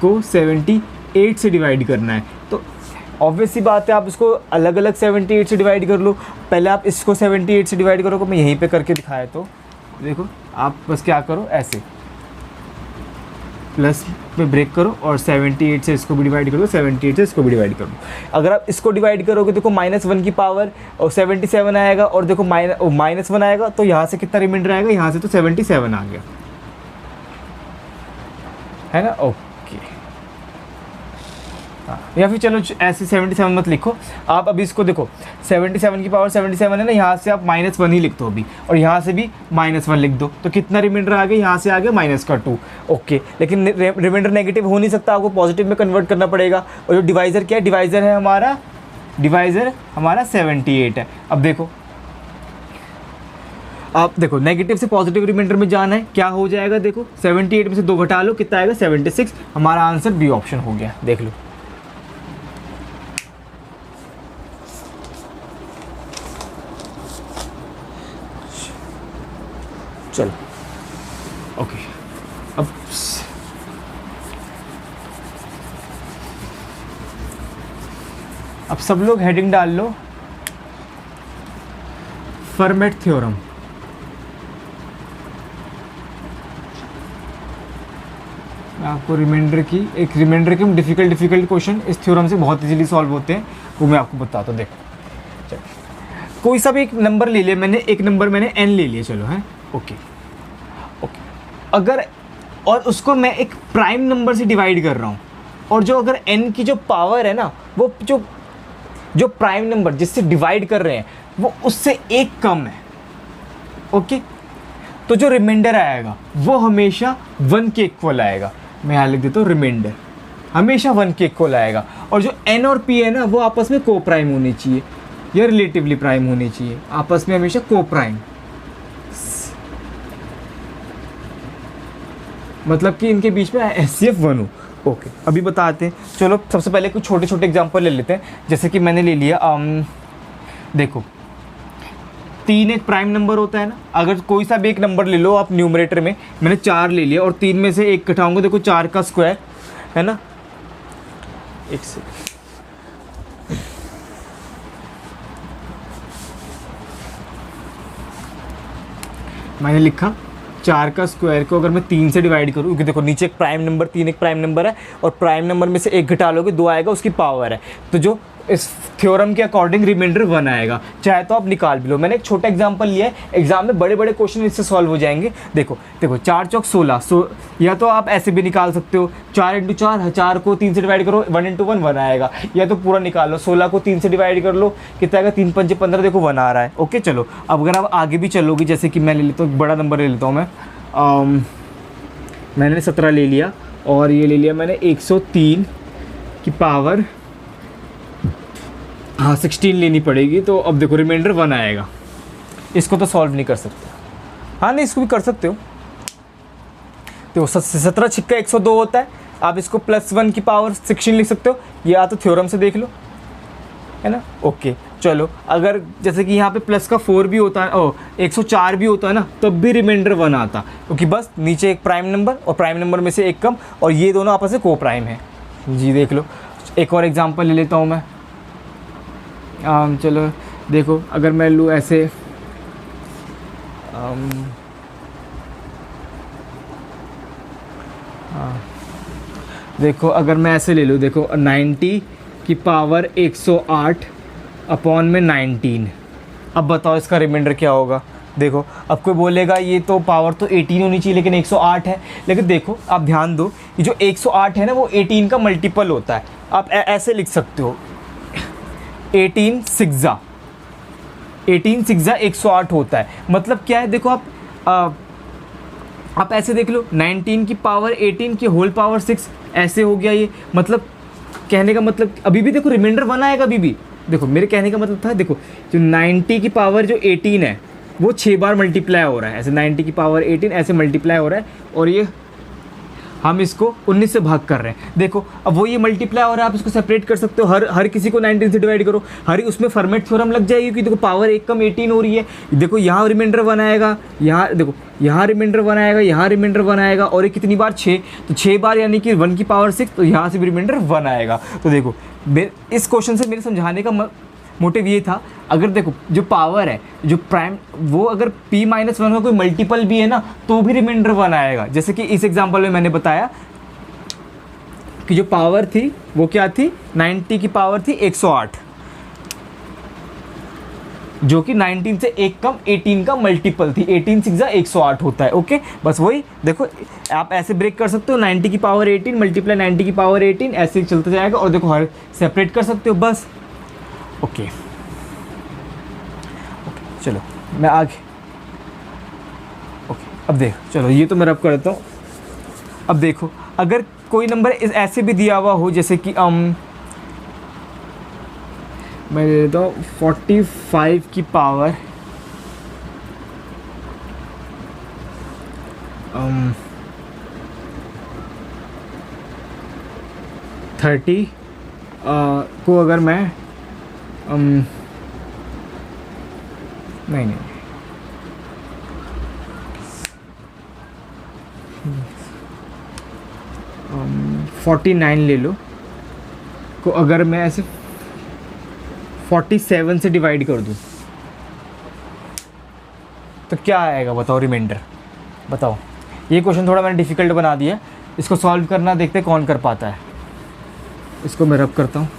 को 78 से डिवाइड करना है। तो ऑब्वियस सी बात है आप इसको अलग अलग 78 से डिवाइड कर लो। पहले आप इसको 78 से डिवाइड करो, मैं यहीं पे करके दिखाया। तो देखो आप बस क्या करो, ऐसे प्लस पे ब्रेक करो और 78 से इसको भी डिवाइड करो, 78 से इसको भी डिवाइड करो। अगर आप इसको डिवाइड करोगे देखो -1 की पावर और 77 आएगा और देखो -1 आएगा, तो यहाँ से कितना रिमाइंडर आएगा, यहाँ से तो 77 आ गया है ना। ओके या फिर चलो ऐसे 77 मत लिखो आप, अभी इसको देखो 77 की पावर 77 है ना, यहाँ से आप -1 ही लिख दो अभी, और यहाँ से भी -1 लिख दो, तो कितना रिमाइंडर आ गया, यहाँ से आ गया -2। ओके, लेकिन रिमाइंडर नेगेटिव हो नहीं सकता, आपको पॉजिटिव में कन्वर्ट करना पड़ेगा। और जो डिवाइज़र क्या है, डिवाइज़र हमारा 78 है। अब देखो, आप देखो नेगेटिव से पॉजिटिव रिमाइंडर में जाना है, क्या हो जाएगा, देखो 78 में से 2 घटा लो, कितना आएगा 76। हमारा आंसर बी ऑप्शन हो गया, देख लो। चलो ओके, अब सब लोग हेडिंग डाल लो, फर्मेट थ्योरम। आपको रिमाइंडर की डिफिकल्ट क्वेश्चन इस थ्योरम से बहुत इजीली सॉल्व होते हैं, वो मैं आपको बताता हूँ। देखो चलो, कोई सा भी एक नंबर ले लिया मैंने, एक नंबर मैंने n ले लिया, चलो है ओके। अगर और उसको मैं एक प्राइम नंबर से डिवाइड कर रहा हूँ, और जो अगर n की जो पावर है ना, वो जो प्राइम नंबर जिससे डिवाइड कर रहे हैं वो उससे एक कम है, ओके, तो जो रिमाइंडर आएगा वो हमेशा 1 के इक्वल आएगा। मैं यहाँ लिख देता हूँ, रिमाइंडर हमेशा 1 के इक्वल आएगा। और जो n और p है ना, वो आपस में को प्राइम होनी चाहिए या रिलेटिवली प्राइम होनी चाहिए, आपस में हमेशा को प्राइम, मतलब कि इनके बीच में HCF 1 हो। ओके, अभी बताते हैं। चलो सबसे पहले कुछ छोटे छोटे एग्जांपल ले लेते हैं, जैसे कि मैंने ले लिया देखो 3 एक प्राइम नंबर होता है ना, अगर कोई सा भी एक नंबर ले लो आप न्यूमरेटर में, मैंने 4 ले लिया और 3 में से 1 घटाऊंगा, देखो 4 का स्क्वायर है ना, एक से मैंने लिखा 4 का स्क्वायर को अगर मैं 3 से डिवाइड करूँ, क्योंकि देखो नीचे एक प्राइम नंबर 3 एक प्राइम नंबर है, और प्राइम नंबर में से 1 घटा लोगे 2 आएगा, उसकी पावर है, तो जो इस थ्योरम के अकॉर्डिंग रिमाइंडर 1 आएगा। चाहे तो आप निकाल भी लो, मैंने एक छोटा एग्जांपल लिया है, एग्जाम में बड़े बड़े क्वेश्चन इससे सॉल्व हो जाएंगे। देखो 4 चौक 16, या तो आप ऐसे भी निकाल सकते हो, 4 इंटू 4, 4 को 3 से डिवाइड करो, 1 इंटू 1 1 आएगा, या तो पूरा निकाल लो, 16 को 3 से डिवाइड कर लो, कितना आएगा 3 पंजे 15, देखो 1 आ रहा है। ओके चलो, अब अगर आप आगे भी चलोगे, जैसे कि मैं ले लेता हूँ, बड़ा नंबर ले लेता हूँ मैंने 17 ले लिया, और ये ले लिया मैंने 103 की पावर 16 लेनी पड़ेगी, तो अब देखो रिमाइंडर 1 आएगा। इसको तो सॉल्व नहीं कर सकते, हाँ नहीं इसको भी कर सकते हो। तो 17 छिक्का 102 होता है, आप इसको +1 की पावर 16 लिख सकते हो, ये या तो थ्योरम से देख लो, है ना। ओके चलो, अगर जैसे कि यहाँ पे प्लस का 4 भी होता है, 104 भी होता है ना, तब भी रिमाइंडर 1 आता, क्योंकि बस नीचे एक प्राइम नंबर और प्राइम नंबर में से एक कम, और ये दोनों आपस में को प्राइम है जी। देख लो, एक और एग्जांपल ले लेता हूँ मैं। चलो देखो, अगर मैं लूँ ऐसे देखो अगर मैं ऐसे ले लूँ, देखो 90 की पावर 108 अपॉन में 19, अब बताओ इसका रिमाइंडर क्या होगा। देखो अब कोई बोलेगा ये तो पावर तो 18 होनी चाहिए, लेकिन 108 है, लेकिन देखो आप ध्यान दो, ये जो 108 है ना, वो 18 का मल्टीपल होता है। आप ऐसे लिख सकते हो, 18 सिक्सा 108 होता है। मतलब क्या है, देखो आप ऐसे देख लो, 19 की पावर 18 की होल पावर 6, ऐसे हो गया ये। मतलब कहने का मतलब अभी भी देखो रिमाइंडर 1 आएगा, अभी भी देखो मेरे कहने का मतलब था, देखो जो 90 की पावर जो 18 है वो 6 बार मल्टीप्लाई हो रहा है, ऐसे 90 की पावर 18 ऐसे मल्टीप्लाई हो रहा है, और ये हम इसको 19 से भाग कर रहे हैं। देखो अब वो ये मल्टीप्लाई हो रहा है, आप इसको सेपरेट कर सकते हो, हर किसी को 19 से डिवाइड करो, हर उसमें फर्मेट थ्योरम लग जाएगी, क्योंकि देखो पावर 1 कम 18 हो रही है। देखो यहाँ रिमाइंडर 1 आएगा, यहाँ देखो यहाँ रिमाइंडर 1 आएगा, यहाँ रिमाइंडर 1 आएगा, और ये कितनी बार 6, तो 6 बार यानी कि 1 की पावर 6, तो यहाँ से भी रिमाइंडर 1 आएगा। तो देखो इस क्वेश्चन से मेरे समझाने का मोटिव ये था, अगर देखो जो पावर है जो प्राइम, वो अगर p-1 का कोई मल्टीपल भी है ना, तो भी रिमाइंडर 1 आएगा। जैसे कि इस एग्जांपल में मैंने बताया कि जो पावर थी वो क्या थी, 90 की पावर थी 108, जो कि 19 से एक कम 18 का मल्टीपल थी। 18 6 108 होता है। ओके, बस वही देखो, आप ऐसे ब्रेक कर सकते हो, 90 की पावर 18 मल्टीप्लाई 90 की पावर 18, ऐसे ही चलता जाएगा। और देखो हर सेपरेट कर सकते हो बस। ओके ओके, चलो मैं आगे। ओके, अब देखो, चलो ये तो मैं रब कर देता हूँ। अब देखो, अगर कोई नंबर ऐसे भी दिया हुआ हो, जैसे कि मैं दे देता हूँ 45 की पावर 30 को अगर मैं नहीं 49 ले लो, को अगर मैं ऐसे 47 से डिवाइड कर दूं तो क्या आएगा बताओ रिमाइंडर? बताओ, ये क्वेश्चन थोड़ा मैंने डिफ़िकल्ट बना दिया है, इसको सॉल्व करना देखते कौन कर पाता है। इसको मैं रब करता हूँ।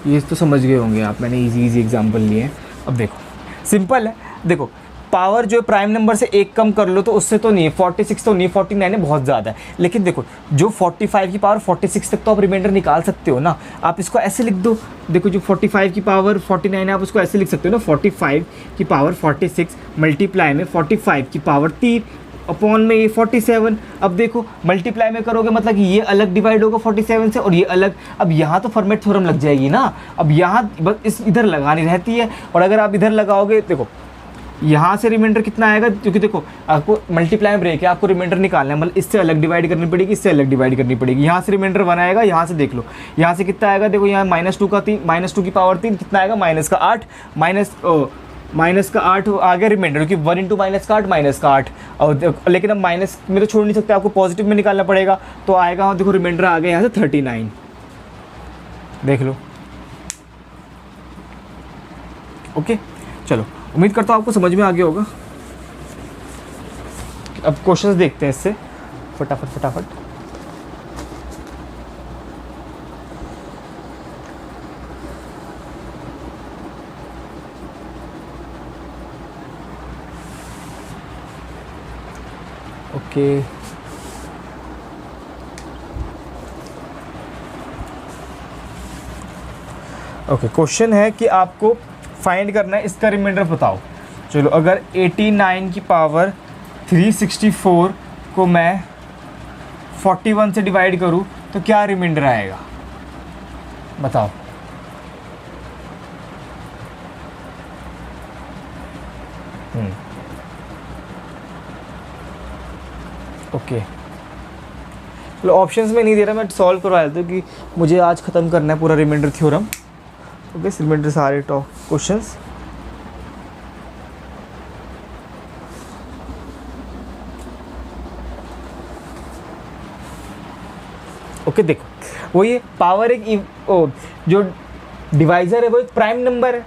ये तो समझ गए होंगे आप, मैंने इजी एग्जांपल लिए हैं। अब देखो सिंपल है, देखो पावर जो प्राइम नंबर से एक कम कर लो तो उससे तो नहीं है, 46 तो नहीं, 49 है, बहुत ज़्यादा है। लेकिन देखो जो 45 की पावर 46 तक तो आप रिमाइंडर निकाल सकते हो ना। आप इसको ऐसे लिख दो, देखो जो 45 की पावर 49 है आप उसको ऐसे लिख सकते हो ना, 45 की पावर 46 मल्टीप्लाई में 45 की पावर 3 अपॉन में ये 47। अब देखो मल्टीप्लाई में करोगे मतलब कि ये अलग डिवाइड होगा 47 से और ये अलग। अब यहाँ तो फॉर्मेट थ्योरम लग जाएगी ना। अब यहाँ बस इस इधर लगानी रहती है, और अगर आप इधर लगाओगे, देखो यहाँ से रिमाइंडर कितना आएगा, क्योंकि देखो आपको मल्टीप्लाई ब्रेक है, आपको रिमाइंडर निकालना है, मतलब इससे अलग डिवाइड करनी पड़ेगी, इससे अलग डिवाइड करनी पड़ेगी। यहाँ से रिमाइंडर 1 आएगा, यहाँ से देख लो यहाँ से कितना आएगा, देखो यहाँ -2 की पावर 3 कितना आएगा, -8 माइनस का 8 आ गया रिमाइंडर, क्योंकि 1 × -8 और लेकिन अब माइनस में तो छोड़ नहीं सकते, आपको पॉजिटिव में निकालना पड़ेगा। तो आएगा, देखो रिमाइंडर आ गया यहाँ से 39, देख लो। ओके, चलो उम्मीद करता हूँ आपको समझ में आ गया होगा। अब क्वेश्चंस देखते हैं इससे फटाफट। ओके, क्वेश्चन है कि आपको फाइंड करना है इसका रिमाइंडर बताओ। चलो, अगर 89 की पावर 364 को मैं 41 से डिवाइड करूं तो क्या रिमाइंडर आएगा बताओ। ओके, चलो ऑप्शंस में नहीं दे रहा, मैं सॉल्व करवा देता हूँ कि मुझे आज ख़त्म करना है पूरा रिमाइंडर थ्योरम। ओके, रिमाइंडर सारे टॉप क्वेश्चंस। ओके, देखो वो ये पावर एक जो डिवाइज़र है वो एक प्राइम नंबर है,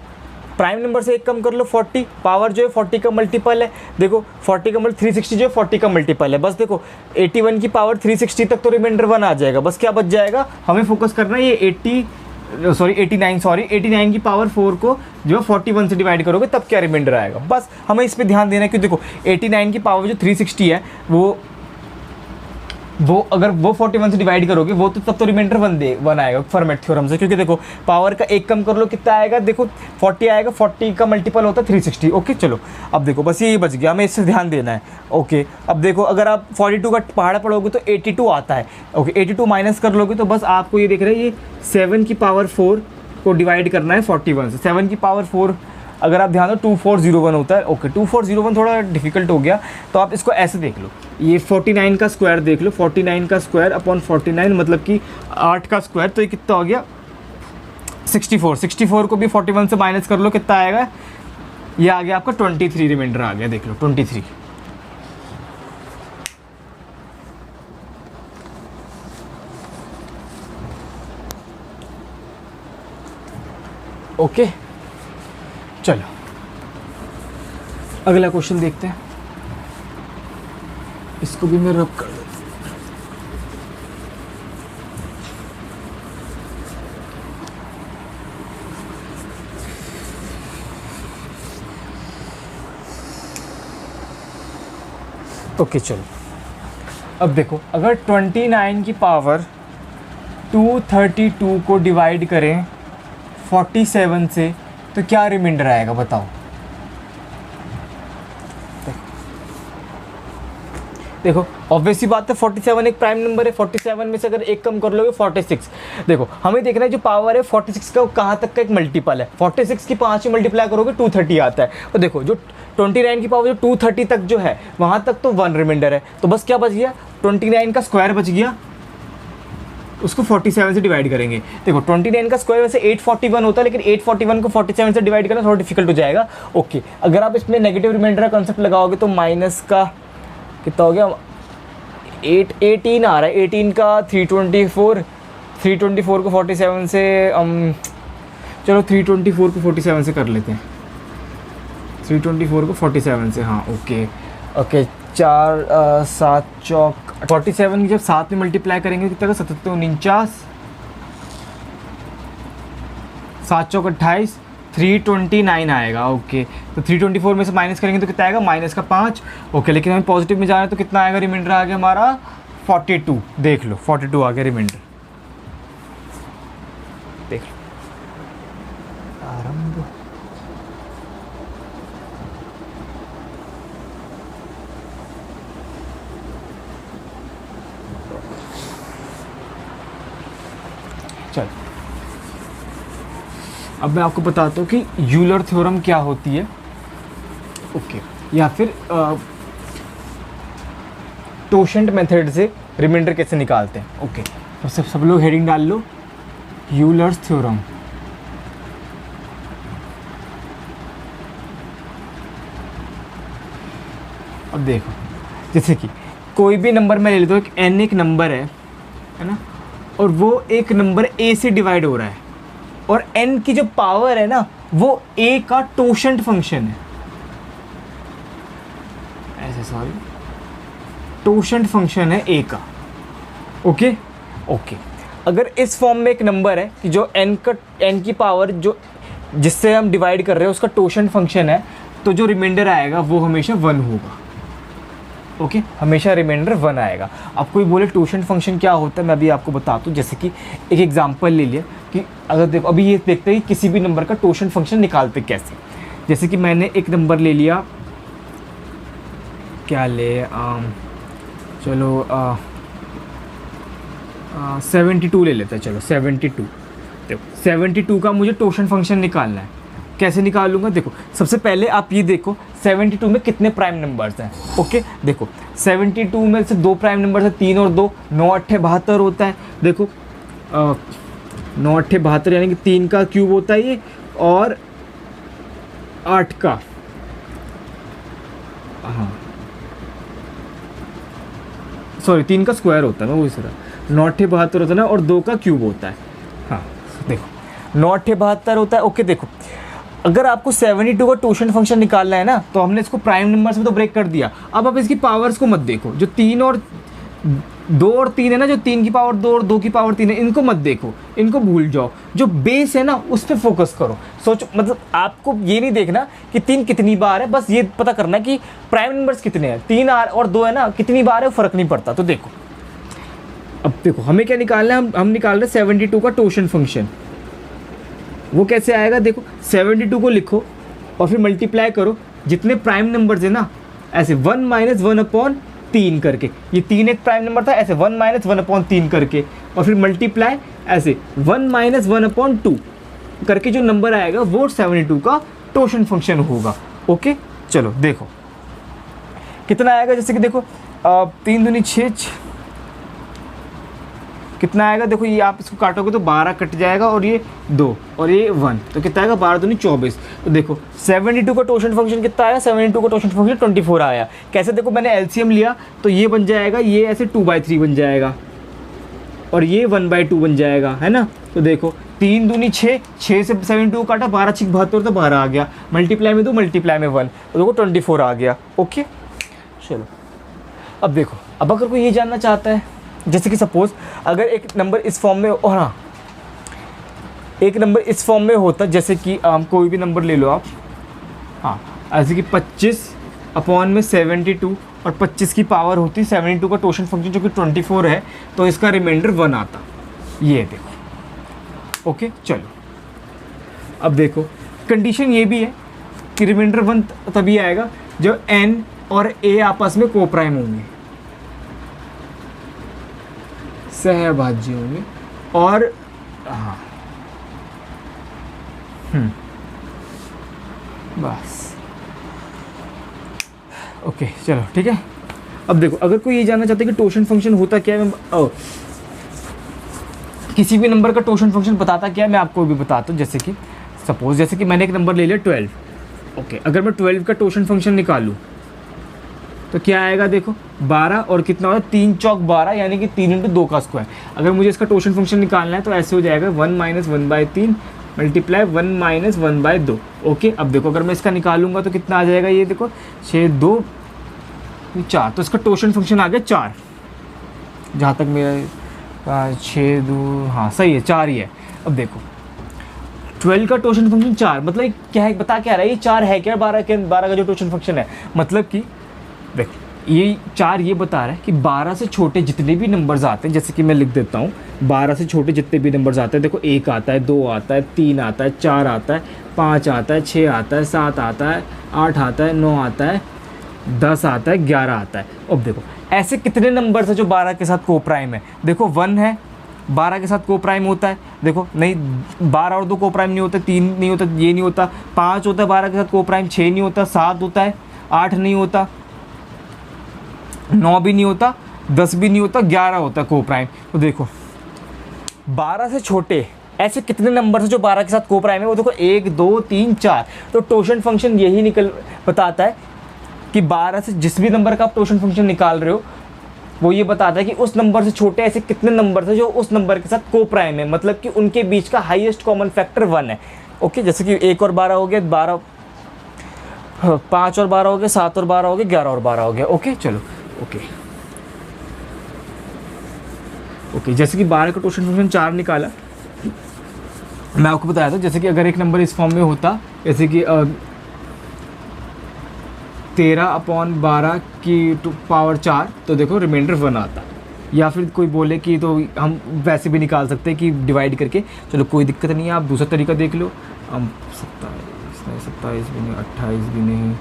प्राइम नंबर से एक कम कर लो 40, पावर जो है 40 का मल्टीपल है। देखो 40 का मल्टीपल 360 जो है 40 का मल्टीपल है। बस देखो 81 की पावर 360 तक तो रिमाइंडर 1 आ जाएगा। बस क्या बच जाएगा, हमें फोकस करना है ये 89 की पावर 4 को जो 41 से डिवाइड करोगे तब क्या रिमाइंडर आएगा। बस हमें इस पे ध्यान देना है कि देखो 89 की पावर जो 360 है वो अगर वो 41 से डिवाइड करोगे वो तो तब तो रिमाइंडर 1 आएगा फॉर्मेट थ्योरम से, क्योंकि देखो पावर का एक कम कर लो कितना आएगा, देखो 40 आएगा, 40 का मल्टीपल होता है 360। ओके, चलो अब देखो बस ये बच गया, हमें इससे ध्यान देना है। ओके, अब देखो अगर आप 42 का पहाड़ा पढ़ोगे तो 82 आता है। ओके, 82 माइनस कर लोगे तो बस आपको ये देख रहे हैं, ये 7 की पावर 4 को डिवाइड करना है 41 से। 7 की पावर 4 अगर आप ध्यान दो 2401 होता है। ओके, 2401 थोड़ा डिफिकल्ट हो गया, तो आप इसको ऐसे देख लो, ये 49 का स्क्वायर देख लो, 49 का स्क्वायर अपॉन 49 मतलब कि 8 का स्क्वायर, तो ये कितना हो गया 64। 64 को भी 41 से माइनस कर लो, कितना आएगा, ये आ गया आपका 23 रिमाइंडर आ गया, देख लो 23। ओके, चलो अगला क्वेश्चन देखते हैं, इसको भी मैं रब कर दूँ। ओके चलो, अब देखो अगर 29 की पावर 232 को डिवाइड करें 47 से तो क्या रिमाइंडर आएगा बताओ। देखो ऑब्वियस सी बात है 47 एक प्राइम नंबर है, 47 में से अगर एक कम कर लोगे 46। देखो हमें देखना है जो पावर है 46 का कहाँ तक का एक मल्टीपल है, 46 की 5 से मल्टीप्लाई करोगे 230 आता है। और देखो जो 29 की पावर जो 230 तक जो है वहाँ तक तो 1 रिमाइंडर है, तो बस क्या बच गया 29 का स्क्वायर बच गया, उसको 47 से डिवाइड करेंगे। देखो 29 का स्क्वायर वैसे 841 होता है, लेकिन 841 को 47 से डिवाइड करना थोड़ा डिफिकल्ट हो जाएगा। ओके अगर आप इसमें नेगेटिव रिमाइंडर का कंसेप्ट लगाओगे तो माइनस का कितना हो गया 18 आ रहा है, 18 का 324 को 47 से चलो 324 को 47 से कर लेते हैं, 324 को 47 से, हाँ ओके ओके 4 7 चौक 47 की जब 7 में मल्टीप्लाई करेंगे कितना का 77 49 7 चौक 28 329 आएगा। ओके तो 324 में से माइनस करेंगे तो कितना आएगा माइनस का 5। ओके लेकिन हमें पॉजिटिव में जाना है तो कितना आएगा, रिमाइंडर आ गया हमारा 42, देख लो 42 आ गया रिमाइंडर, देख लो आरंभ। चल अब मैं आपको बताता हूँ कि यूलर थ्योरम क्या होती है। ओके या फिर टोशेंट मेथड से रिमाइंडर कैसे निकालते हैं। ओके तो सब लोग हेडिंग डाल लो, यूलर्स थ्योरम। अब देखो जैसे कि कोई भी नंबर मैं ले लेता हूँ, एक n एक नंबर है ना, और वो एक नंबर a से डिवाइड हो रहा है, और n की जो पावर है ना वो a का टोशेंट फंक्शन है, ऐसे सॉरी टोशेंट फंक्शन है a का। ओके ओके अगर इस फॉर्म में एक नंबर है कि जो n की पावर जो जिससे हम डिवाइड कर रहे हैं उसका टोशेंट फंक्शन है, तो जो रिमाइंडर आएगा वो हमेशा 1 होगा। ओके हमेशा रिमाइंडर 1 आएगा। अब कोई बोले टोशेंट फंक्शन क्या होता है, मैं अभी आपको बताता हूँ। जैसे कि एक एग्जांपल ले लिया कि अगर देखो अभी ये देखते हैं कि किसी भी नंबर का टोशेंट फंक्शन निकालते कैसे। जैसे कि मैंने एक नंबर ले लिया, क्या ले चलो 72 ले लेते हैं, चलो 72। देखो 72 का मुझे टोशेंट फंक्शन निकालना है, कैसे निकालूंगा। देखो सबसे पहले आप ये देखो 72 में कितने प्राइम नंबर्स हैं। ओके देखो 72 में से 2 प्राइम नंबर्स हैं, 3 और 2 9 8 72 होता है। देखो 9 8 72 यानी कि 3 का क्यूब होता है ये, और 8 का, हाँ सॉरी 3 का स्क्वायर होता है, मैं वही सर 9 8 72 होता है ना, और 2 का क्यूब होता है। हाँ देखो 9 8 72 होता है। ओके देखो अगर आपको 72 का टोशेंट फंक्शन निकालना है ना, तो हमने इसको प्राइम नंबर्स में तो ब्रेक कर दिया। अब आप इसकी पावर्स को मत देखो, जो 3 और 2 और 3 है ना, जो 3 की पावर 2 और 2 की पावर 3 है, इनको मत देखो, इनको भूल जाओ। जो बेस है ना उस पर फोकस करो। सोचो मतलब आपको ये नहीं देखना कि 3 कितनी बार है, बस ये पता करना कि प्राइम नंबर्स कितने हैं। 3 और 2 है ना, कितनी बार है फ़र्क नहीं पड़ता। तो देखो अब देखो हमें क्या निकालना है, हम निकाल रहे हैं 72 का टोशेंट फंक्शन। वो कैसे आएगा, देखो 72 को लिखो और फिर मल्टीप्लाई करो जितने प्राइम नंबर्स है ना, ऐसे 1 - 1/3 करके, ये 3 एक प्राइम नंबर था, ऐसे 1 - 1/3 करके, और फिर मल्टीप्लाई ऐसे 1 - 1/2 करके जो नंबर आएगा वो 72 का टोशेंट फंक्शन होगा। ओके चलो देखो कितना आएगा। जैसे कि देखो 3 दूनी 6 कितना आएगा, देखो ये आप इसको काटोगे तो 12 कट जाएगा, और ये 2 और ये 1, तो कितना आएगा 12 दूनी 24। तो देखो 72 का टोशेंट फंक्शन कितना आया, 72 का टोशेंट फंक्शन 24 आया। कैसे, देखो मैंने एलसीएम लिया तो ये बन जाएगा, ये ऐसे 2/3 बन जाएगा, और ये 1/2 बन जाएगा, है ना। तो देखो 3 दूनी 6 से 72 काटा, 12 6 72 तो 12 आ गया, मल्टीप्लाई में 2 मल्टीप्लाई में 1, तो देखो 24 आ गया। ओके चलो अब देखो, अब अगर कोई ये जानना चाहता है, जैसे कि सपोज अगर एक नंबर इस फॉर्म में, और हाँ एक नंबर इस फॉर्म में होता, जैसे कि कोई भी नंबर ले लो आप, हाँ ऐसे कि 25 अपॉन में 72 और 25 की पावर होती 72 का टोशन फंक्शन जो कि 24 है, तो इसका रिमाइंडर 1 आता। ये देखो। ओके चलो, अब देखो कंडीशन ये भी है कि रिमाइंडर 1 तभी आएगा जब n और a आपस में कोप्राइम होंगे, सहभाज्य होंगे। और हाँ बस ओके चलो ठीक है। अब देखो, अगर कोई ये जानना चाहता है कि टोशन फंक्शन होता क्या है, मैं किसी भी नंबर का टोशन फंक्शन बताता क्या है, मैं आपको भी बताता हूँ। जैसे कि सपोज, जैसे कि मैंने एक नंबर ले लिया 12। ओके, अगर मैं 12 का टोशन फंक्शन निकालूँ तो क्या आएगा, देखो 12 और कितना होगा 3 चौक 12, यानी कि 3 × 2 का स्क्वायर। अगर मुझे इसका टोशन फंक्शन निकालना है तो ऐसे हो जाएगा 1 - 1/3 मल्टीप्लाई 1 - 1/2। ओके, अब देखो अगर मैं इसका निकालूंगा तो कितना आ जाएगा, ये देखो 6 2 4, तो इसका टोशन फंक्शन आ गया 4। जहाँ तक मेरा 6 2 हाँ सही है, 4 ही है। अब देखो 12 का टोशन फंक्शन 4, मतलब क्या है, बता क्या रहा है, ये 4 है क्या 12 का जो टोशन फंक्शन है, मतलब कि देखो ये 4 ये बता रहा है कि 12 से छोटे जितने भी नंबर्स आते हैं, जैसे कि मैं लिख देता हूँ 12 से छोटे जितने भी नंबर्स आते हैं, देखो 1 आता है, 2 आता है, 3 आता है, 4 आता है, 5 आता है, 6 आता है, 7 आता है, 8 आता है, 9 आता है, 10 आता है, 11 आता है। अब देखो ऐसे कितने नंबर्स हैं जो 12 के साथ कोप्राइम है। देखो 1 है 12 के साथ कोप्राइम होता है, देखो नहीं 12 और 2 कोप्राइम नहीं होता, 3 नहीं होता, ये नहीं होता, 5 होता है 12 के साथ कोप्राइम, 6 नहीं होता, 7 होता है, 8 नहीं होता, 9 भी नहीं होता, 10 भी नहीं होता, 11 होता है कोप्राइम। तो देखो 12 से छोटे ऐसे कितने नंबर हैं जो 12 के साथ कोप्राइम है, वो देखो 1 2 3 4। तो टोशन फंक्शन यही बताता है कि 12 से जिस भी नंबर का आप टोशन फंक्शन निकाल रहे हो, वो ये बताता है कि उस नंबर से छोटे ऐसे कितने नंबर थे जो उस नंबर के साथ कोप्राइम है, मतलब कि उनके बीच का हाईएस्ट कॉमन फैक्टर 1 है। ओके, जैसे कि 1 और 12 हो गए 12, 5 और 12 हो गए, 7 और 12 हो गए, 11 और 12 हो गए। ओके चलो ओके, जैसे कि 12 का टोशन फंक्शन 4 निकाला, मैं आपको बताया था। जैसे कि अगर एक नंबर इस फॉर्म में होता, जैसे कि 13/12 की पावर 4, तो देखो रिमाइंडर 1 आता। या फिर कोई बोले कि तो हम वैसे भी निकाल सकते हैं कि डिवाइड करके, चलो कोई दिक्कत नहीं है, आप दूसरा तरीका देख लो। हम 27 भी नहीं, 28 भी नहीं,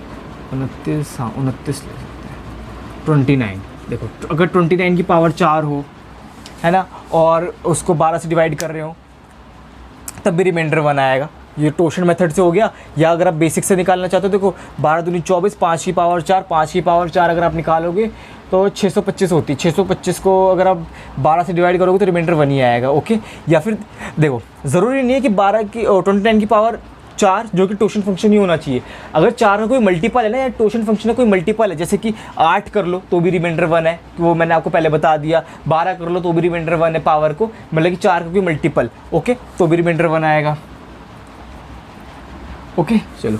29, हाँ 29 ले सकते हैं, 29। देखो अगर 29 की पावर 4 हो, है ना, और उसको 12 से डिवाइड कर रहे हो, तब भी रिमाइंडर 1 आएगा। ये टोशन मेथड से हो गया। या अगर आप बेसिक से निकालना चाहते हो, देखो 12 दूनी 24, 5 की पावर 4, 5 की पावर 4 अगर आप निकालोगे तो 625 होती है। 625 को अगर आप 12 से डिवाइड करोगे तो रिमाइंडर 1 ही आएगा। ओके, या फिर देखो ज़रूरी नहीं है कि 29 की पावर 4 जो कि टोशन फंक्शन ही होना चाहिए। अगर 4 का कोई मल्टीपल है ना, या टोशन फंक्शन का कोई मल्टीपल है, जैसे कि 8 कर लो तो भी रिमाइंडर 1 है, वो मैंने आपको पहले बता दिया। 12 कर लो तो भी रिमाइंडर 1 है पावर को, मतलब कि 4 का कोई मल्टीपल, ओके, तो भी रिमाइंडर 1 आएगा। ओके चलो,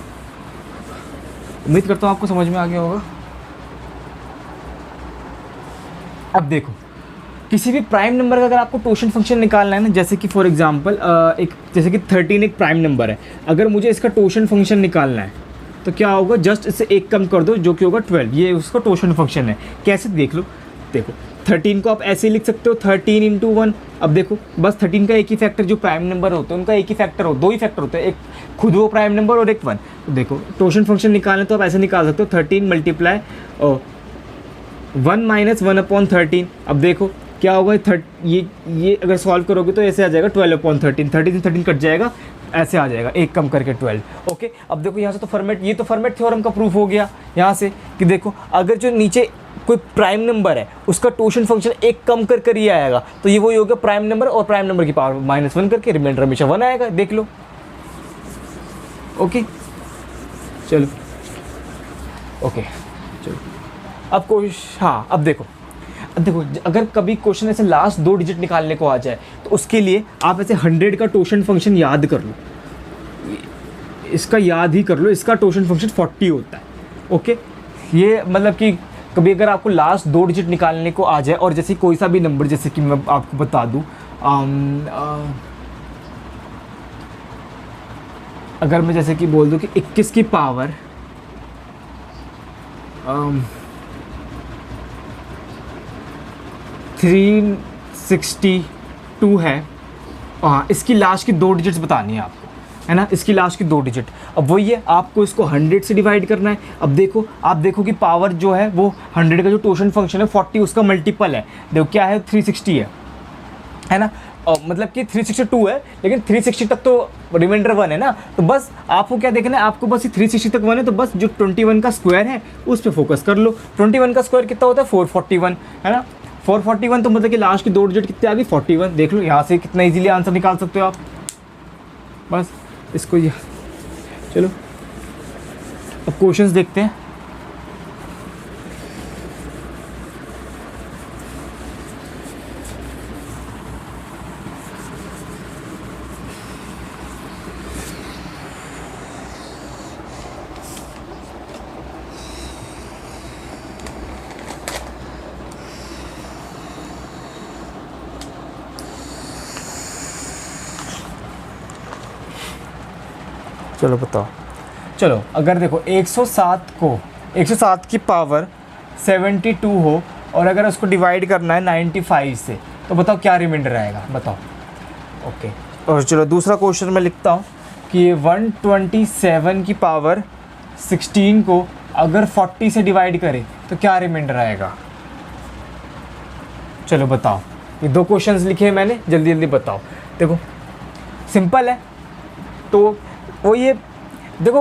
उम्मीद करता हूँ आपको समझ में आ गया होगा। अब देखो किसी भी प्राइम नंबर का अगर आपको टोशन फंक्शन निकालना है ना, जैसे कि फॉर एग्जांपल जैसे कि 13 एक प्राइम नंबर है, अगर मुझे इसका टोशन फंक्शन निकालना है तो क्या होगा, जस्ट इससे एक कम कर दो जो कि होगा 12, ये उसका टोशन फंक्शन है। कैसे देख लो, देखो 13 को आप ऐसे लिख सकते हो 13 × 1। अब देखो बस 13 का एक ही फैक्टर, जो प्राइम नंबर होते हैं उनका एक ही फैक्टर हो, 2 ही फैक्टर होते हैं, एक खुद वो प्राइम नंबर और एक 1। तो देखो टोशन फंक्शन निकालना तो आप ऐसे निकाल सकते हो 13 मल्टीप्लाई 1 - 1/13। अब देखो क्या होगा, ये अगर सॉल्व करोगे तो ऐसे आ जाएगा 12/13, 13 से 13 कट जाएगा, ऐसे आ जाएगा एक कम करके 12। ओके, अब देखो यहाँ से तो फॉर्मेट, ये तो फॉर्मेट थ्योरम का प्रूफ हो गया यहाँ से कि देखो अगर जो नीचे कोई प्राइम नंबर है उसका टोशन फंक्शन एक कम कर ही आएगा, तो ये वही होगा प्राइम नंबर, और प्राइम नंबर की पावर -1 करके रिमाइंडर हमेशा 1 आएगा, देख लो। ओके चलो ओके चलो, अब हाँ अब देखो अगर कभी क्वेश्चन ऐसे लास्ट 2 डिजिट निकालने को आ जाए तो उसके लिए आप ऐसे 100 का टोशन फंक्शन याद कर लो, इसका याद ही कर लो, इसका टोशन फंक्शन 40 होता है। ओके, ये मतलब कि कभी अगर आपको लास्ट 2 डिजिट निकालने को आ जाए, और जैसे कोई सा भी नंबर, जैसे कि मैं आपको बता दूं, अगर मैं जैसे कि बोल दूं कि 21 की पावर 362 है। हाँ, इसकी लास्ट की 2 डिजिट्स बतानी है आपको, है ना, इसकी लास्ट की 2 डिजिट। अब वही है, आपको इसको 100 से डिवाइड करना है। अब देखो, आप देखो कि पावर जो है वो 100 का जो टोशन फंक्शन है 40 उसका मल्टीपल है। देखो क्या है, 360 है ना, मतलब कि 362 है, लेकिन 360 तक तो रिमाइंडर 1 है ना, तो बस आपको क्या देखना है, आपको बस ये 360 तक 1 है, तो बस जो 21 का स्क्वायर है उस पर फोकस कर लो। 21 का स्क्वायर कितना होता है, 441, है ना। 441, तो मतलब कि लास्ट की 2 डिजिट कितनी आ गई, 41। देख लो यहाँ से कितना इजीली आंसर निकाल सकते हो आप। बस इसको ये, चलो अब क्वेश्चंस देखते हैं। चलो बताओ, चलो अगर देखो 107 की पावर 72 हो और अगर उसको डिवाइड करना है 95 से, तो बताओ क्या रिमाइंडर आएगा, बताओ। ओके, और चलो दूसरा क्वेश्चन मैं लिखता हूँ कि 127 की पावर 16 को अगर 40 से डिवाइड करें तो क्या रिमाइंडर आएगा। चलो बताओ, ये 2 क्वेश्चंस लिखे हैं मैंने, जल्दी जल्दी बताओ। देखो सिंपल है, तो वो ये देखो,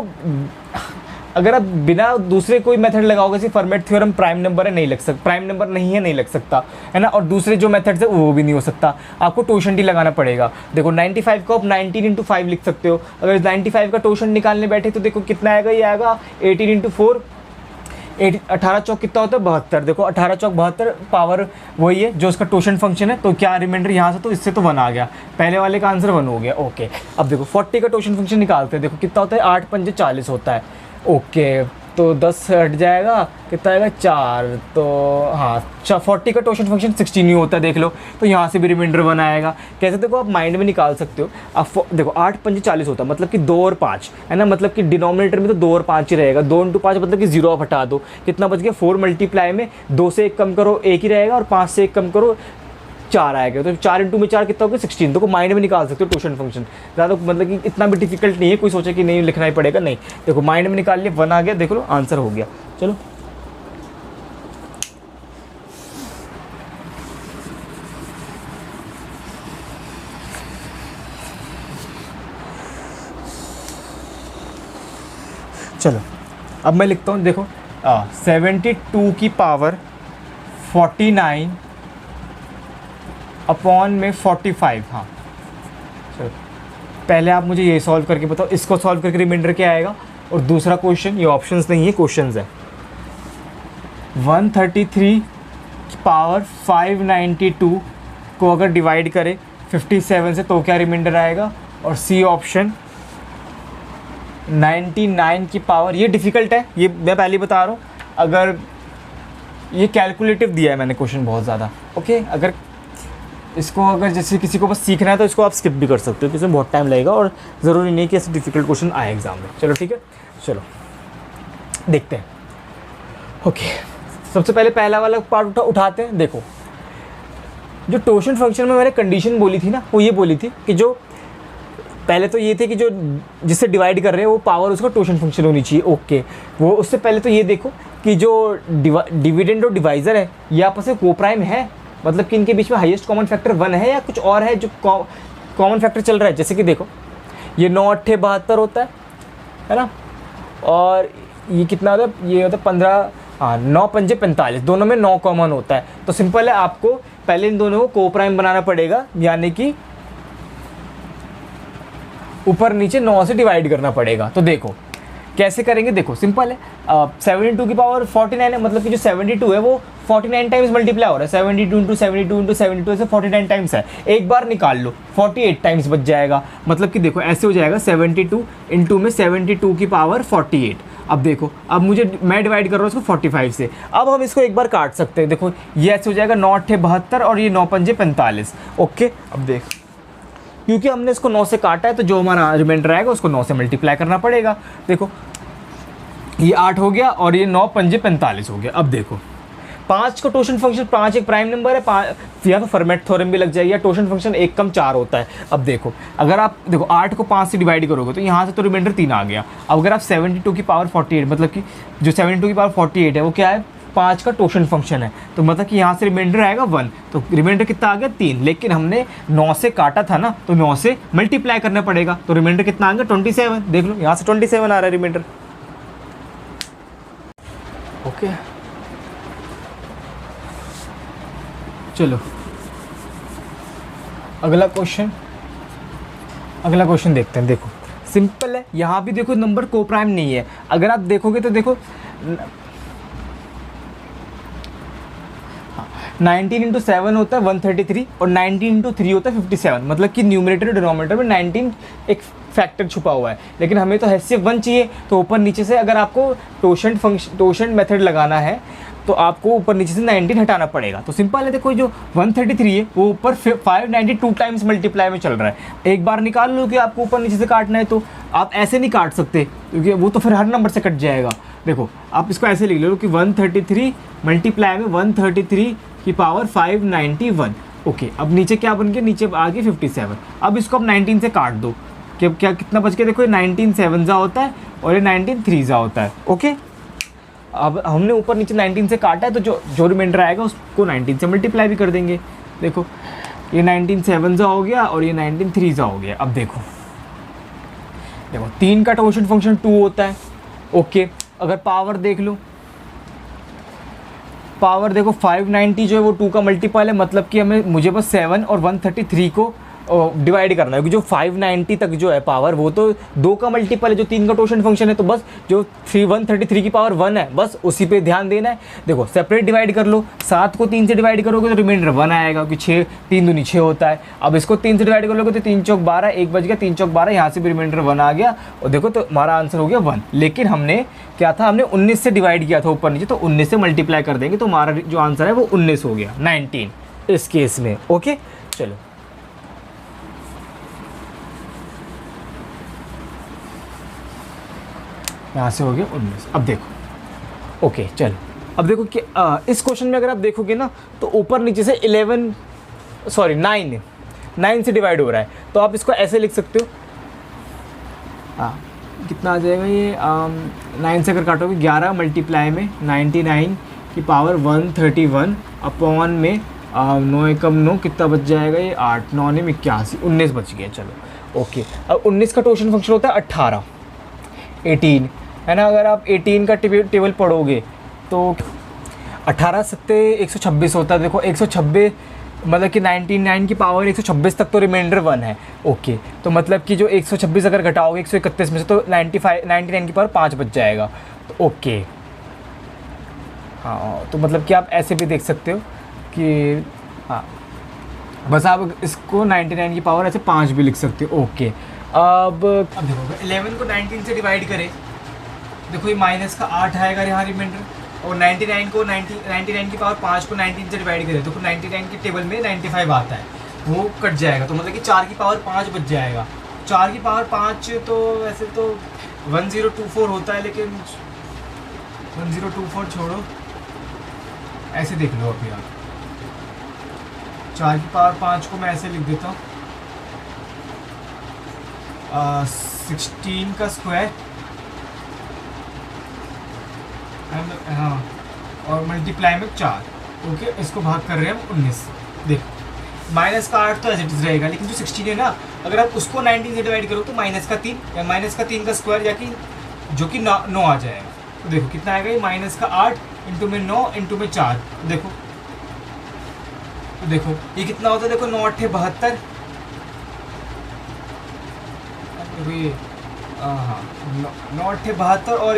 अगर आप बिना दूसरे कोई मेथड लगाओगे, जैसे फॉर्मेट थ्योरम प्राइम नंबर है नहीं लग सकता, प्राइम नंबर नहीं है नहीं लग सकता, है ना, और दूसरे जो मेथड्स है वो भी नहीं हो सकता, आपको टोशन टी लगाना पड़ेगा। देखो 95 को आप 19 इंटू 5 लिख सकते हो। अगर 95 का टोशन निकालने बैठे तो देखो कितना आएगा, ये आएगा 18 इंटू 4, 18 चौक कितना होता है, 72। देखो 18 चौक 72, पावर वही है जो उसका टोशन फंक्शन है, तो क्या रिमाइंडर यहाँ से, तो इससे तो 1 आ गया, पहले वाले का आंसर 1 हो गया। ओके, अब देखो 40 का टोशन फंक्शन निकालते हैं। देखो कितना होता है, 8 पंजे 40 होता है। ओके, तो 10 हट जाएगा, कितना आएगा 4, तो हाँ 40 का टोशन फंक्शन 16 ही होता है, देख लो, तो यहाँ से भी रिमाइंडर 1 आएगा। कैसे, देखो आप माइंड में निकाल सकते हो। आप देखो 8 पंजे 40 होता है, मतलब कि 2 और 5, है ना, मतलब कि डिनोमिनेटर में तो 2 और 5 ही रहेगा। 2 इंटू 5 मतलब कि 0 आप हटा दो, कितना बच गया, 4 मल्टीप्लाई में 2 से 1 कम करो 1 ही रहेगा, और 5 से 1 कम करो 4 आएगा, तो 4 इंटू में 4 कितना होगा, 16। देखो माइंड में निकाल सकते हो टोशन फंक्शन, ज़्यादा मतलब कि इतना भी डिफिकल्ट नहीं है, कोई सोचे कि नहीं लिखना ही पड़ेगा, नहीं, देखो माइंड में निकाल लिया, 1 आ गया, देख लो आंसर हो गया। चलो चलो अब मैं लिखता हूँ, देखो 72 की पावर 49 अपॉन में 45। हाँ चलो, पहले आप मुझे ये सॉल्व करके बताओ, इसको सॉल्व करके रिमाइंडर क्या आएगा। और दूसरा क्वेश्चन, ये ऑप्शंस नहीं है, क्वेश्चंस है। 133 की पावर 592 को अगर डिवाइड करें 57 से, तो क्या रिमाइंडर आएगा। और सी ऑप्शन 99 की पावर, ये डिफ़िकल्ट है, ये मैं पहले बता रहा हूँ, अगर ये कैलकुलेटिव दिया है मैंने क्वेश्चन बहुत ज़्यादा। ओके, अगर इसको अगर जैसे किसी को बस सीखना है तो इसको आप स्किप भी कर सकते हो, क्योंकि इसमें बहुत टाइम लगेगा और ज़रूरी नहीं कि ऐसे डिफ़िकल्ट क्वेश्चन आए एग्जाम में। चलो ठीक है, चलो देखते हैं। ओके, सबसे पहले पहला वाला पार्ट उठाते हैं। देखो जो टोशन फंक्शन में मैंने कंडीशन बोली थी ना, वो ये बोली थी कि जो पहले तो ये थे कि जो जिससे डिवाइड कर रहे हैं वो पावर उसका टोशन फंक्शन होनी चाहिए। ओके, वो उससे पहले तो ये देखो कि जो डिविडेंड और डिवाइज़र है ये आपस में कोप्राइम है, मतलब कि इनके बीच में हाईएस्ट कॉमन फैक्टर 1 है या कुछ और है जो कॉमन फैक्टर चल रहा है। जैसे कि देखो ये 9 8 72 होता है ना, और ये कितना होता है, ये होता है 15, हाँ 9 पंजे 45, दोनों में 9 कॉमन होता है। तो सिंपल है, आपको पहले इन दोनों को कोप्राइम बनाना पड़ेगा, यानी कि ऊपर नीचे 9 से डिवाइड करना पड़ेगा। तो देखो कैसे करेंगे, देखो सिंपल है, 72 की पावर 49 है, मतलब कि जो 72 है वो 49 टाइम्स मल्टीप्लाई हो रहा है। 72 इंटू 72 इंटू 72 ऐसे 49 टाइम्स है। एक बार निकाल लो 48 टाइम्स बच जाएगा, मतलब कि देखो ऐसे हो जाएगा 72 इंटू में 72 की पावर 48। अब देखो, अब मैं डिवाइड कर रहा हूँ इसको 45 से। अब हम इसको एक बार काट सकते हैं। देखो ये ऐसे हो जाएगा 9 8 72 और ये 9 पंजे 45। ओके, अब देख, क्योंकि हमने इसको 9 से काटा है तो जो हमारा रिमाइंडर आएगा उसको 9 से मल्टीप्लाई करना पड़ेगा। देखो ये 8 हो गया और ये 9 पंजे 45 हो गया। अब देखो 5 का टोशन फंक्शन, 5 एक प्राइम नंबर है, या तो फर्मेट थ्योरम भी लग जाएगी, या टोशन फंक्शन 1 कम 4 होता है। अब देखो अगर आप देखो 8 को 5 से डिवाइड करोगे तो यहाँ से तो रिमाइंडर 3 आ गया। अब अगर आप 72 की पावर 48, मतलब कि जो 72 की पावर 48 है वो क्या है, 5 का टोशन फंक्शन है, तो मतलब कि यहाँ से रिमाइंडर आएगा 1, तो रिमाइंडर कितना आ गया 3। लेकिन हमने 9 से काटा था ना, तो 9 से मल्टीप्लाई करना पड़ेगा, तो रिमाइंडर कितना आ गया 27। देख लो यहाँ से 27 आ रहा है रिमाइंडर। ओके चलो अगला क्वेश्चन देखते हैं। देखो सिंपल है, यहाँ भी देखो नंबर को प्राइम नहीं है। अगर आप देखोगे तो देखो 19 इंटू 7 होता है 133 और 19 इंटू 3 होता है 57, मतलब कि न्यूमरेटर और डिनोमिनेटर में 19 एक फैक्टर छुपा हुआ है। लेकिन हमें तो HCF 1 चाहिए, तो ऊपर नीचे से अगर आपको टोशन मेथड लगाना है तो आपको ऊपर नीचे से 19 हटाना पड़ेगा। तो सिंपल है, देखो जो 133 है वो ऊपर 592 टाइम्स मल्टीप्लाई में चल रहा है। एक बार निकाल लो कि आपको ऊपर नीचे से काटना है, तो आप ऐसे नहीं काट सकते क्योंकि वो तो फिर हर नंबर से कट जाएगा। देखो आप इसको ऐसे लिख लो कि 133 मल्टीप्लाई में 133 की पावर 591। ओके, अब नीचे क्या बन गया, नीचे आ गया 57। अब इसको आप 19 से काट दो, क्या कितना बच गया, देखो ये 19 7 होता है और ये 19 3 होता है। ओके, अब हमने ऊपर नीचे 19 से काटा है, तो जो रिमाइंडर आएगा उसको 19 से मल्टीप्लाई भी कर देंगे। देखो ये 19 7 हो गया और ये 19 3 हो गया। अब देखो 3 का टोशन फंक्शन 2 होता है। ओके, अगर पावर देख लो, पावर देखो 590 जो है वो 2 का मल्टीपल है, मतलब कि मुझे बस 7 और 133 को डिवाइड करना है, क्योंकि जो 590 तक जो है पावर वो तो 2 का मल्टीपल है, जो 3 का टोशन फंक्शन है, तो बस जो 133 की पावर 1 है बस उसी पे ध्यान देना है। देखो सेपरेट डिवाइड कर लो, 7 को 3 से डिवाइड करोगे तो रिमाइंडर 1 आएगा, क्योंकि 6 3 दूनी 6 होता है। अब इसको 3 से डिवाइड कर लोगे तो 3 चौक 12, 1 बच गया, 3 चौक 12, यहाँ से भी रिमाइंडर 1 आ गया और देखो तो हमारा आंसर हो गया 1। लेकिन हमने क्या था, हमने 19 से डिवाइड किया था ऊपर नीचे, तो 19 से मल्टीप्लाई कर देंगे तो हमारा जो आंसर है वो 19 हो गया, 19 इस केस में। ओके चलो यहाँ से हो गया 19। अब देखो ओके चलो, अब देखो कि इस क्वेश्चन में अगर आप देखोगे ना तो ऊपर नीचे से 9 से डिवाइड हो रहा है, तो आप इसको ऐसे लिख सकते हो। कितना आ जाएगा ये, 9 से अगर काटोगे 11 मल्टीप्लाई में 99 की पावर 131 अपॉन में 9 एकम 9, कितना बच जाएगा ये 8, 9 में 81, 19 बच गया। चलो ओके, अब 19 का टोशन फंक्शन होता है 18 18 है ना। अगर आप 18 का टेबल पढ़ोगे तो 18 सत्ते 126 होता है। देखो 126 मतलब कि 99 की पावर 126 तक तो रिमाइंडर 1 है। ओके, तो मतलब कि जो 126 अगर घटाओगे 131 में से तो 99 की पावर 5 बच जाएगा। तो ओके हाँ, तो मतलब कि आप ऐसे भी देख सकते हो कि हाँ, बस आप इसको 99 की पावर ऐसे 5 भी लिख सकते हो। ओके, अब देखो 11 को 19 से डिवाइड करें, देखो ये माइनस का 8 आएगा यहाँ रिमाइंडर, और 99 को 99 की पावर 5 को 19 से डिवाइड करें, देखो 99 के टेबल में 95 आता है, वो कट जाएगा, तो मतलब कि 4 की पावर 5 बच जाएगा। 4 की पावर 5 तो वैसे तो 1024 होता है, लेकिन 1024 छोड़ो, ऐसे देख लो अभी आप 4 की पावर 5 को मैं ऐसे लिख देता हूँ 16 का स्क्वायर, हाँ, और मल्टीप्लाई में 4। ओके, इसको भाग कर रहे हैं हम 19। देखो माइनस का 8 तो एज इट इज रहेगा, लेकिन जो 16 है ना, अगर आप उसको 19 से डिवाइड करो तो माइनस का 3 या माइनस का 3 का स्क्वायर, या कि जो कि 9 आ जाएगा। तो देखो कितना आएगा ये, माइनस का 8 इंटू में 9 इंटू में 4। देखो तो देखो ये कितना होता है, देखो 9 8 72, हाँ 9 8 72, और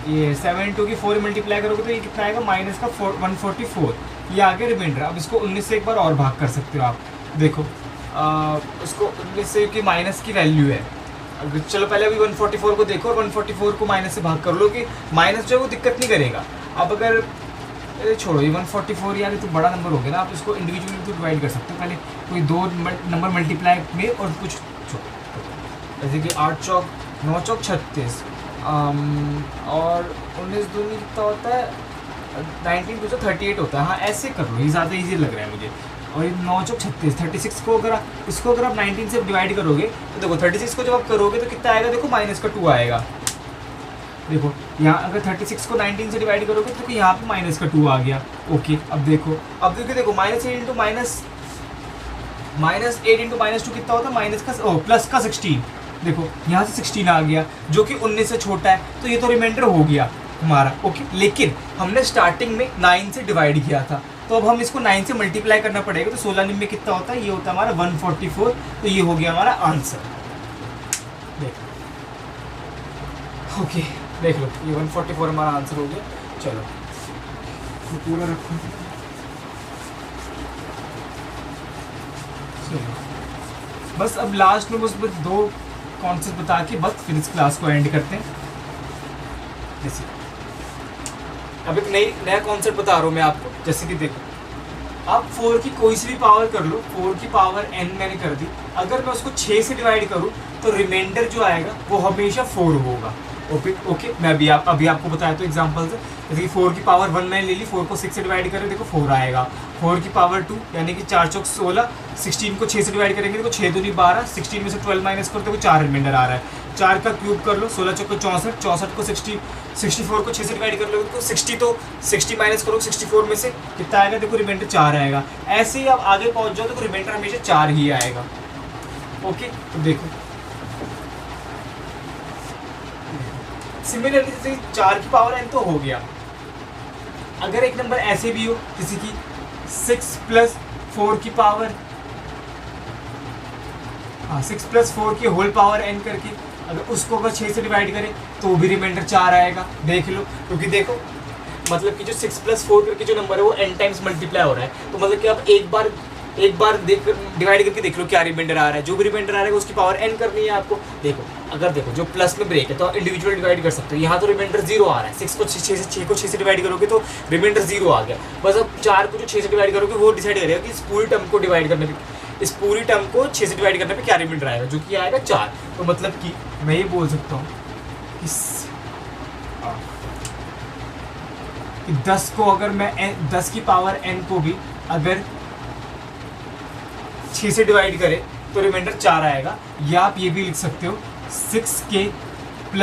ये 7 2 की 4 मल्टीप्लाई करोगे तो ये कितना आएगा, माइनस का 144, ये आगे रिमाइंडर। अब इसको 19 से एक बार और भाग कर सकते हो आप। देखो उसको 19 से कि माइनस की वैल्यू है, चलो पहले अभी 144 को देखो, और 144 को माइनस से भाग कर लो, कि माइनस जो है वो दिक्कत नहीं करेगा। अब अगर छोड़ो ये 144 यार तो बड़ा नंबर हो गया ना, आप इसको इंडिविजुअली तो डिवाइड कर सकते हो, पहले कोई 2 नंबर मल्टीप्लाई में और कुछ जैसे कि 8 चौक 9 चौक 36, और 19 दूनी कितना होता है, 19 2 38 होता है। हाँ ऐसे कर लो, ये ज़्यादा इजी लग रहा है मुझे। और ये 9 चौक 36, 36 को अगर इसको अगर आप 19 से डिवाइड करोगे तो देखो 36 को जब आप करोगे तो कितना आएगा, देखो माइनस का 2 आएगा। देखो यहाँ अगर 36 को 19 से डिवाइड करोगे तो यहाँ पे माइनस का 2 आ गया। ओके अब देखो देखो -8 इंटू -8 इंटू -2 कितना होता है, माइनस का प्लस का 16। देखो यहाँ से 16 आ गया जो कि 19 से छोटा है, तो ये तो रिमाइंडर हो गया हमारा। ओके लेकिन हमने स्टार्टिंग में 9 से डिवाइड किया था, तो अब हम इसको 9 से मल्टीप्लाई करना पड़ेगा। तो 16 9 में कितना होता है, ये होता है हमारा 144। तो ये हो गया हमारा आंसर। देखो ओके देख लो, ये 144 हमारा आंसर हो गया। चलो तो पूरा रखो। बस अब लास्ट में बस 2 कॉन्सेप्ट बता के बस फिर इस क्लास को एंड करते हैं। जैसे अब एक नया कॉन्सेप्ट बता रहा हूँ मैं आपको। जैसे कि देखो आप 4 की कोई सी भी पावर कर लो, 4 की पावर n मैंने कर दी, अगर मैं उसको 6 से डिवाइड करूँ तो रिमाइंडर जो आएगा वो हमेशा 4 होगा। ओके मैं अभी आपको बताया तो एग्जांपल से, जैसे कि 4 की पावर 1 मैंने ले ली, 4 को 6 से डिवाइड करें देखो 4 आएगा। 4 की पावर 2 यानी कि 4 चौक 16, 16 को 6 से डिवाइड करेंगे देखो 6 दूनी 12, 16 में से 12 माइनस करो देखो 4 रिमाइंडर आ रहा है। 4 का क्यूब कर लो, 16 चौक को 64, 64 को 60, 64 को 6 से डिवाइड कर लो तो 60, तो 60 माइनस करो 64 में से कितना आएगा, देखो रिमाइंडर 4 आएगा। ऐसे ही आप आगे पहुँच जाओ तो रिमाइंडर हमेशा 4 ही आएगा। ओके तो देखो सिमिलरली जैसे 4 की पावर n तो हो गया। अगर एक नंबर ऐसे भी हो जैसे कि 6 + 4 की पावर 6 + 4 की होल पावर n करके अगर उसको अगर 6 से डिवाइड करें तो भी रिमाइंडर 4 आएगा। देख लो, क्योंकि देखो मतलब कि जो 6 + 4 करके जो नंबर है वो n टाइम्स मल्टीप्लाई हो रहा है, तो मतलब कि आप एक बार डिवाइड करके देख लो क्या रिमाइंडर आ रहा है। जो भी रिमाइंडर आ रहा है उसकी पावर n करनी है आपको। देखो अगर देखो जो प्लस में ब्रेक है तो आप इंडिविजुअल डिवाइड कर सकते हो। यहाँ तो रिमाइंडर 0 आ रहा है, 6 को 6 से डिवाइड करोगे तो रिमाइंडर 0 आ गया। बस अब 4 को जो 6 से डिवाइड करोगे वो डिसाइड करेगा कि इस पूरी टर्म को डिवाइड करने पे, इस पूरी टर्म को 6 से डिवाइड करने पे क्या रिमाइंडर आएगा, जो कि आएगा 4। तो मतलब कि मैं ये बोल सकता हूँ कि 10 को अगर मैं 10 की पावर n को भी अगर 6 से डिवाइड करें तो रिमाइंडर 4 आएगा। या आप ये भी लिख सकते हो 6k +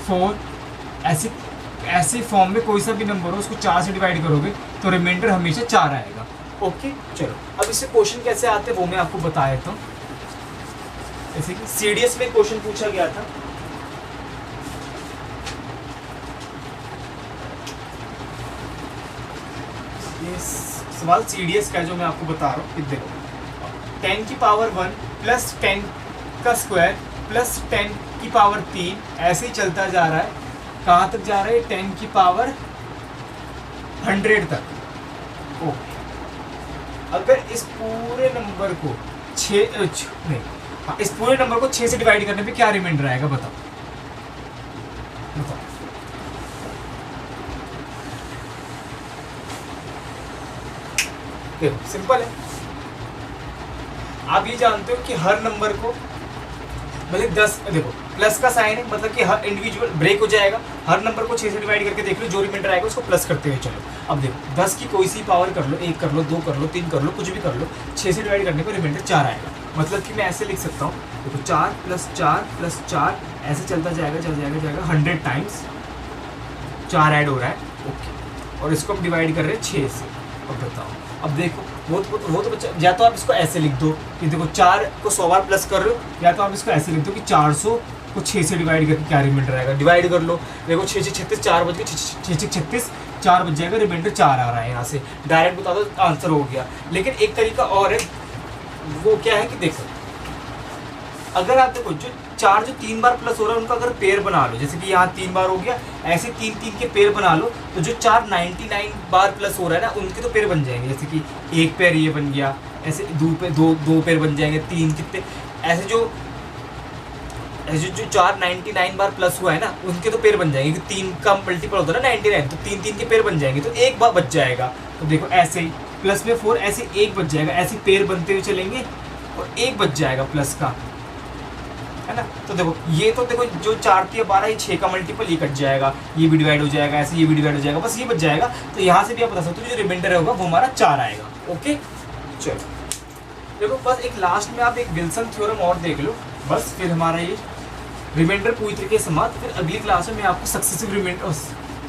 4, ऐसे फॉर्म में कोई सा भी नंबर हो उसको 4 से डिवाइड करोगे तो रिमाइंडर हमेशा 4 आएगा। ओके चलो अब इससे क्वेश्चन कैसे आते हैं वो मैं आपको बता देता हूँ। जैसे कि CDS में क्वेश्चन पूछा गया था, ये सवाल CDS का जो मैं आपको बता रहा हूँ। देखो 10 की पावर 1 + 10 का स्क्वायर + 10 की पावर 3 ऐसे ही चलता जा रहा है। कहाँ तक जा रहा है, 10 की पावर 100 तक। ओके अगर इस पूरे नंबर को 6 से डिवाइड करने पे क्या रिमाइंडर आएगा बताओ। देखो सिंपल है, आप ये जानते हो कि हर नंबर को मतलब 10 देखो प्लस का साइन है, मतलब कि हर इंडिविजुअल ब्रेक हो जाएगा। हर नंबर को 6 से डिवाइड करके देख लो, जो रिमाइंडर आएगा उसको प्लस करते हुए चलो। अब देखो 10 की कोई सी पावर कर लो, 1 कर लो, 2 कर लो, 3 कर लो, कुछ भी कर लो, 6 से डिवाइड करने पर रिमाइंडर 4 आएगा। मतलब कि मैं ऐसे लिख सकता हूँ, देखो 4 + 4 + 4 ऐसे चलता जाएगा 100 टाइम्स 4 ऐड हो रहा है। ओके और इसको हम डिवाइड कर रहे हैं 6 से। अब बताओ, अब देखो वो तो बच्चा, या तो आप इसको ऐसे लिख दो कि देखो 4 को 100 बार प्लस कर रहे हो, या तो आप इसको ऐसे लिख दो कि 400 को 6 से डिवाइड करके क्या रिमाइंडर आएगा। डिवाइड कर लो, देखो 6 6 36 4 बज गए, 6 6 36 4 बज जाएगा, रिमाइंडर 4 आ रहा है। यहाँ से डायरेक्ट बता दो आंसर हो गया। लेकिन एक तरीका और है, वो क्या है कि देख सकते अगर आप देखो जो 4 जो 3 बार प्लस हो रहा है उनका अगर पेयर बना लो, जैसे कि यहाँ 3 बार हो गया, ऐसे 3 के पेयर बना लो, तो जो 4 99 बार प्लस हो रहा है ना उनके तो पेयर बन जाएंगे। जैसे कि एक पेयर ये बन गया, ऐसे दो पेयर बन जाएंगे, 3 कितने ऐसे जो 4 99 बार प्लस हुआ है ना उनके तो पेयर बन जाएंगे। 3 का मल्टीपल होता है ना 99, तो 3 के पेयर बन जाएंगे, तो एक बार बच जाएगा। तो देखो ऐसे ही प्लस में 4 ऐसे एक बच जाएगा, ऐसे पेयर बनते हुए चलेंगे और एक बच जाएगा प्लस का, है ना। तो देखो ये तो देखो जो 4 3 12 ये 6 का मल्टीपल ये कट जाएगा, ये भी डिवाइड हो जाएगा, ऐसे ये भी डिवाइड हो जाएगा, बस ये बच जाएगा। तो यहाँ से भी आप बता सकते हो जो रिमाइंडर होगा वो हमारा 4 आएगा। ओके चलो देखो बस एक लास्ट में आप एक विल्सन थ्योरम और देख लो, बस फिर हमारा ये रिमाइंडर पूरी तरीके से समाप्त। फिर अगली क्लास में मैं आपको सक्सेसिव रिमाइंडर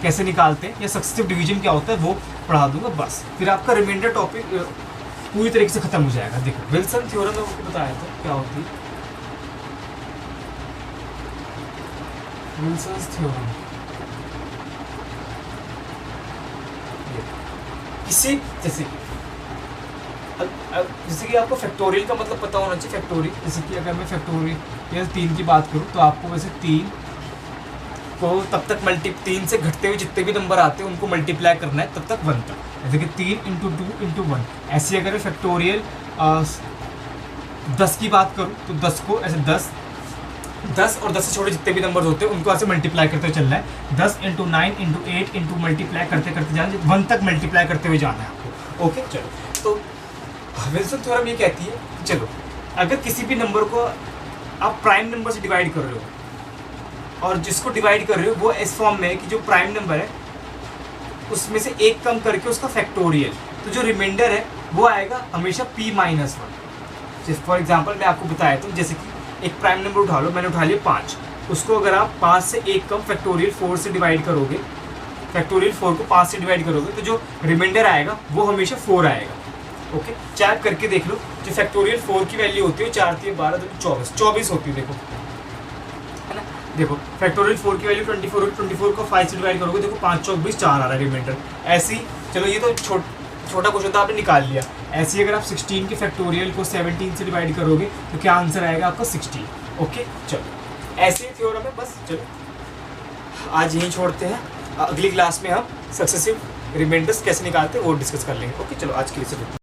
कैसे निकालते हैं या सक्सेसिव डिवीजन क्या होता है वो पढ़ा दूंगा। बस फिर आपका रिमाइंडर टॉपिक पूरी तरीके से खत्म हो जाएगा। देखो विल्सन थ्योरम में आपको बताया था क्या होती है विल्सन थ्योरम। किसी जैसे कि आपको फैक्टोरियल का मतलब पता होना चाहिए। फैक्टोरियल जैसे कि अगर मैं फैक्टोरियल 3 की बात करूँ तो आपको वैसे 3 को तब तक 3 से घटते हुए जितने भी नंबर आते हैं उनको मल्टीप्लाई करना है तब तक 1 तक। जैसे कि 3 × 2 × 1। ऐसे अगर मैं फैक्टोरियल 10 की बात करूँ तो 10 को ऐसे 10 और 10 से छोटे जितने भी नंबर होते हैं उनको ऐसे मल्टीप्लाई करते हुए चलना है। 10 × 9 × 8 × मल्टीप्लाई करते करते जाना, 1 तक मल्टीप्लाई करते हुए जाना है आपको। ओके चलो तो विल्सन थ्योरम ये कहती है कि चलो अगर किसी भी नंबर को आप प्राइम नंबर से डिवाइड कर रहे हो और जिसको डिवाइड कर रहे हो वो इस फॉर्म में है कि जो प्राइम नंबर है उसमें से एक कम करके उसका फैक्टोरियल, तो जो रिमाइंडर है वो आएगा हमेशा p-1। जैसे फॉर एग्जांपल मैं आपको बताया तो जैसे कि एक प्राइम नंबर उठा लो, मैंने उठा लिया 5, उसको अगर आप 5 से एक कम फैक्टोरियल 4 से डिवाइड करोगे, फैक्टोरियल 4 को 5 से डिवाइड करोगे तो जो रिमाइंडर आएगा वो हमेशा 4 आएगा। ओके चेक करके देख लो जो फैक्टोरियल 4 की वैल्यू होती है 4 3 12 24 होती है। देखो है ना, देखो फैक्टोरियल 4 की वैल्यू 24 को 5 से डिवाइड करोगे, देखो 5 4 20 4 आ रहा है रिमाइंडर। ऐसी चलो ये तो छोटा क्वेश्चन था आपने निकाल लिया। ऐसे ही अगर आप 16 के फैक्टोरियल को 17 से डिवाइड करोगे तो क्या आंसर आएगा आपका 16। ओके चलो ऐसे ही थ्योरम है। बस चलो आज यहीं छोड़ते हैं, अगली क्लास में हम सक्सेसिव रिमाइंडर्स कैसे निकालते हैं वो डिस्कस कर लेंगे। ओके चलो आज के लिए सिर्फ